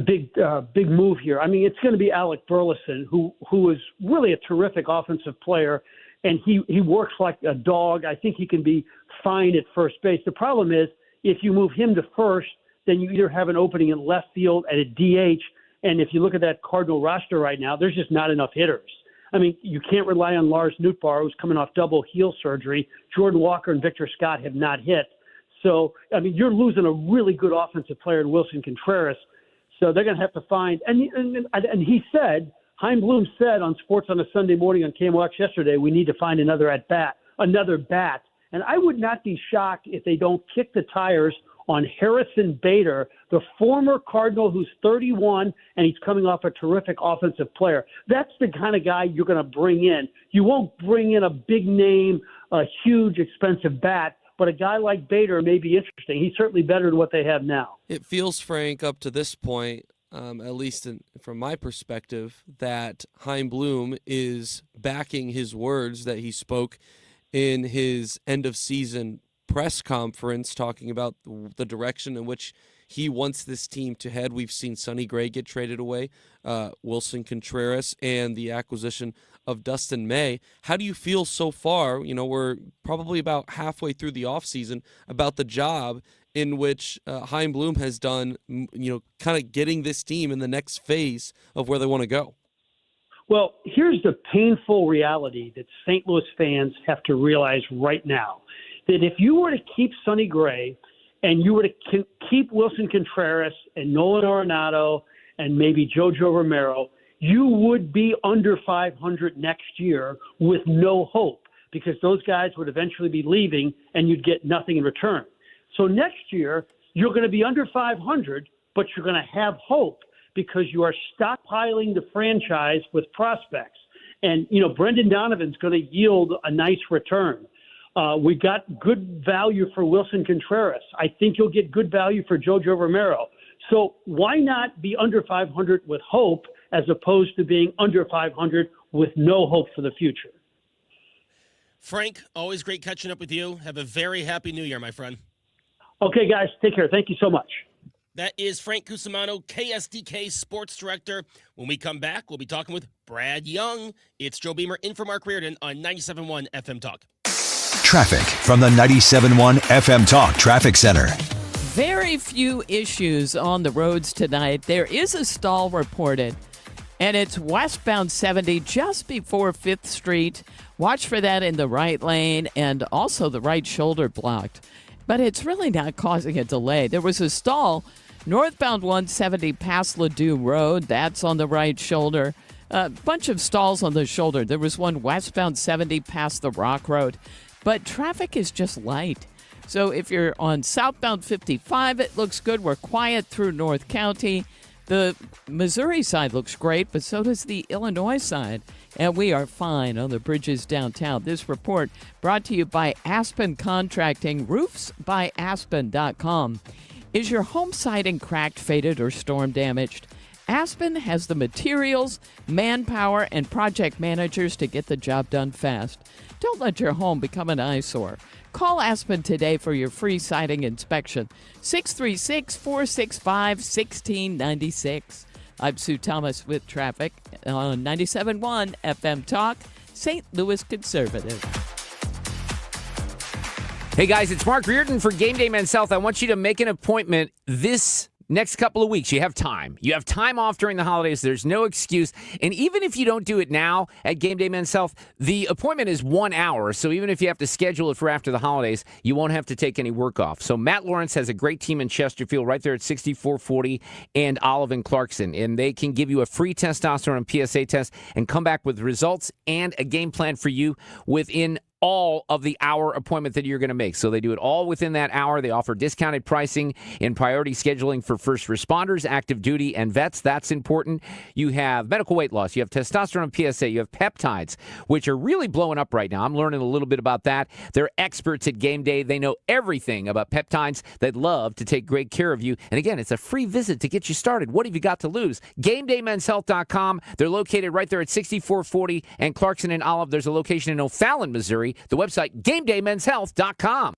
big move here. I mean, it's going to be Alec Burleson, who is really a terrific offensive player, and he works like a dog. I think he can be fine at first base. The problem is if you move him to first, then you either have an opening in left field at a DH, And if you look at that Cardinal roster right now, there's just not enough hitters. I mean, you can't rely on Lars Nootbaar, who's coming off double heel surgery. Jordan Walker and Victor Scott have not hit. So, I mean, you're losing a really good offensive player in Wilson Contreras. So they're going to have to find – and he said – Chaim Bloom said on Sports on a Sunday Morning on KMOX yesterday, we need to find another bat. And I would not be shocked if they don't kick the tires on Harrison Bader, the former Cardinal who's 31, and he's coming off a terrific offensive player. That's the kind of guy you're going to bring in. You won't bring in a big name, a huge, expensive bat, but a guy like Bader may be interesting. He's certainly better than what they have now. It feels, Frank, up to this point, at least from my perspective, that Chaim Bloom is backing his words that he spoke in his end-of-season press conference, talking about the direction in which he wants this team to head. We've seen Sonny Gray get traded away, Wilson Contreras, and the acquisition of Dustin May. How do you feel so far? You know, we're probably about halfway through the offseason, about the job in which Chaim Bloom has done, you know, kind of getting this team in the next phase of where they want to go. Well, here's the painful reality that St. Louis fans have to realize right now, that if you were to keep Sonny Gray and you were to keep Wilson Contreras and Nolan Arenado and maybe Jojo Romero, you would be under 500 next year with no hope, because those guys would eventually be leaving and you'd get nothing in return. So next year, you're going to be under 500, but you're going to have hope because you are stockpiling the franchise with prospects. And, you know, Brendan Donovan's going to yield a nice return. We got good value for Wilson Contreras. I think you'll get good value for Jojo Romero. So why not be under 500 with hope as opposed to being under 500 with no hope for the future? Frank, always great catching up with you. Have a very happy New Year, my friend. Okay, guys, take care. Thank you so much. That is Frank Cusumano, KSDK Sports Director. When we come back, we'll be talking with Brad Young. It's Joe Beamer in for Mark Reardon on 97.1 FM Talk. Traffic from the 97.1 FM Talk Traffic Center. Very few issues on the roads tonight. There is a stall reported, and it's westbound 70 just before 5th Street. Watch for that in the right lane and also the right shoulder blocked. But it's really not causing a delay. There was a stall northbound 170 past Ladue Road. That's on the right shoulder. A bunch of stalls on the shoulder. There was one westbound 70 past the Rock Road. But traffic is just light. So if you're on southbound 55, it looks good. We're quiet through North County. The Missouri side looks great, but so does the Illinois side. And we are fine on the bridges downtown. This report brought to you by Aspen Contracting, roofsbyaspen.com. Is your home siding cracked, faded, or storm damaged? Aspen has the materials, manpower, and project managers to get the job done fast. Don't let your home become an eyesore. Call Aspen today for your free siding inspection. 636-465-1696. I'm Sue Thomas with traffic on 97.1 FM Talk, St. Louis Conservative. Hey guys, it's Mark Reardon for Game Day Men's Health. I want you to make an appointment this next couple of weeks. You have time. You have time off during the holidays. There's no excuse. And even if you don't do it now at Game Day Men's Health, the appointment is 1 hour. So even if you have to schedule it for after the holidays, you won't have to take any work off. So Matt Lawrence has a great team in Chesterfield right there at 6440 and Olive and Clarkson. And they can give you a free testosterone and PSA test and come back with results and a game plan for you within all of the hour appointment that you're going to make. So they do it all within that hour. They offer discounted pricing and priority scheduling for first responders, active duty, and vets. That's important. You have medical weight loss. You have testosterone and PSA. You have peptides, which are really blowing up right now. I'm learning a little bit about that. They're experts at Game Day. They know everything about peptides. They'd love to take great care of you. And again, it's a free visit to get you started. What have you got to lose? GameDayMen'sHealth.com. They're located right there at 6440 and Clarkson and Olive. There's a location in O'Fallon, Missouri. The website, GameDayMen'sHealth.com.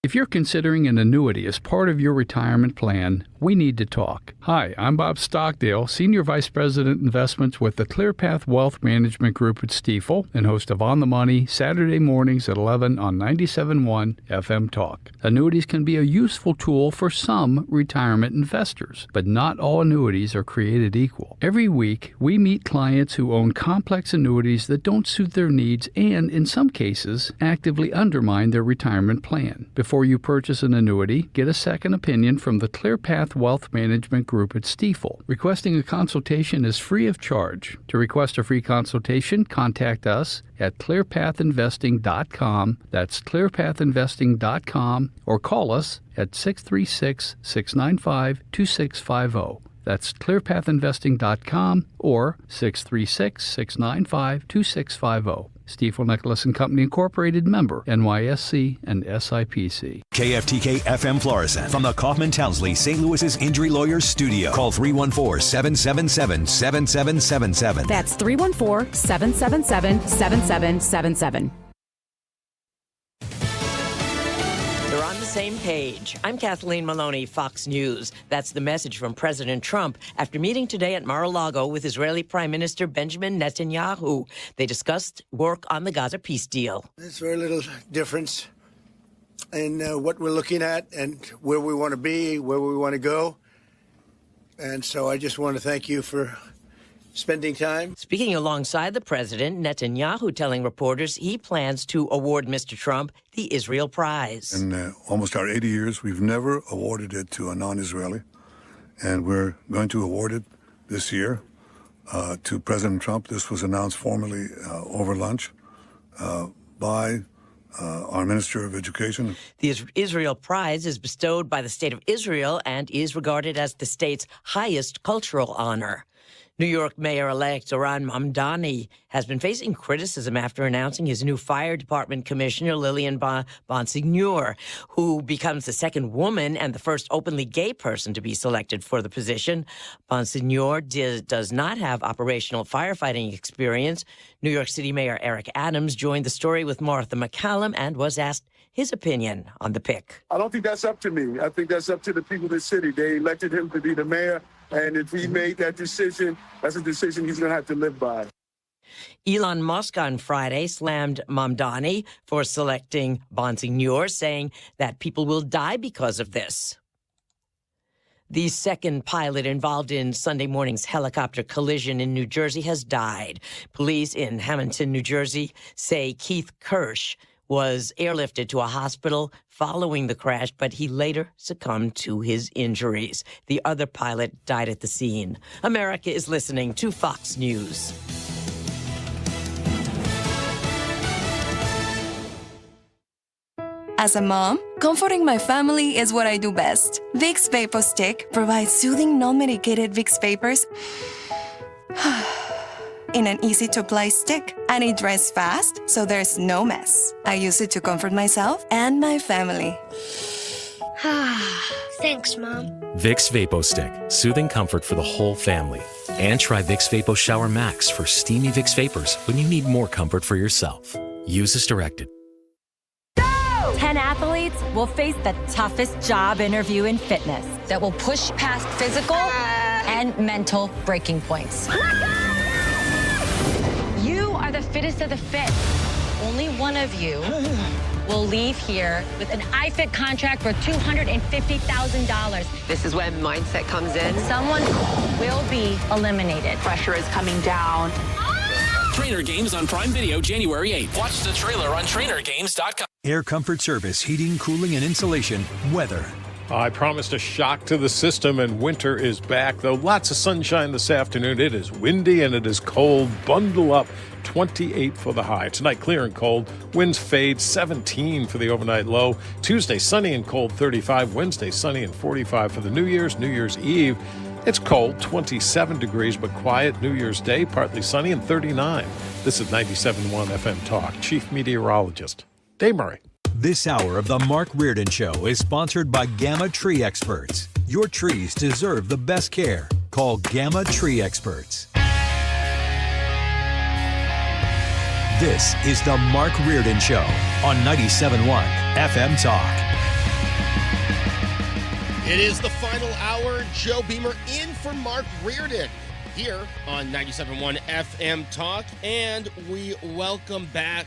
If you're considering an annuity as part of your retirement plan, we need to talk. Hi, I'm Bob Stockdale, Senior Vice President Investments with the ClearPath Wealth Management Group at Stifel and host of On the Money, Saturday mornings at 11 on 97.1 FM Talk. Annuities can be a useful tool for some retirement investors, but not all annuities are created equal. Every week, we meet clients who own complex annuities that don't suit their needs and, in some cases, actively undermine their retirement plan. Before you purchase an annuity, get a second opinion from the ClearPath Wealth Management Group at Stifel. Requesting a consultation is free of charge. To request a free consultation, contact us at clearpathinvesting.com. That's clearpathinvesting.com, or call us at 636-695-2650. That's clearpathinvesting.com or 636-695-2650. Stifel Nicholas and Company Incorporated, member NYSE and SIPC. KFTK FM Florissant from the Kaufman Townsley St. Louis's Injury Lawyers Studio. Call 314-777-7777. That's 314-777-7777. They're on the same page. I'm Kathleen Maloney, Fox News. That's the message from President Trump after meeting today at Mar-a-Lago with Israeli Prime Minister Benjamin Netanyahu. They discussed work on the Gaza peace deal. There's very little difference in what we're looking at and where we want to be, where we want to go. And so I just want to thank you for spending time. Speaking alongside the president, Netanyahu telling reporters he plans to award Mr. Trump the Israel Prize. In almost our 80 years, we've never awarded it to a non-Israeli, and we're going to award it this year to President Trump. This was announced formally over lunch by our Minister of Education. The Israel Prize is bestowed by the State of Israel and is regarded as the state's highest cultural honor. New York Mayor-elect Zohran Mamdani has been facing criticism after announcing his new fire department commissioner, Lillian Bonsignor, who becomes the second woman and the first openly gay person to be selected for the position. Bonsignor does not have operational firefighting experience. New York City Mayor Eric Adams joined the story with Martha McCallum and was asked his opinion on the pick. I don't think that's up to me. I think that's up to the people of the city. They elected him to be the mayor. And if he made that decision, that's a decision he's going to have to live by. Elon Musk on Friday slammed Mamdani for selecting Bonsignor, saying that people will die because of this. The second pilot involved in Sunday morning's helicopter collision in New Jersey has died. Police in Hamilton, New Jersey, say Keith Kirsch was airlifted to a hospital following the crash, but he later succumbed to his injuries. The other pilot died at the scene. America is listening to Fox News. As a mom, comforting my family is what I do best. Vicks Vapor Stick provides soothing, non-medicated Vicks Vapors in an easy-to-apply stick, and it dries fast, so there's no mess. I use it to comfort myself and my family. Thanks, Mom. Vicks VapoStick, soothing comfort for the whole family. And try Vicks Vapo Shower Max for steamy Vicks Vapors when you need more comfort for yourself. Use as directed. 10 athletes will face the toughest job interview in fitness that will push past physical and mental breaking points. You are the fittest of the fit. Only one of you will leave here with an iFit contract for $250,000. This is when mindset comes in. Someone will be eliminated. Pressure is coming down. Trainer Games on Prime Video January 8th. Watch the trailer on trainergames.com. Air Comfort Service, heating, cooling, and insulation. Weather. I promised a shock to the system, and winter is back. Though lots of sunshine this afternoon, it is windy and it is cold. Bundle up. 28 for the high. Tonight, clear and cold. Winds fade. 17 for the overnight low. Tuesday, sunny and cold. 35. Wednesday, sunny and 45 for the New Year's Eve. It's cold, 27 degrees, but quiet. New Year's Day, partly sunny and 39. This is 97.1 FM Talk. Chief Meteorologist Dave Murray. This hour of the Mark Reardon Show is sponsored by Gamma Tree Experts. Your trees deserve the best care. Call Gamma Tree Experts. This is the Mark Reardon Show on 97.1 FM Talk. It is the final hour. Joe Beamer in for Mark Reardon here on 97.1 FM Talk. And we welcome back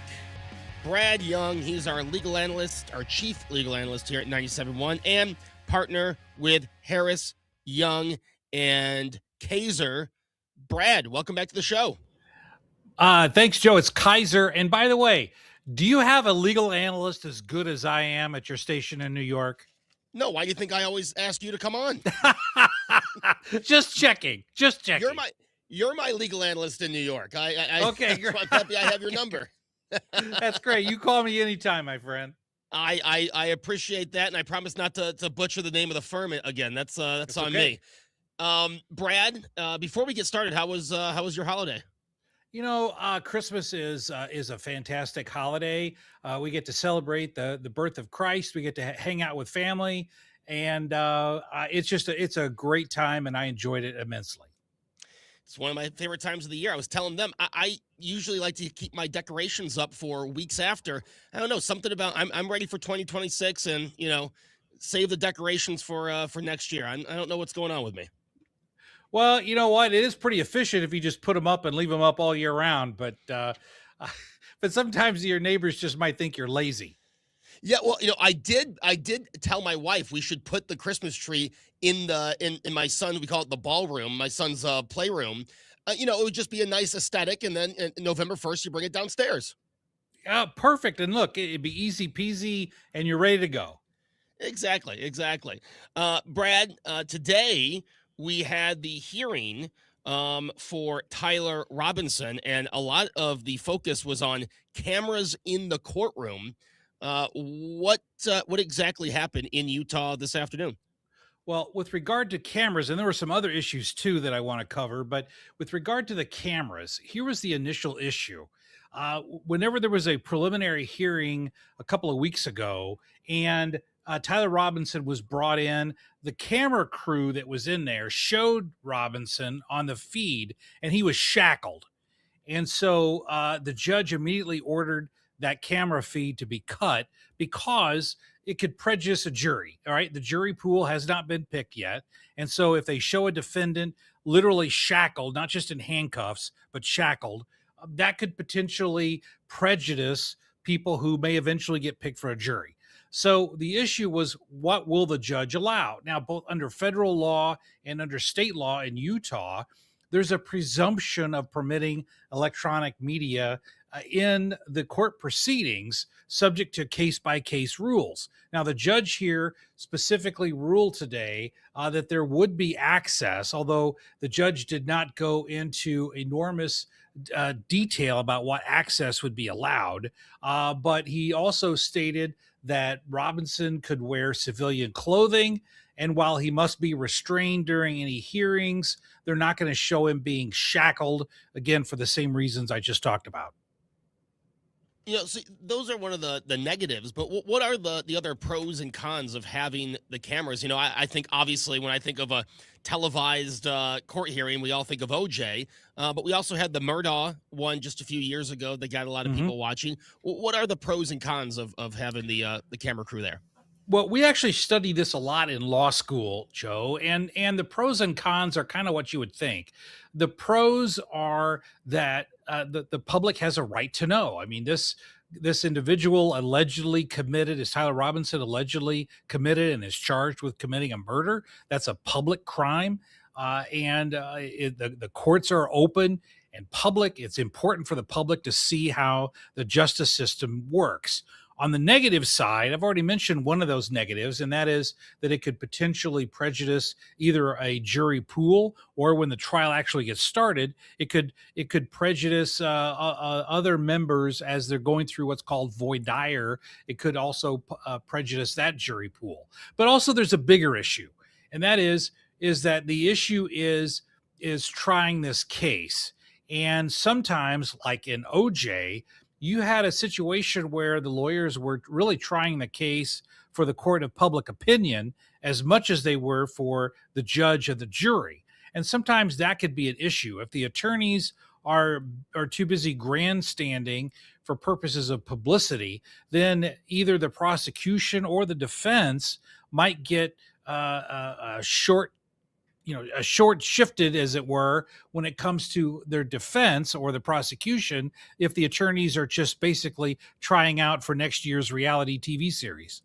Brad Young. He's our legal analyst, our chief legal analyst here at 97.1, and partner with Harris, Young, and Kaiser. Brad, welcome back to the show. Thanks, Joe. It's Kaiser. And by the way, do you have a legal analyst as good as I am at your station in New York? No, why do you think I always ask you to come on? Just checking. You're my legal analyst in New York. Okay, great. I'm happy I have your number. That's great. You call me anytime, my friend. I appreciate that, and I promise not to butcher the name of the firm again. That's on me. Brad, before we get started, how was your holiday? You know, Christmas is a fantastic holiday. We get to celebrate the birth of Christ. We get to hang out with family, and it's a great time, and I enjoyed it immensely. It's one of my favorite times of the year. I was telling them I usually like to keep my decorations up for weeks after. I don't know, something about I'm ready for 2026, and save the decorations for next year. I don't know what's going on with me. Well, you know what? It is pretty efficient if you just put them up and leave them up all year round. But sometimes your neighbors just might think you're lazy. Yeah, well, I did tell my wife we should put the Christmas tree in my son. We call it the ballroom, my son's playroom. It would just be a nice aesthetic, and then November 1st you bring it downstairs. Yeah, perfect. And look, it'd be easy peasy, and you're ready to go. Exactly. Brad, today we had the hearing for Tyler Robinson, and a lot of the focus was on cameras in the courtroom. What exactly happened in Utah this afternoon? Well, with regard to cameras, and there were some other issues too that I want to cover, but with regard to the cameras, here was the initial issue. Whenever there was a preliminary hearing a couple of weeks ago, and Tyler Robinson was brought in, the camera crew that was in there showed Robinson on the feed, and he was shackled. And so the judge immediately ordered that camera feed to be cut because it could prejudice a jury. All right. The jury pool has not been picked yet. And so if they show a defendant literally shackled, not just in handcuffs, but shackled, that could potentially prejudice people who may eventually get picked for a jury. So the issue was, what will the judge allow? Now, both under federal law and under state law in Utah, there's a presumption of permitting electronic media in the court proceedings, subject to case-by-case rules. Now, the judge here specifically ruled today that there would be access, although the judge did not go into enormous detail about what access would be allowed. But he also stated that Robinson could wear civilian clothing, and while he must be restrained during any hearings, they're not going to show him being shackled, again, for the same reasons I just talked about. See, those are one of the negatives, but what are the other pros and cons of having the cameras? I think obviously when I think of a televised court hearing, we all think of OJ, but we also had the Murdaugh one just a few years ago that got a lot of people watching. What are the pros and cons of having the camera crew there? Well, we actually study this a lot in law school, Joe, and the pros and cons are kind of what you would think. The pros are that the public has a right to know. I mean, this individual allegedly committed, is Tyler Robinson allegedly committed and is charged with committing a murder. That's a public crime, and the courts are open and public. It's important for the public to see how the justice system works. On the negative side, I've already mentioned one of those negatives, and that is that it could potentially prejudice either a jury pool, or when the trial actually gets started, it could prejudice other members as they're going through what's called voir dire. It could also prejudice that jury pool. But also there's a bigger issue, and that is that the issue is trying this case. And sometimes, like in OJ, you had a situation where the lawyers were really trying the case for the court of public opinion as much as they were for the judge and the jury. And sometimes that could be an issue. If the attorneys are too busy grandstanding for purposes of publicity, then either the prosecution or the defense might get short, a short shifted, as it were, when it comes to their defense or the prosecution, if the attorneys are just basically trying out for next year's reality TV series.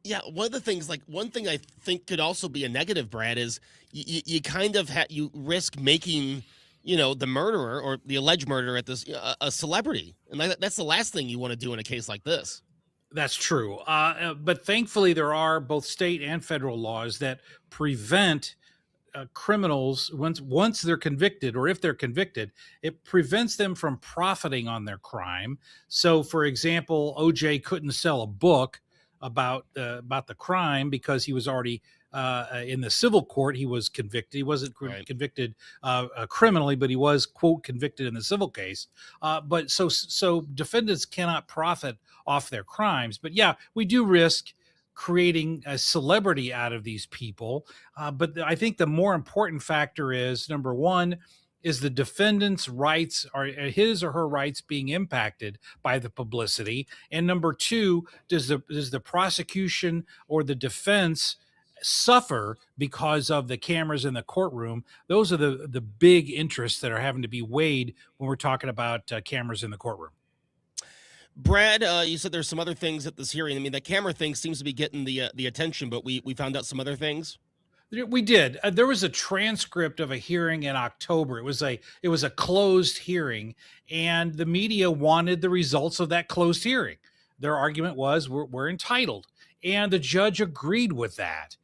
Yeah, one thing I think could also be a negative, Brad, is you kind of you risk making the murderer or the alleged murderer at this a celebrity, and that's the last thing you want to do in a case like this. That's true. But thankfully, there are both state and federal laws that prevent criminals, once they're convicted, or if they're convicted, it prevents them from profiting on their crime. So, for example, OJ couldn't sell a book about the crime because he was already in the civil court. He was convicted. He wasn't convicted criminally, but he was, quote, convicted in the civil case. But so defendants cannot profit off their crimes. But yeah, we do risk creating a celebrity out of these people. But I think the more important factor is, number one, is the defendant's rights, or his or her rights, being impacted by the publicity? And number two, does the prosecution or the defense suffer because of the cameras in the courtroom? Those are the big interests that are having to be weighed when we're talking about cameras in the courtroom. Brad, you said there's some other things at this hearing. I mean, the camera thing seems to be getting the attention, but we found out some other things. We did. There was a transcript of a hearing in October. It was a closed hearing, and the media wanted the results of that closed hearing. Their argument was we're entitled, and the judge agreed with that.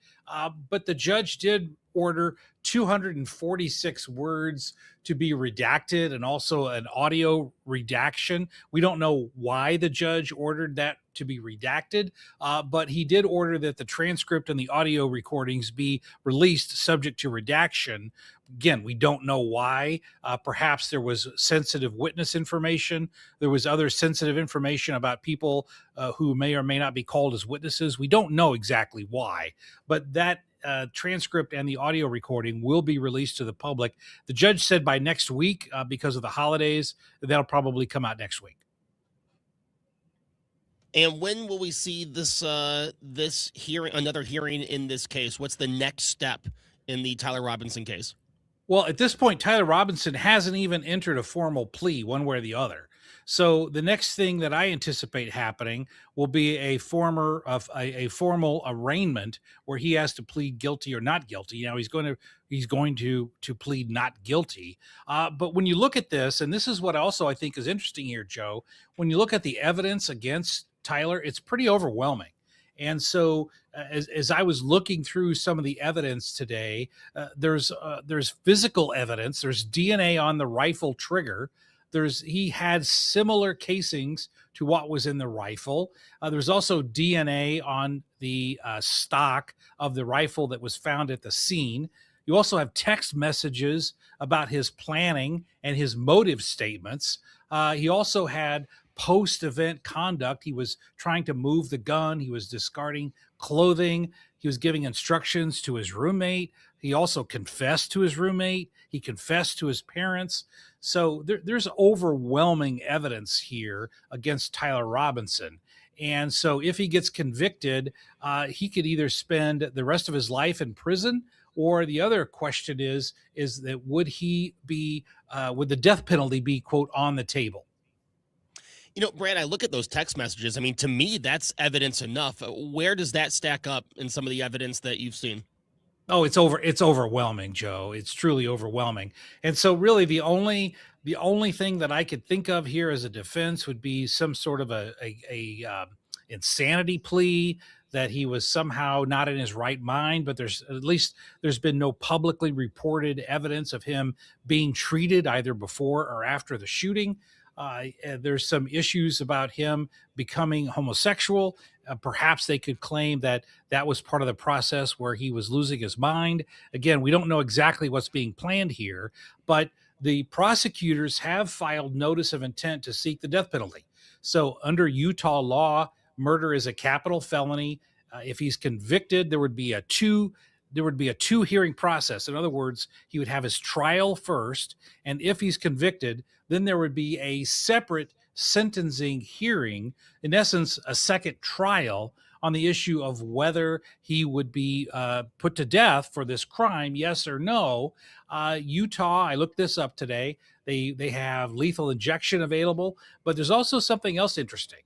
But the judge did order 246 words to be redacted, and also an audio redaction. We don't know why the judge ordered that to be redacted, but he did order that the transcript and the audio recordings be released subject to redaction. Again, we don't know why. Perhaps there was sensitive witness information. There was other sensitive information about people who may or may not be called as witnesses. We don't know exactly why, but that transcript and the audio recording will be released to the public. The judge said by next week, because of the holidays, that'll probably come out next week. And when will we see this hearing, another hearing in this case? What's the next step in the Tyler Robinson case? Well, at this point, Tyler Robinson hasn't even entered a formal plea one way or the other. So the next thing that I anticipate happening will be a formal arraignment where he has to plead guilty or not guilty. Now he's going to plead not guilty. But when you look at this, and this is what also I think is interesting here, Joe, when you look at the evidence against Tyler, it's pretty overwhelming. And so as I was looking through some of the evidence today, there's physical evidence. There's DNA on the rifle trigger. He had similar casings to what was in the rifle. There's also DNA on the stock of the rifle that was found at the scene. You also have text messages about his planning and his motive statements. He also had post-event conduct. He was trying to move the gun. He was discarding clothing. He was giving instructions to his roommate. He also confessed to his roommate. He confessed to his parents. So there's overwhelming evidence here against Tyler Robinson. And so if he gets convicted, he could either spend the rest of his life in prison, or the other question is that would the death penalty be, quote, on the table? Brad, I look at those text messages. I mean, to me, that's evidence enough. Where does that stack up in some of the evidence that you've seen? Oh, it's overwhelming, Joe. It's truly overwhelming. And so really the only thing that I could think of here as a defense would be some sort of a insanity plea, that he was somehow not in his right mind, but there's been no publicly reported evidence of him being treated either before or after the shooting. There's some issues about him becoming homosexual. Perhaps they could claim that was part of the process where he was losing his mind. Again, we don't know exactly what's being planned here, but the prosecutors have filed notice of intent to seek the death penalty. So under Utah law, murder is a capital felony. If he's convicted, there would be a two hearing process. In other words, he would have his trial first, and if he's convicted, then there would be a separate sentencing hearing, in essence, a second trial on the issue of whether he would be put to death for this crime, yes or no. Utah, I looked this up today. They have lethal injection available, but there's also something else interesting.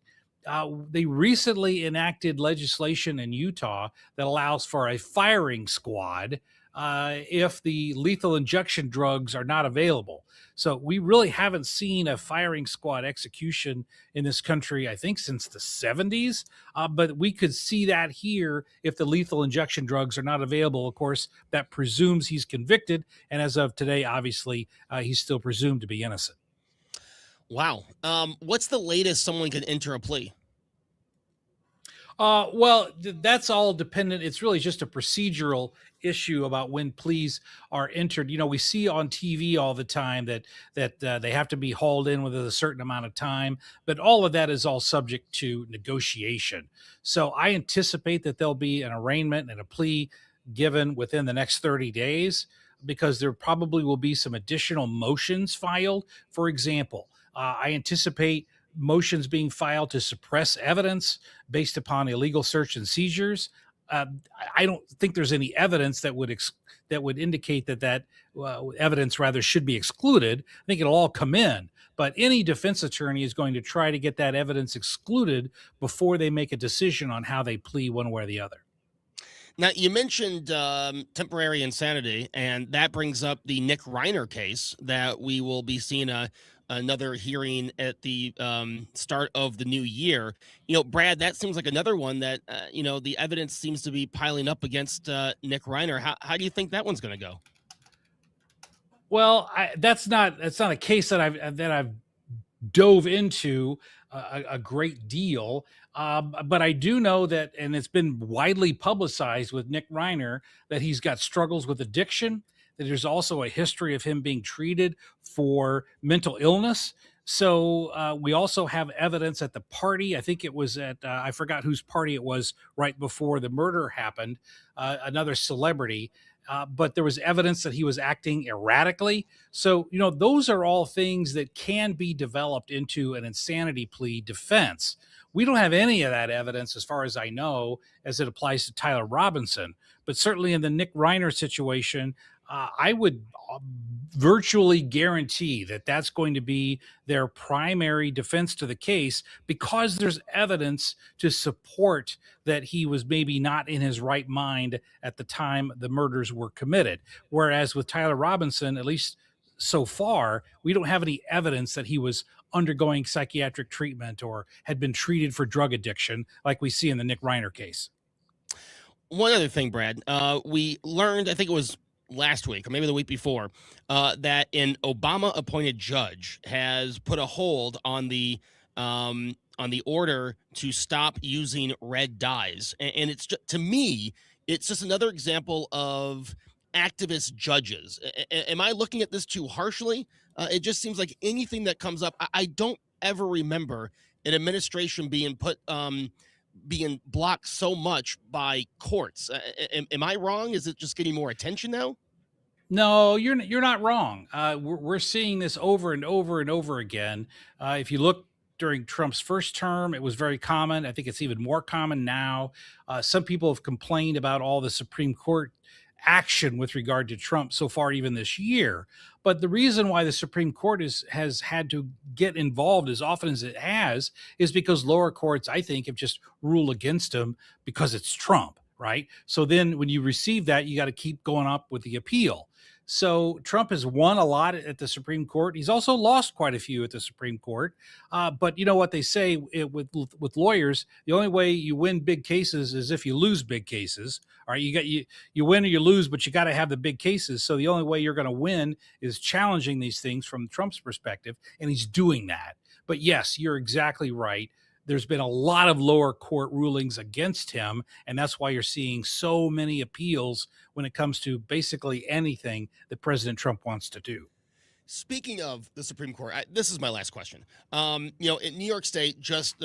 They recently enacted legislation in Utah that allows for a firing squad if the lethal injection drugs are not available. So we really haven't seen a firing squad execution in this country, I think, since the 70s. But we could see that here if the lethal injection drugs are not available. Of course, that presumes he's convicted. And as of today, obviously, he's still presumed to be innocent. Wow. What's the latest someone can enter a plea? Well, that's all dependent. It's really just a procedural issue about when pleas are entered. You know, we see on TV all the time that they have to be hauled in within a certain amount of time, but all of that is all subject to negotiation. So I anticipate that there'll be an arraignment and a plea given within the next 30 days, because there probably will be some additional motions filed. For example, I anticipate motions being filed to suppress evidence based upon illegal search and seizures. I don't think there's any evidence that would indicate that evidence rather should be excluded. I think it'll all come in, but any defense attorney is going to try to get that evidence excluded before they make a decision on how they plea one way or the other. Now, you mentioned temporary insanity, and that brings up the Nick Reiner case that we will be seeing another hearing at the start of the new year. You know, Brad, that seems like another one that, the evidence seems to be piling up against Nick Reiner. How do you think that one's going to go? Well, that's not a case that I've dove into a great deal. But I do know that, and it's been widely publicized with Nick Reiner, that he's got struggles with addiction, that there's also a history of him being treated for mental illness. So we also have evidence at the party. I think it was at, I forgot whose party it was right before the murder happened, another celebrity. But there was evidence that he was acting erratically. So, those are all things that can be developed into an insanity plea defense. We don't have any of that evidence, as far as I know, as it applies to Tyler Robinson. But certainly in the Nick Reiner situation, I would virtually guarantee that that's going to be their primary defense to the case, because there's evidence to support that he was maybe not in his right mind at the time the murders were committed. Whereas with Tyler Robinson, at least so far, we don't have any evidence that he was undergoing psychiatric treatment or had been treated for drug addiction like we see in the Nick Reiner case. One other thing, Brad, we learned, I think it was last week or maybe the week before, that an Obama-appointed judge has put a hold on the order to stop using red dyes, and it's just, to me, it's just another example of activist judges. Am I looking at this too harshly? It just seems like anything that comes up, I don't ever remember an administration being being blocked so much by courts. Am I wrong? Is it just getting more attention now? No, you're not wrong. We're seeing this over and over and over again. If you look during Trump's first term, it was very common. I think it's even more common now. Some people have complained about all the Supreme Court action with regard to Trump so far, even this year. But the reason why the Supreme Court has had to get involved as often as it has is because lower courts, I think, have just ruled against him because it's Trump, right? So then when you receive that, you got to keep going up with the appeal. So Trump has won a lot at the Supreme Court. He's also lost quite a few at the Supreme Court. But you know what they say with lawyers, the only way you win big cases is if you lose big cases. All right, you win or you lose, but you got to have the big cases. So the only way you're going to win is challenging these things from Trump's perspective, and he's doing that. But yes, you're exactly right. There's been a lot of lower court rulings against him, and that's why you're seeing so many appeals when it comes to basically anything that President Trump wants to do. Speaking of the Supreme Court, this is my last question. In New York State just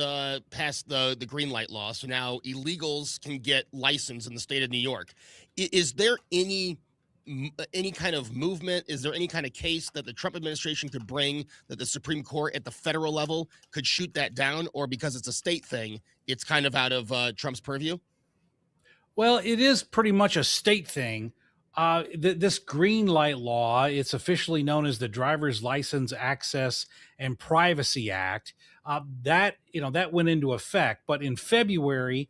passed the green light law, so now illegals can get licensed in the state of New York. Is there any any kind of movement? Is there any kind of case that the Trump administration could bring that the Supreme Court at the federal level could shoot that down, or because it's a state thing, it's kind of out of Trump's purview? Well, it is pretty much a state thing. This green light law, it's officially known as the Driver's License Access and Privacy Act. That went into effect, but in February,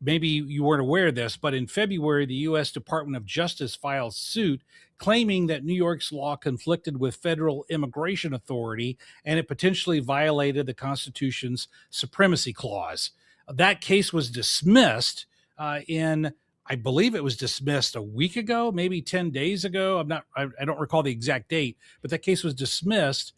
maybe you weren't aware of this, but in February, the U.S. Department of Justice filed suit claiming that New York's law conflicted with federal immigration authority and it potentially violated the Constitution's supremacy clause. That case was dismissed I believe it was dismissed a week ago, maybe 10 days ago. I don't recall the exact date, but that case was dismissed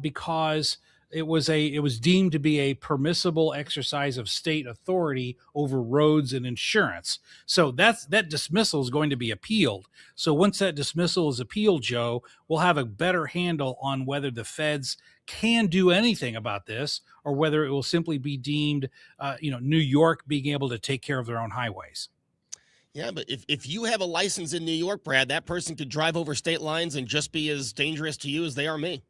because it was deemed to be a permissible exercise of state authority over roads and insurance. So that dismissal is going to be appealed. So once that dismissal is appealed, Joe, we'll have a better handle on whether the feds can do anything about this or whether it will simply be deemed, New York being able to take care of their own highways. Yeah, but if you have a license in New York, Brad, that person could drive over state lines and just be as dangerous to you as they are me.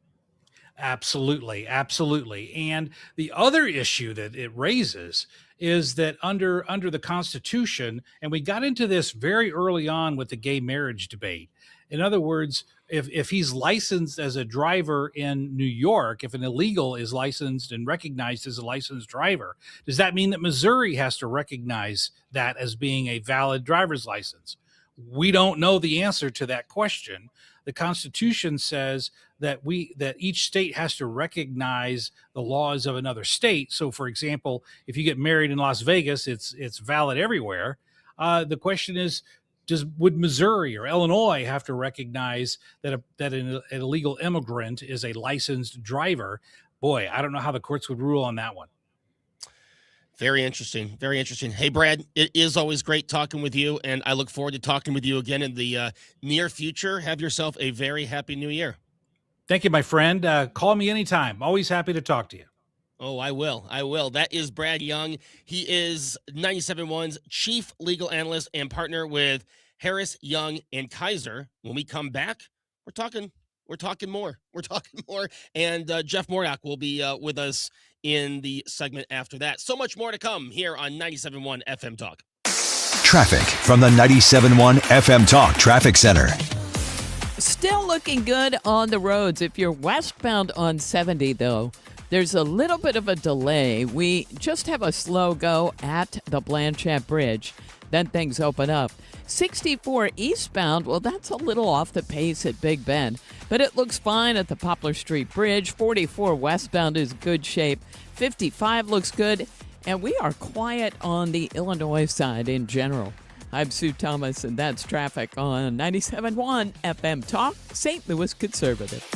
Absolutely. And the other issue that it raises is that under the Constitution, and we got into this very early on with the gay marriage debate. In other words, if he's licensed as a driver in New York, if an illegal is licensed and recognized as a licensed driver, does that mean that Missouri has to recognize that as being a valid driver's license? We don't know the answer to that question. The Constitution says that each state has to recognize the laws of another state. So, for example, if you get married in Las Vegas, it's valid everywhere. The question is, would Missouri or Illinois have to recognize that an illegal immigrant is a licensed driver? Boy, I don't know how the courts would rule on that one. Very interesting. Very interesting. Hey, Brad, it is always great talking with you, and I look forward to talking with you again in the near future. Have yourself a very happy new year. Thank you, my friend. Call me anytime. Always happy to talk to you. Oh, I will. That is Brad Young. He is 97.1's chief legal analyst and partner with Harris, Young, and Kaiser. When we come back, we're talking more. And Jeff Mordock will be with us in the segment after that. So much more to come here on 97.1 FM Talk. Traffic from the 97.1 FM Talk Traffic Center. Still looking good on the roads. If you're westbound on 70, though, there's a little bit of a delay. We just have a slow go at the Blanchette Bridge. Then things open up. 64 eastbound, well, that's a little off the pace at Big Bend, but it looks fine at the Poplar Street Bridge. 44 westbound is good shape. 55 looks good, and we are quiet on the Illinois side in general. I'm Sue Thomas, and that's traffic on 97.1 FM Talk, St. Louis Conservative.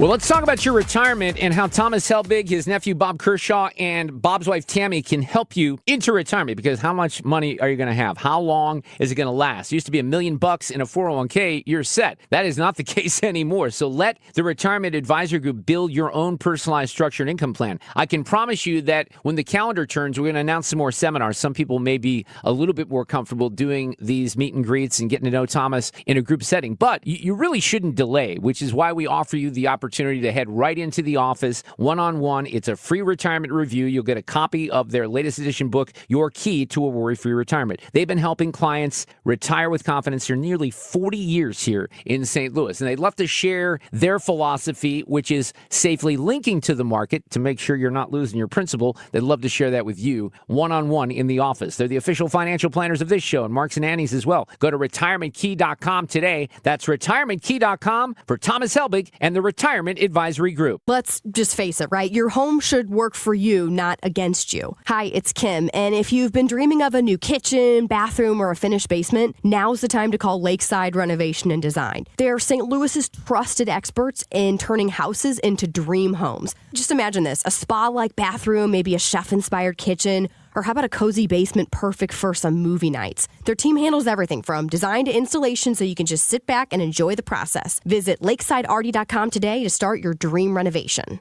Well, let's talk about your retirement and how Thomas Helbig, his nephew Bob Kershaw, and Bob's wife Tammy can help you into retirement. Because how much money are you going to have? How long is it going to last? It used to be $1 million in a 401k, you're set. That is not the case anymore. So let the Retirement Advisor Group build your own personalized structured income plan. I can promise you that when the calendar turns, we're going to announce some more seminars. Some people may be a little bit more comfortable doing these meet and greets and getting to know Thomas in a group setting. But you really shouldn't delay, which is why we offer you the opportunity to head right into the office one-on-one. It's a free retirement review. You'll get a copy of their latest edition book, Your Key to a Worry-Free Retirement. They've been helping clients retire with confidence for nearly 40 years here in St. Louis, and they'd love to share their philosophy, which is safely linking to the market to make sure you're not losing your principal. They'd love to share that with you one-on-one in the office. They're the official financial planners of this show, and Marks and Annie's as well. Go to retirementkey.com today. That's retirementkey.com for Thomas Helbig and the Retirement Advisory Group. Let's just face it, right? Your home should work for you, not against you. Hi, it's Kim, and if you've been dreaming of a new kitchen, bathroom, or a finished basement, now's the time to call Lakeside Renovation and Design. They're St. Louis's trusted experts in turning houses into dream homes. Just imagine this, a spa-like bathroom, maybe a chef-inspired kitchen, or how about a cozy basement perfect for some movie nights? Their team handles everything from design to installation so you can just sit back and enjoy the process. Visit lakesidearty.com today to start your dream renovation.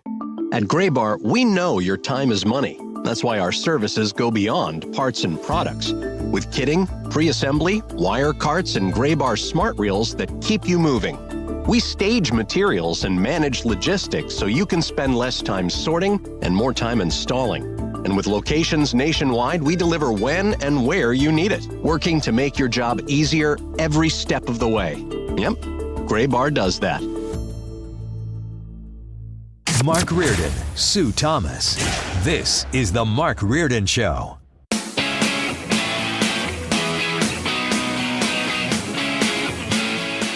At Gray Bar, we know your time is money. That's why our services go beyond parts and products. With kitting, pre-assembly, wire carts, and gray bar smart reels that keep you moving. We stage materials and manage logistics so you can spend less time sorting and more time installing. And with locations nationwide, we deliver when and where you need it, working to make your job easier every step of the way. Yep, Gray Bar does that. Mark Reardon, Sue Thomas. This is The Mark Reardon Show.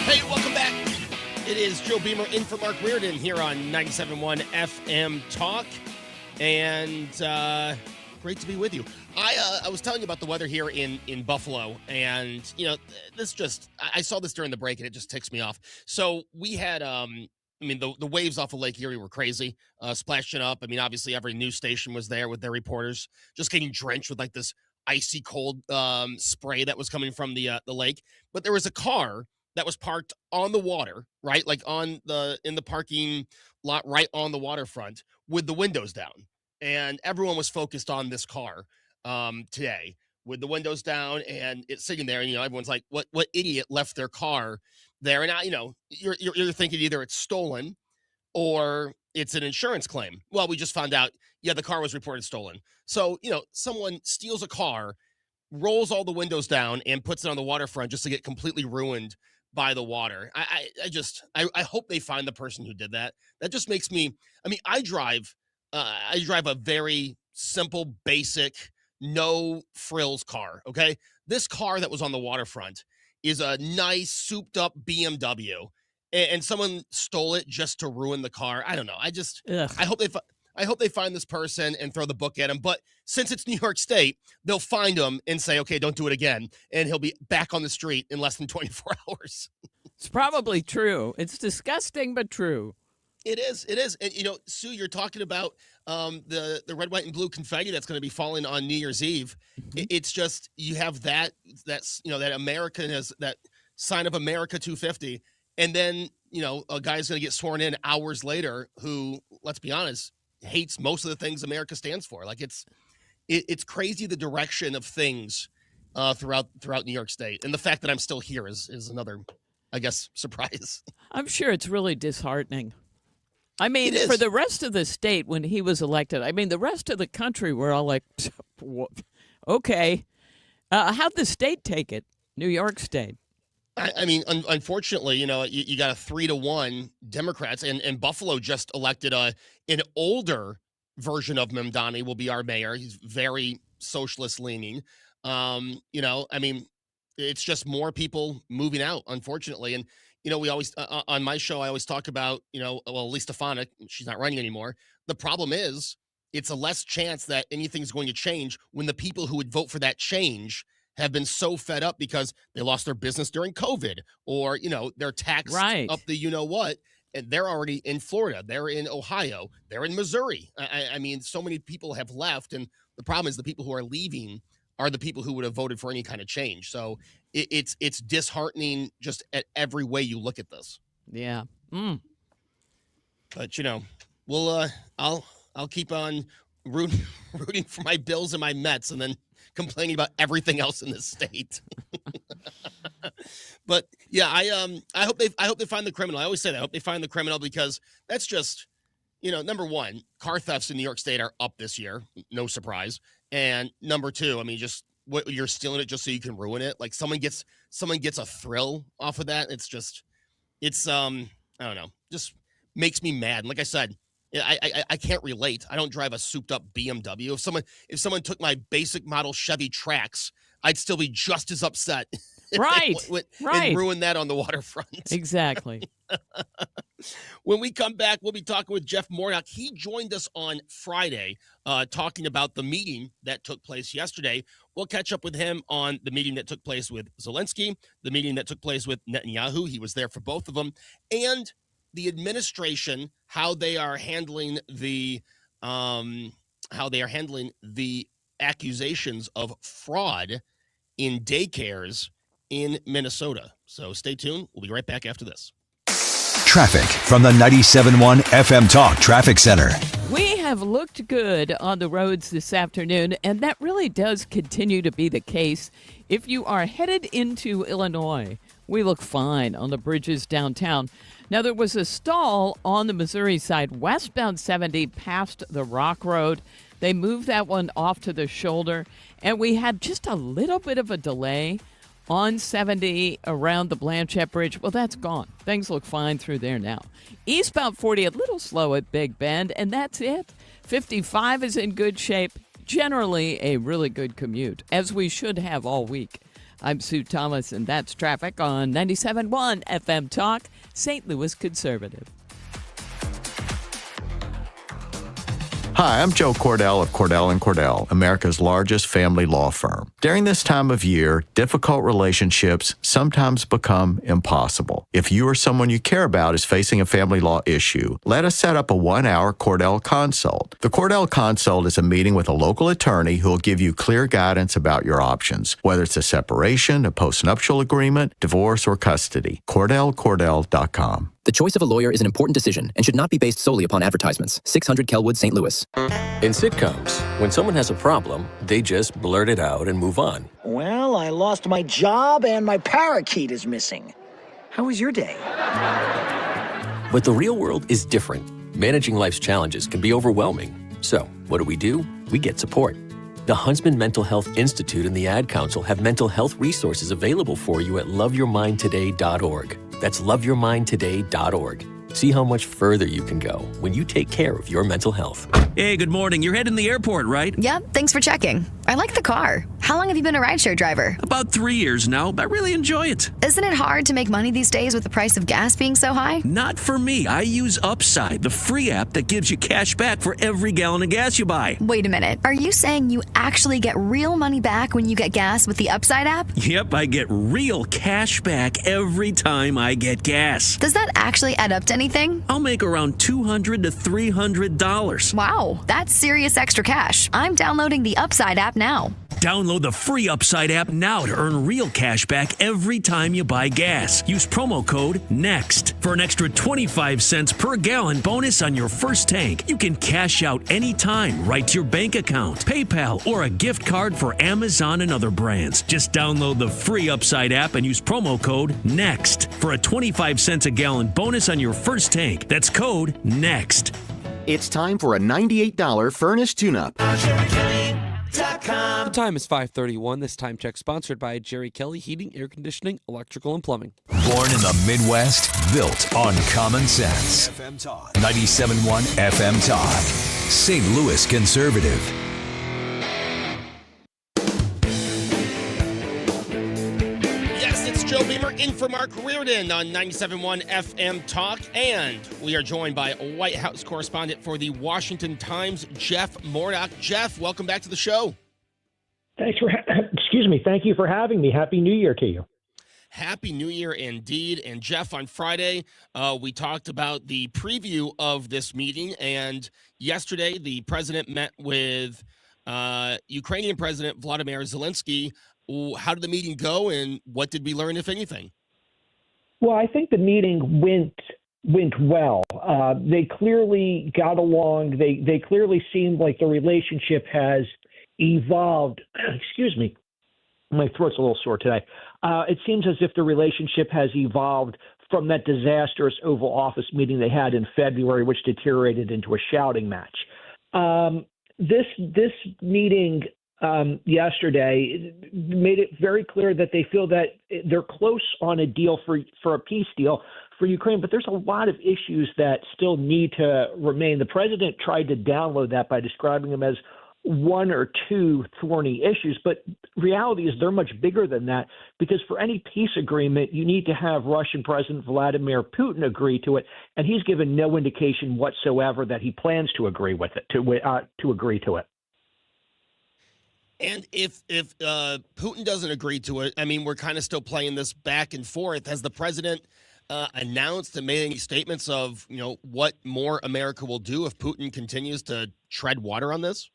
Hey, welcome back. It is Joe Beamer in for Mark Reardon here on 97.1 FM Talk. And great to be with you. I was telling you about the weather here in Buffalo, and I saw this during the break, and it just ticks me off. So we had the waves off of Lake Erie were crazy, splashing up. I mean, obviously every news station was there with their reporters, just getting drenched with like this icy cold spray that was coming from the lake. But there was a car that was parked on the water, right, like in the parking lot right on the waterfront with the windows down. And everyone was focused on this car today with the windows down and it's sitting there. And, everyone's like, what idiot left their car there? And now, you're thinking either it's stolen or it's an insurance claim. Well, we just found out, the car was reported stolen. So, someone steals a car, rolls all the windows down and puts it on the waterfront just to get completely ruined by the water. I hope they find the person who did that. That just makes me, I drive a very simple, basic, no frills car. Okay. This car that was on the waterfront is a nice souped up BMW and someone stole it just to ruin the car. I don't know. I hope they find this person and throw the book at him. But since it's New York State, they'll find him and say, okay, don't do it again. And he'll be back on the street in less than 24 hours. It's probably true. It's disgusting, but true. It is. And, Sue, you're talking about the red, white, and blue confetti that's going to be falling on New Year's Eve. Mm-hmm. It's just, you have that American has that sign of America 250. And then, a guy's going to get sworn in hours later who, let's be honest, hates most of the things America stands for. Like it's crazy the direction of things throughout New York State. And the fact that I'm still here is another, I guess, surprise. I'm sure it's really disheartening. I mean, for the rest of the state, when he was elected, the rest of the country were all like, okay. How'd the state take it? New York State. Unfortunately, you got a 3-1 Democrats, and Buffalo just elected an older version of Mamdani will be our mayor. He's very socialist leaning. It's just more people moving out, unfortunately. And, we always, on my show, I always talk about, Lee Stefanik, she's not running anymore. The problem is it's a less chance that anything's going to change when the people who would vote for that change have been so fed up because they lost their business during COVID or, they're taxed up the what, and they're already in Florida. They're in Ohio. They're in Missouri. So many people have left, and the problem is the people who are leaving are the people who would have voted for any kind of change. So it's disheartening just at every way you look at this. Yeah. But I'll keep on rooting for my Bills and my Mets, and then complaining about everything else in this state. But yeah, I hope they find the criminal. I always say that. I hope they find the criminal because that's just, number one, car thefts in New York State are up this year. No surprise. And number two, just what you're stealing it just so you can ruin it. Like someone gets a thrill off of that. It's I don't know, just makes me mad. And like I said, I can't relate. I don't drive a souped up BMW. If someone took my basic model Chevy Trax, I'd still be just as upset. Right. And ruin that on the waterfront. Exactly. When we come back, we'll be talking with Jeff Mordock. He joined us on Friday talking about the meeting that took place yesterday. We'll catch up with him on the meeting that took place with Zelensky, the meeting that took place with Netanyahu. He was there for both of them. And the administration, how they are handling the accusations of fraud in daycares in Minnesota. So stay tuned. We'll be right back after this. Traffic from the 97.1 FM Talk Traffic Center. We have looked good on the roads this afternoon, and that really does continue to be the case. If you are headed into Illinois, we look fine on the bridges downtown. Now, there was a stall on the Missouri side, westbound 70 past the Rock Road. They moved that one off to the shoulder, and we had just a little bit of a delay on 70 around the Blanchette Bridge. Well, that's gone. Things look fine through there now. Eastbound 40, a little slow at Big Bend, and that's it. 55 is in good shape. Generally a really good commute, as we should have all week. I'm Sue Thomas, and that's traffic on 97.1 FM Talk, St. Louis Conservative. Hi, I'm Joe Cordell of Cordell & Cordell, America's largest family law firm. During this time of year, difficult relationships sometimes become impossible. If you or someone you care about is facing a family law issue, let us set up a 1-hour Cordell Consult. The Cordell Consult is a meeting with a local attorney who will give you clear guidance about your options, whether it's a separation, a postnuptial agreement, divorce, or custody. CordellCordell.com. The choice of a lawyer is an important decision and should not be based solely upon advertisements. 600 Kelwood, St. Louis. In sitcoms, when someone has a problem, they just blurt it out and move on. Well, I lost my job and my parakeet is missing. How was your day? But the real world is different. Managing life's challenges can be overwhelming. So, what do? We get support. The Huntsman Mental Health Institute and the Ad Council have mental health resources available for you at loveyourmindtoday.org. That's loveyourmindtoday.org. See how much further you can go when you take care of your mental health. Hey, good morning. You're heading to the airport, right? Yep, thanks for checking. I like the car. How long have you been a rideshare driver? About 3 years now, but I really enjoy it. Isn't it hard to make money these days with the price of gas being so high? Not for me. I use Upside, the free app that gives you cash back for every gallon of gas you buy. Wait a minute. Are you saying you actually get real money back when you get gas with the Upside app? Yep, I get real cash back every time I get gas. Does that actually add up to anything? I'll make around $200 to $300. Wow, that's serious extra cash. I'm downloading the Upside app now. Download the free Upside app now to earn real cash back every time you buy gas. Use promo code NEXT for an extra 25 cents per gallon bonus on your first tank. You can cash out anytime right to your bank account, PayPal, or a gift card for Amazon and other brands. Just download the free Upside app and use promo code NEXT for a 25 cents a gallon bonus on your first tank. That's code NEXT. It's time for a $98 furnace tune-up. The time is 5:31. This time check sponsored by Jerry Kelly Heating, Air Conditioning, Electrical, and Plumbing. Born in the Midwest, built on common sense. 97.1 FM Talk. St. Louis Conservative. Joe Beamer in for Mark Reardon on 97.1 FM Talk, and we are joined by White House correspondent for the Washington Times, Jeff Mordock. Jeff, welcome back to the show. Thanks for, Thank you for having me. Happy New Year to you. Happy New Year indeed. And Jeff, on Friday, we talked about the preview of this meeting, and yesterday the president met with Ukrainian President Vladimir Zelensky. How did the meeting go, and what did we learn, if anything? Well, I think the meeting went well. They clearly got along. They clearly seemed like the relationship has evolved. Excuse me. My throat's a little sore today. It seems as if the relationship has evolved from that disastrous Oval Office meeting they had in February, which deteriorated into a shouting match. This meeting yesterday made it very clear that they feel that they're close on a deal for a peace deal for Ukraine, but there's a lot of issues that still need to remain. The president tried to download that by describing them as one or two thorny issues, but reality is they're much bigger than that, because for any peace agreement, you need to have Russian President Vladimir Putin agree to it, and he's given no indication whatsoever that he plans to agree with it, to agree to it. And if Putin doesn't agree to it, I mean, we're kind of still playing this back and forth. Has the president announced and made any statements of, what more America will do if Putin continues to tread water on this?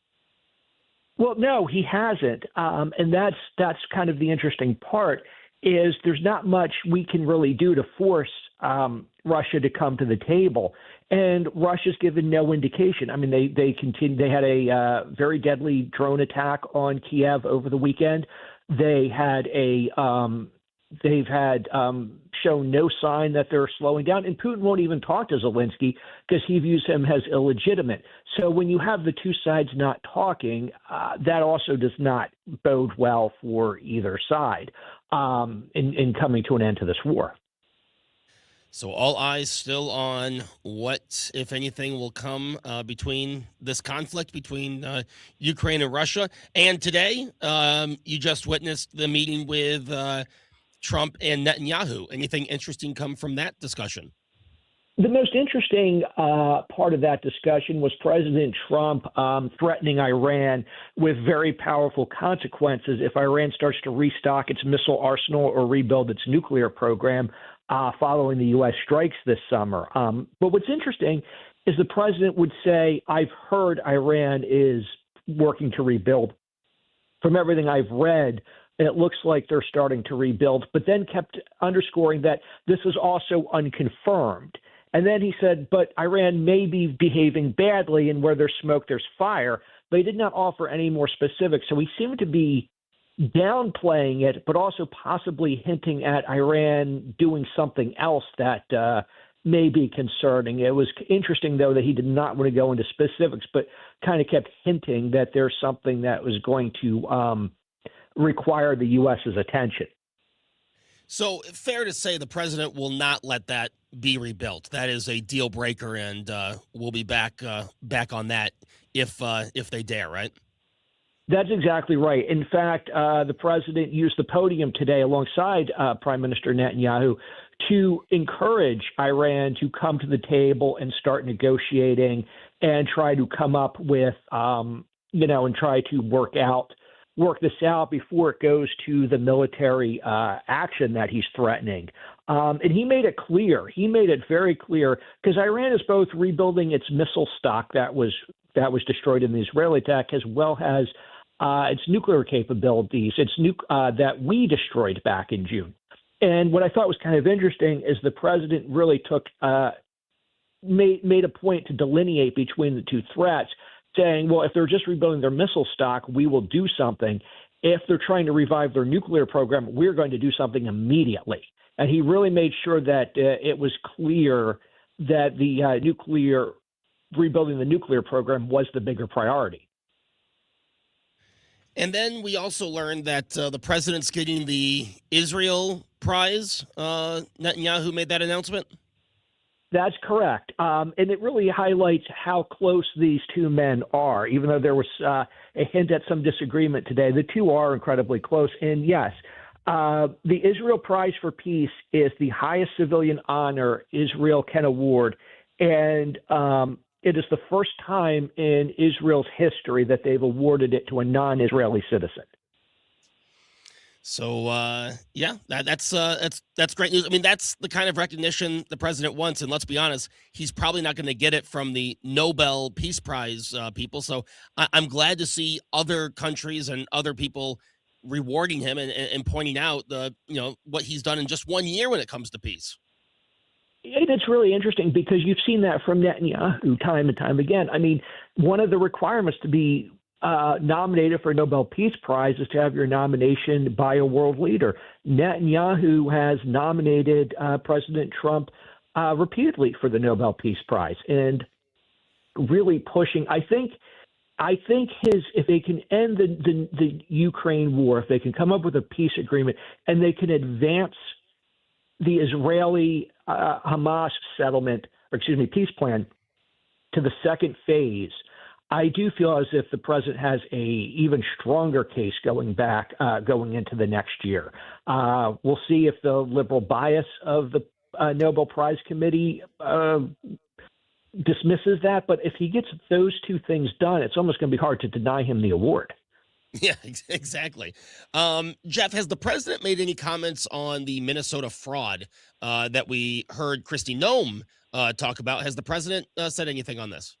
Well, no, he hasn't. And that's kind of the interesting part, is there's not much we can really do to force Russia to come to the table. And Russia's given no indication. I mean, they continue. They had a very deadly drone attack on Kiev over the weekend. They've shown no sign that they're slowing down, and Putin won't even talk to Zelensky because he views him as illegitimate. So when you have the two sides not talking, that also does not bode well for either side in coming to an end to this war. So all eyes still on what, if anything, will come between this conflict between Ukraine and Russia. And today, you just witnessed the meeting with Trump and Netanyahu. Anything interesting come from that discussion? The most interesting part of that discussion was President Trump threatening Iran with very powerful consequences if Iran starts to restock its missile arsenal or rebuild its nuclear program following the U.S. strikes this summer. But what's interesting is the president would say, I've heard Iran is working to rebuild. From everything I've read, it looks like they're starting to rebuild, but then kept underscoring that this is also unconfirmed. And then he said, but Iran may be behaving badly, and where there's smoke, there's fire. But he did not offer any more specifics. So he seemed to be downplaying it, but also possibly hinting at Iran doing something else that may be concerning. It was interesting, though, that he did not want to go into specifics, but kind of kept hinting that there's something that was going to require the U.S.'s attention. So fair to say the president will not let that be rebuilt. That is a deal breaker, and we'll be back on that if they dare, right? That's exactly right. In fact, the president used the podium today alongside Prime Minister Netanyahu to encourage Iran to come to the table and start negotiating and try to come up with, and try to work this out before it goes to the military action that he's threatening. And he made it clear. He made it very clear because Iran is both rebuilding its missile stock that was destroyed in the Israeli attack, as well as its nuclear capabilities, that we destroyed back in June. And what I thought was kind of interesting is the president really made a point to delineate between the two threats, saying, well, if they're just rebuilding their missile stock, we will do something. If they're trying to revive their nuclear program, we're going to do something immediately. And he really made sure that it was clear that the rebuilding the nuclear program was the bigger priority. And then we also learned that the president's getting the Israel Prize. Netanyahu made that announcement. That's correct. And it really highlights how close these two men are. Even though there was a hint at some disagreement today, the two are incredibly close. And yes, the Israel Prize for Peace is the highest civilian honor Israel can award. And it is the first time in Israel's history that they've awarded it to a non-Israeli citizen. So, that's great news. I mean, that's the kind of recognition the president wants. And let's be honest, he's probably not going to get it from the Nobel Peace Prize people. So I'm glad to see other countries and other people rewarding him and pointing out what he's done in just 1 year when it comes to peace. And it's really interesting because you've seen that from Netanyahu time and time again. I mean, one of the requirements to be nominated for a Nobel Peace Prize is to have your nomination by a world leader. Netanyahu has nominated President Trump repeatedly for the Nobel Peace Prize and really pushing. I think if they can end the Ukraine war, if they can come up with a peace agreement and they can advance the Israeli Hamas peace plan to the second phase, I do feel as if the president has a even stronger case going into the next year. We'll see if the liberal bias of the Nobel Prize Committee dismisses that. But if he gets those two things done, it's almost going to be hard to deny him the award. Yeah, exactly. Jeff, has the president made any comments on the Minnesota fraud that we heard Kristi Noem talk about? Has the president said anything on this?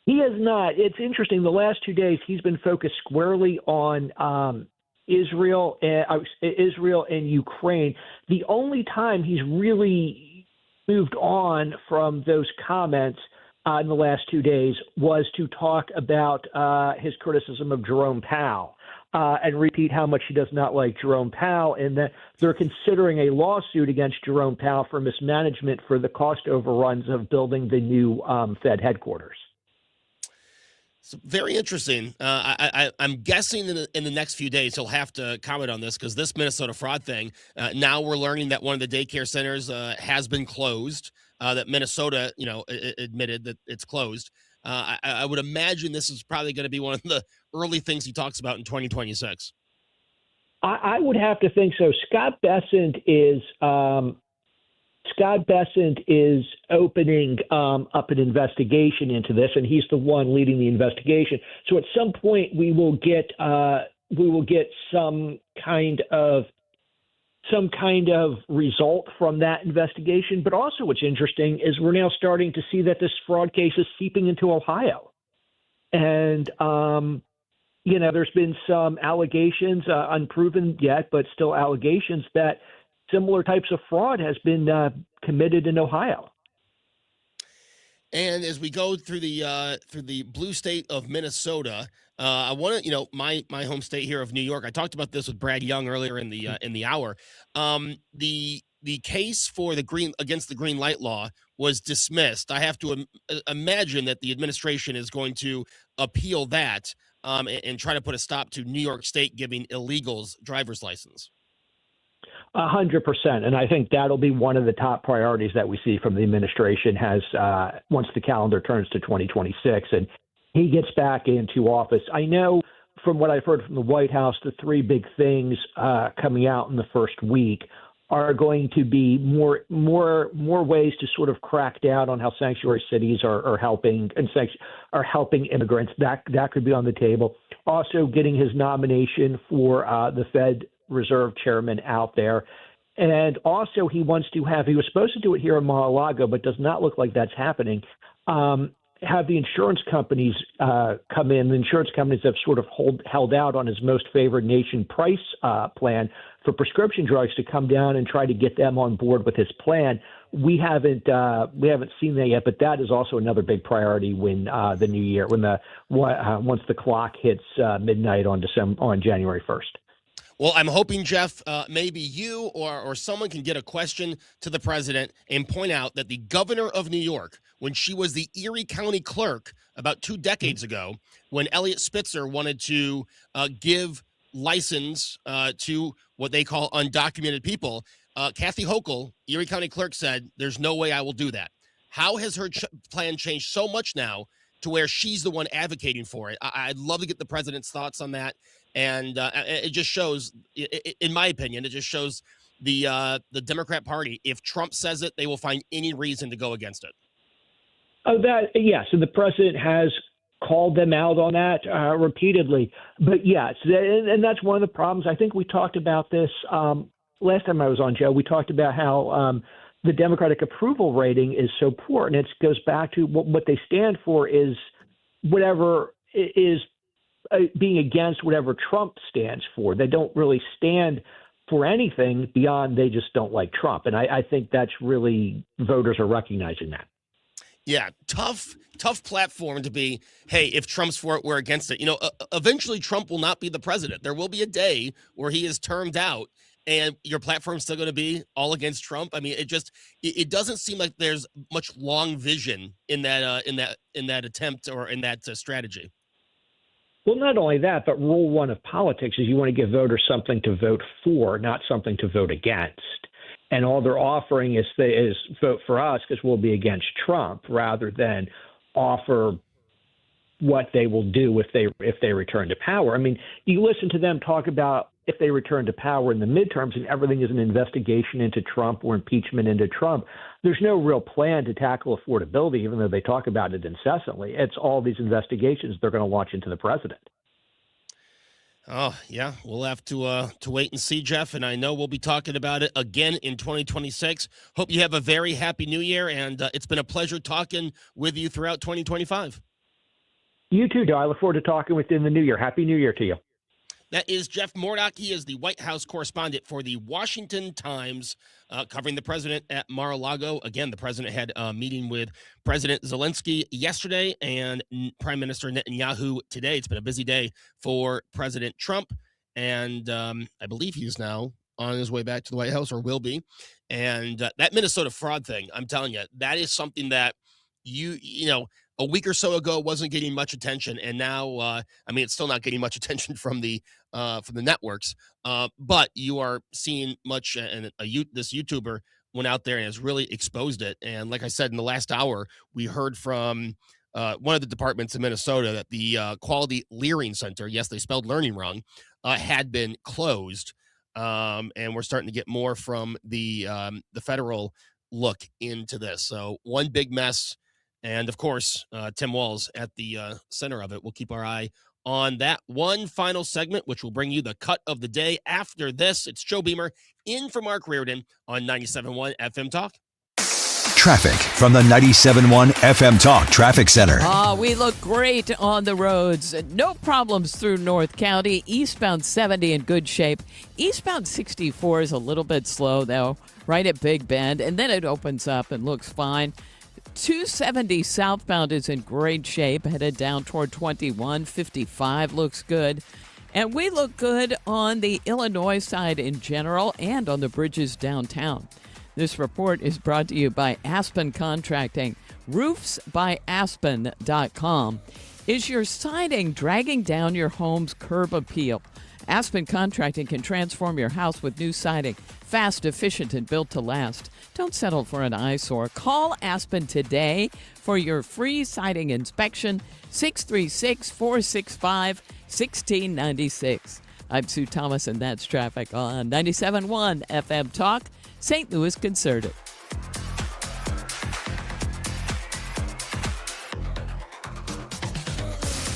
He has not. It's interesting. The last 2 days, he's been focused squarely on Israel and Ukraine. The only time he's really moved on from those comments in the last 2 days was to talk about his criticism of Jerome Powell and repeat how much he does not like Jerome Powell, and that they're considering a lawsuit against Jerome Powell for mismanagement for the cost overruns of building the new Fed headquarters. So very interesting. I'm guessing in the next few days he'll have to comment on this, because this Minnesota fraud thing, now we're learning that one of the daycare centers has been closed, that Minnesota, admitted that it's closed. I would imagine this is probably going to be one of the early things he talks about in 2026. I would have to think so. Scott Bessent is opening up an investigation into this, and he's the one leading the investigation. So at some point we will get some kind of result from that investigation. But also what's interesting is we're now starting to see that this fraud case is seeping into Ohio. And, there's been some allegations, unproven yet, but still allegations that similar types of fraud has been committed in Ohio. And as we go through the blue state of Minnesota, I want to, my home state here of New York. I talked about this with Brad Young earlier in the hour. The case for against the green light law was dismissed. I have to imagine that the administration is going to appeal that and try to put a stop to New York State giving illegals driver's license. 100%. And I think that'll be one of the top priorities that we see from the administration once the calendar turns to 2026 and he gets back into office. I know from what I've heard from the White House, the three big things coming out in the first week are going to be more ways to sort of crack down on how sanctuary cities are helping immigrants. That could be on the table. Also, getting his nomination for the Fed Reserve Chairman out there. And also he was supposed to do it here in Monologue, but does not look like that's happening. Have the insurance companies come in. The insurance companies have sort of held out on his most favored nation price plan for prescription drugs to come down and try to get them on board with his plan. We haven't seen that yet, but that is also another big priority when the new year, once the clock hits midnight on January 1st. Well, I'm hoping, Jeff, maybe you or someone can get a question to the president and point out that the governor of New York, when she was the Erie County clerk about 2 decades ago, when Eliot Spitzer wanted to give license to what they call undocumented people, Kathy Hochul, Erie County clerk, said, "There's no way I will do that." How has her plan changed so much now to where she's the one advocating for it? I'd love to get the president's thoughts on that. And it just shows, in my opinion, it just shows the Democrat Party. If Trump says it, they will find any reason to go against it. Oh, yes. And the president has called them out on that repeatedly. But yes, and that's one of the problems. I think we talked about this last time I was on, Joe. We talked about how the Democratic approval rating is so poor. And it goes back to what they stand for is whatever is being against whatever Trump stands for. They don't really stand for anything beyond they just don't like Trump. And I think that's really, voters are recognizing that. Yeah, tough platform to be, hey, if Trump's for it, we're against it. Eventually Trump will not be the president. There will be a day where he is termed out and your platform's still going to be all against Trump. I mean, it doesn't seem like there's much long vision in that attempt or in that strategy. Well, not only that, but rule one of politics is you want to give voters something to vote for, not something to vote against. And all they're offering is vote for us because we'll be against Trump, rather than offer what they will do if they return to power. I mean, you listen to them talk about if they return to power in the midterms and everything is an investigation into Trump or impeachment into Trump. There's no real plan to tackle affordability, even though they talk about it incessantly. It's all these investigations they're going to launch into the president. Oh, yeah, we'll have to wait and see, Jeff, and I know we'll be talking about it again in 2026. Hope you have a very happy new year, and it's been a pleasure talking with you throughout 2025. You too, Joe. I look forward to talking with you in the new year. Happy New Year to you. That is Jeff Mordock. He is the White House correspondent for the Washington Times, covering the president at Mar-a-Lago. Again, the president had a meeting with President Zelensky yesterday and Prime Minister Netanyahu today. It's been a busy day for President Trump, and I believe he's now on his way back to the White House, or will be. And that Minnesota fraud thing, I'm telling you, that is something that you know, a week or so ago wasn't getting much attention, and now I mean, it's still not getting much attention from the networks, but you are seeing much, and this YouTuber went out there and has really exposed it. And like I said, in the last hour, we heard from one of the departments in Minnesota that the Quality Learning Center, yes, they spelled learning wrong, had been closed, and we're starting to get more from the federal look into this. So one big mess. And, of course, Tim Walz at the center of it. We'll keep our eye on that one final segment, which will bring you the cut of the day. After this, it's Joe Beamer in for Mark Reardon on 97.1 FM Talk. Traffic from the 97.1 FM Talk Traffic Center. We look great on the roads. No problems through North County. Eastbound 70 in good shape. Eastbound 64 is a little bit slow, though, right at Big Bend. And then it opens up and looks fine. 270 southbound is in great shape, headed down toward 21. 55 looks good. And we look good on the Illinois side in general and on the bridges downtown. This report is brought to you by Aspen Contracting. Roofsbyaspen.com. Is your siding dragging down your home's curb appeal? Aspen Contracting can transform your house with new siding. Fast, efficient, and built to last. Don't settle for an eyesore. Call Aspen today for your free siding inspection, 636-465-1696. I'm Sue Thomas, and that's traffic on 97.1 FM Talk, St. Louis Conservative.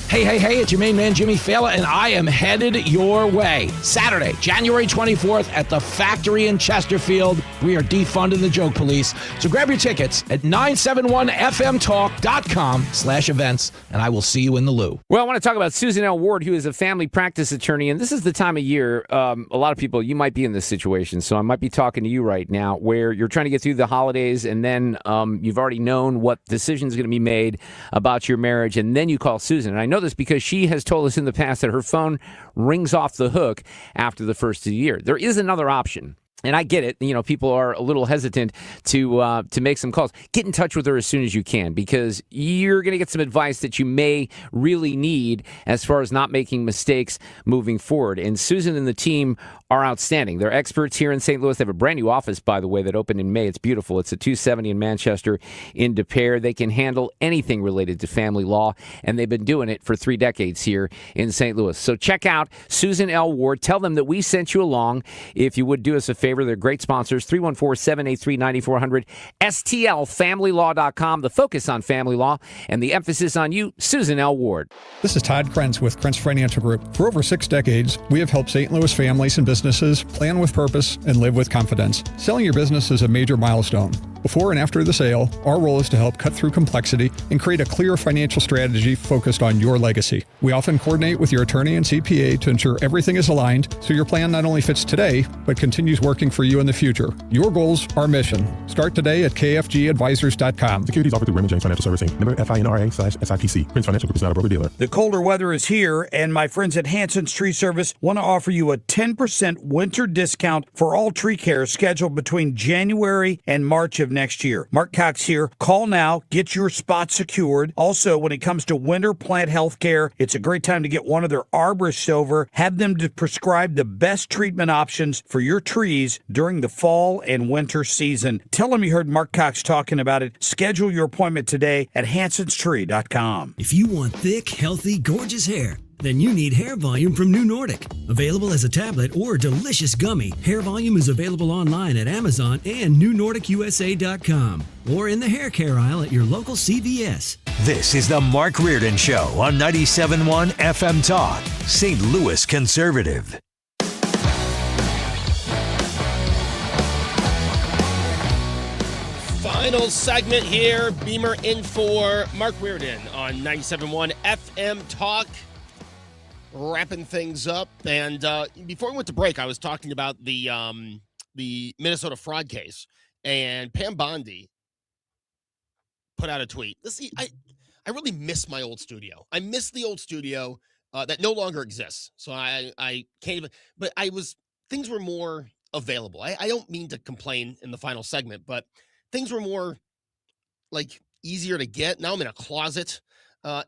Hey, it's your main man, Jimmy Fallon, and I am headed your way. Saturday, January 24th at the Factory in Chesterfield. We are defunding the joke police. So grab your tickets at 971fmtalk.com/events, and I will see you in the loo. Well, I want to talk about Susan L. Ward, who is a family practice attorney, and this is the time of year, a lot of people, you might be in this situation, so I might be talking to you right now, where you're trying to get through the holidays, and then you've already known what decision is going to be made about your marriage, and then you call Susan. And I know this because she has told us in the past that her phone rings off the hook after the first of the year. There is another option. And I get it. You know, people are a little hesitant to make some calls. Get in touch with her as soon as you can, because you're going to get some advice that you may really need as far as not making mistakes moving forward. And Susan and the team are outstanding. They're experts here in St. Louis. They have a brand new office, by the way, that opened in May. It's beautiful. It's at 270 in Manchester in De Pere. They can handle anything related to family law, and they've been doing it for 3 decades here in St. Louis. So check out Susan L. Ward. Tell them that we sent you along. If you would do us a favor, they're great sponsors. 314-783-9400. STLFamilyLaw.com. The focus on family law and the emphasis on you, Susan L. Ward. This is Todd Krentz with Krentz Financial Group. For over 6 decades, we have helped St. Louis families and businesses plan with purpose and live with confidence. Selling your business is a major milestone. Before and after the sale, our role is to help cut through complexity and create a clear financial strategy focused on your legacy. We often coordinate with your attorney and CPA to ensure everything is aligned so your plan not only fits today, but continues working for you in the future. Your goals, our mission. Start today at kfgadvisors.com. Securities offered through Raymond James Financial Servicing. Member FINRA/SIPC. Krentz Financial Group is not a broker-dealer. The colder weather is here, and my friends at Hanson's Tree Service want to offer you a 10% winter discount for all tree care scheduled between January and March of next year. Mark Cox here. Call now. Get your spot secured. Also, when it comes to winter plant health care, it's a great time to get one of their arborists over. Have them to prescribe the best treatment options for your trees during the fall and winter season. Tell them you heard Mark Cox talking about it. Schedule your appointment today at hansonstree.com. If you want thick, healthy, gorgeous hair, then you need Hair Volume from New Nordic. Available as a tablet or delicious gummy, Hair Volume is available online at Amazon and NewNordicUSA.com or in the hair care aisle at your local CVS. This is the Mark Reardon Show on 97.1 FM Talk, St. Louis Conservative. Final segment here. Beamer in for Mark Reardon on 97.1 FM Talk. wrapping things up. And before we went to break, I was talking about the Minnesota fraud case, and Pam Bondi put out a tweet. I really miss my old studio. I miss the old studio that no longer exists. So I can't even. But things were more available. I don't mean to complain in the final segment, but things were more like easier to get. Now I'm in a closet.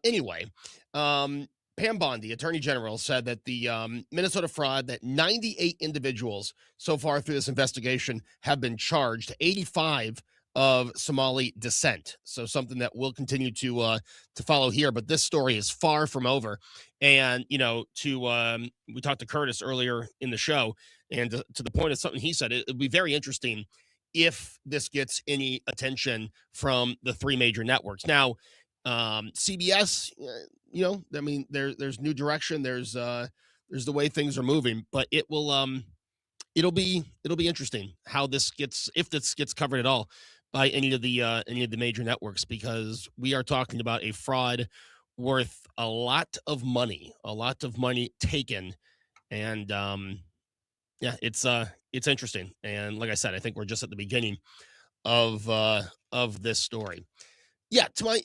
Anyway, Pam Bondi, Attorney General, said that the Minnesota fraud, that 98 individuals so far through this investigation have been charged, 85 of Somali descent. So something that we'll continue to follow here. But this story is far from over. And, we talked to Curtis earlier in the show, and to the point of something he said, it'd be very interesting if this gets any attention from the three major networks. Now, CBS, there's new direction. There's the way things are moving, but it'll be interesting how this gets, if this gets covered at all by any of the major networks, because we are talking about a fraud worth a lot of money taken. And it's interesting. And like I said, I think we're just at the beginning of this story. Yeah, to my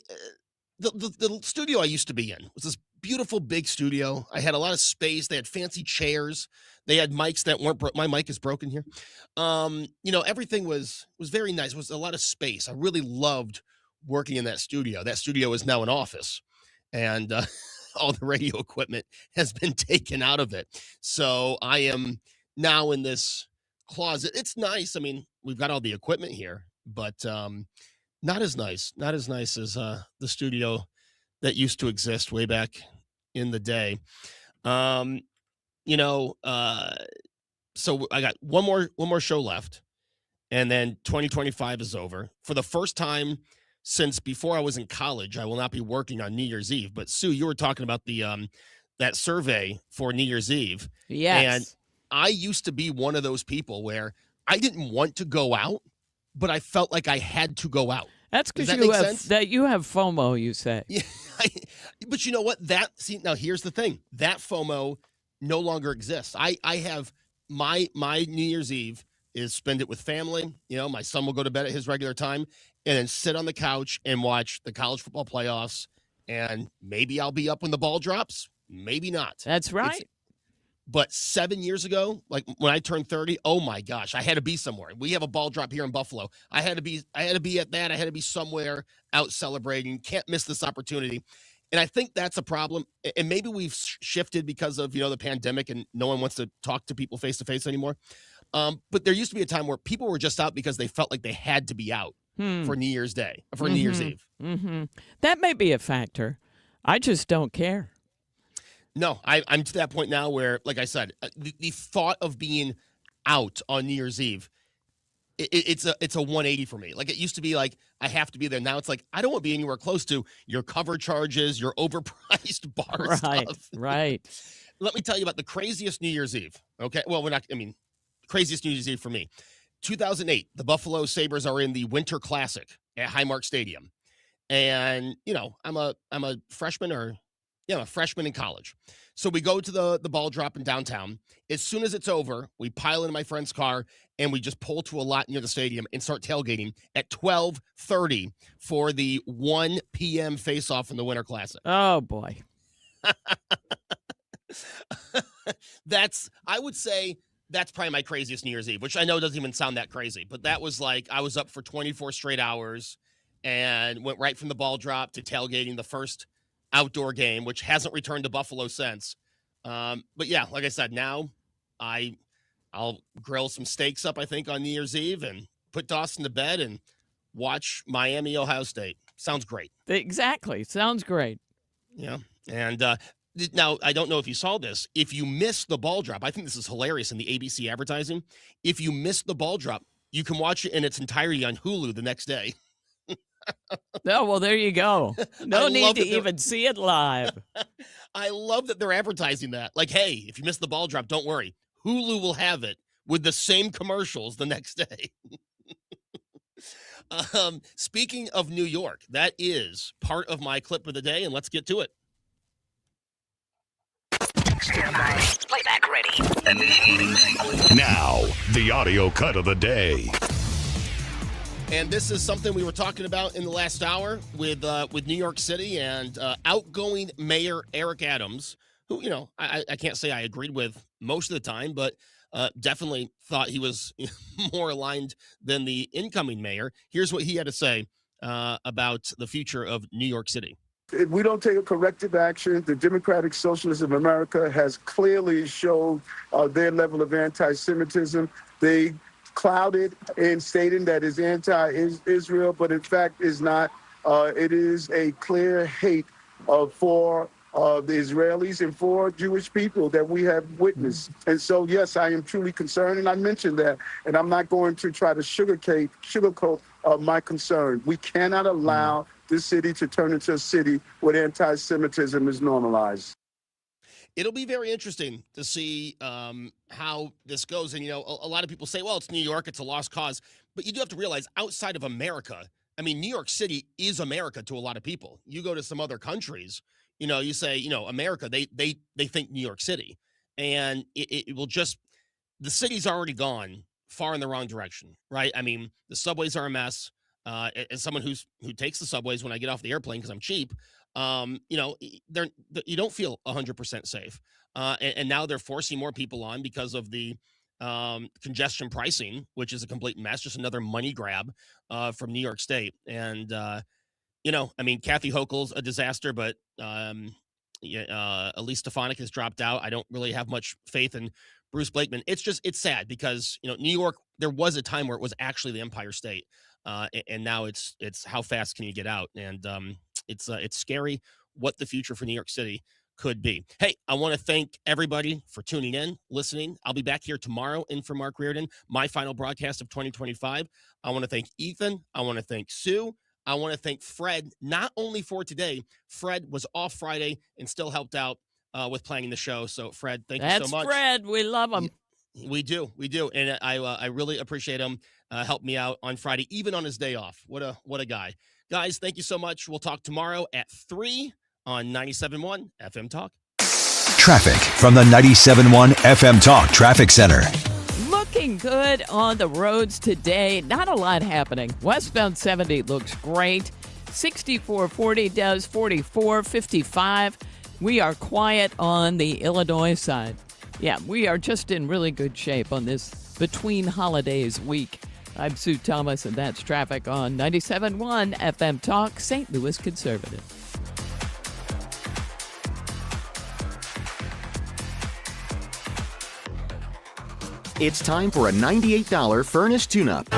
the studio I used to be in was this beautiful big studio. I had a lot of space. They had fancy chairs. They had mics that weren't my mic is broken here. Everything was very nice. It was a lot of space. I really loved working in that studio. That studio is now an office, and all the radio equipment has been taken out of it. So I am now in this closet. It's nice. I mean, we've got all the equipment here, but not as nice as the studio that used to exist way back in the day. So I got one more show left, and then 2025 is over. For the first time since before I was in college, I will not be working on New Year's Eve. But Sue, you were talking about the that survey for New Year's Eve. Yes. And I used to be one of those people where I didn't want to go out, but I felt like I had to go out. That's because you have FOMO, you say. Yeah, but you know what? Now here's the thing. That FOMO no longer exists. I have my New Year's Eve is spend it with family. My son will go to bed at his regular time and then sit on the couch and watch the college football playoffs. And maybe I'll be up when the ball drops. Maybe not. That's right. But 7 years ago, like when I turned 30, oh my gosh, I had to be somewhere. We have a ball drop here in Buffalo. I had to be at that. I had to be somewhere out celebrating. Can't miss this opportunity. And I think that's a problem. And maybe we've shifted because of, the pandemic, and no one wants to talk to people face to face anymore. But there used to be a time where people were just out because they felt like they had to be out for New Year's Day, for New Year's Eve. Mm-hmm. That may be a factor. I just don't care. No, I'm to that point now where, like I said, the thought of being out on New Year's Eve, it's a 180 for me. Like, it used to be like I have to be there. Now it's like I don't want to be anywhere close to your cover charges, your overpriced bar stuff. Right. Let me tell you about the craziest New Year's Eve. Okay, well, craziest New Year's Eve for me. 2008, the Buffalo Sabres are in the Winter Classic at Highmark Stadium, and I'm a freshman I'm a freshman in college. So we go to the ball drop in downtown. As soon as it's over, we pile into my friend's car and we just pull to a lot near the stadium and start tailgating at 12:30 for the 1 p.m. face-off in the Winter Classic. Oh, boy. I would say that's probably my craziest New Year's Eve, which I know doesn't even sound that crazy, but that was like I was up for 24 straight hours and went right from the ball drop to tailgating the first outdoor game, which hasn't returned to Buffalo since. But yeah, like I said, now I'll grill some steaks up, I think, on New Year's Eve and put Dawson to bed and watch Miami, Ohio State. Sounds great. Exactly. Sounds great. Yeah. And now, I don't know if you saw this. If you miss the ball drop, I think this is hilarious in the ABC advertising. If you miss the ball drop, you can watch it in its entirety on Hulu the next day. Oh, well, there you go. No need to even see it live. I love that they're advertising that. Like, hey, if you miss the ball drop, don't worry. Hulu will have it with the same commercials the next day. Speaking of New York, that is part of my clip of the day, and let's get to it. next. Playback ready. Now, the audio cut of the day. And this is something we were talking about in the last hour with New York City and outgoing Mayor Eric Adams, who, I can't say I agreed with most of the time, but definitely thought he was more aligned than the incoming mayor. Here's what he had to say about the future of New York City. If we don't take a corrective action, the Democratic Socialists of America has clearly showed their level of anti-Semitism. They clouded in stating that is anti-Israel, but in fact is not. It is a clear hate for the Israelis and for Jewish people that we have witnessed. And so, yes, I am truly concerned, and I mentioned that, and I'm not going to try to sugarcoat my concern. We cannot allow this city to turn into a city where anti-Semitism is normalized. It'll be very interesting to see how this goes. And, a lot of people say, well, it's New York, it's a lost cause. But you do have to realize outside of America, New York City is America to a lot of people. You go to some other countries, you say, America, they think New York City. And it will just, the city's already gone far in the wrong direction, right? The subways are a mess. As someone who takes the subways when I get off the airplane because I'm cheap, you don't feel 100% safe. And now they're forcing more people on because of the congestion pricing, which is a complete mess, just another money grab from New York State. And, Kathy Hochul's a disaster, but Elise Stefanik has dropped out. I don't really have much faith in Bruce Blakeman. It's sad because, New York, there was a time where it was actually the Empire State. And now it's how fast can you get out? And it's scary what the future for New York City could be. Hey, I want to thank everybody for tuning in, listening. I'll be back here tomorrow in for Mark Reardon, my final broadcast of 2025. I want to thank Ethan. I want to thank Sue. I want to thank Fred, not only for today. Fred was off Friday and still helped out with planning the show. So, Fred, thank you so much. That's Fred. We love him. We do. And I really appreciate him. Helped me out on Friday, even on his day off. What a guy. Guys, thank you so much. We'll talk tomorrow at 3 on 97.1 FM Talk. Traffic from the 97.1 FM Talk Traffic Center. Looking good on the roads today. Not a lot happening. Westbound 70 looks great. 6440 does 4455. We are quiet on the Illinois side. Yeah, we are just in really good shape on this between holidays week. I'm Sue Thomas, and that's traffic on 97.1 FM Talk, St. Louis Conservative. It's time for a $98 furnace tune-up.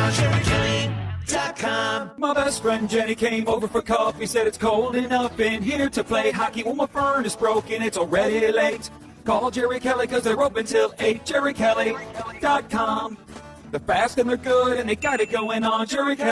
My best friend Jenny came over for coffee, said it's cold enough in here to play hockey. Well, my furnace broken, it's already late. Call Jerry Kelly because they're open till 8. JerryKelly.com. They're fast and they're good and they got it going on. Jerry Kelly.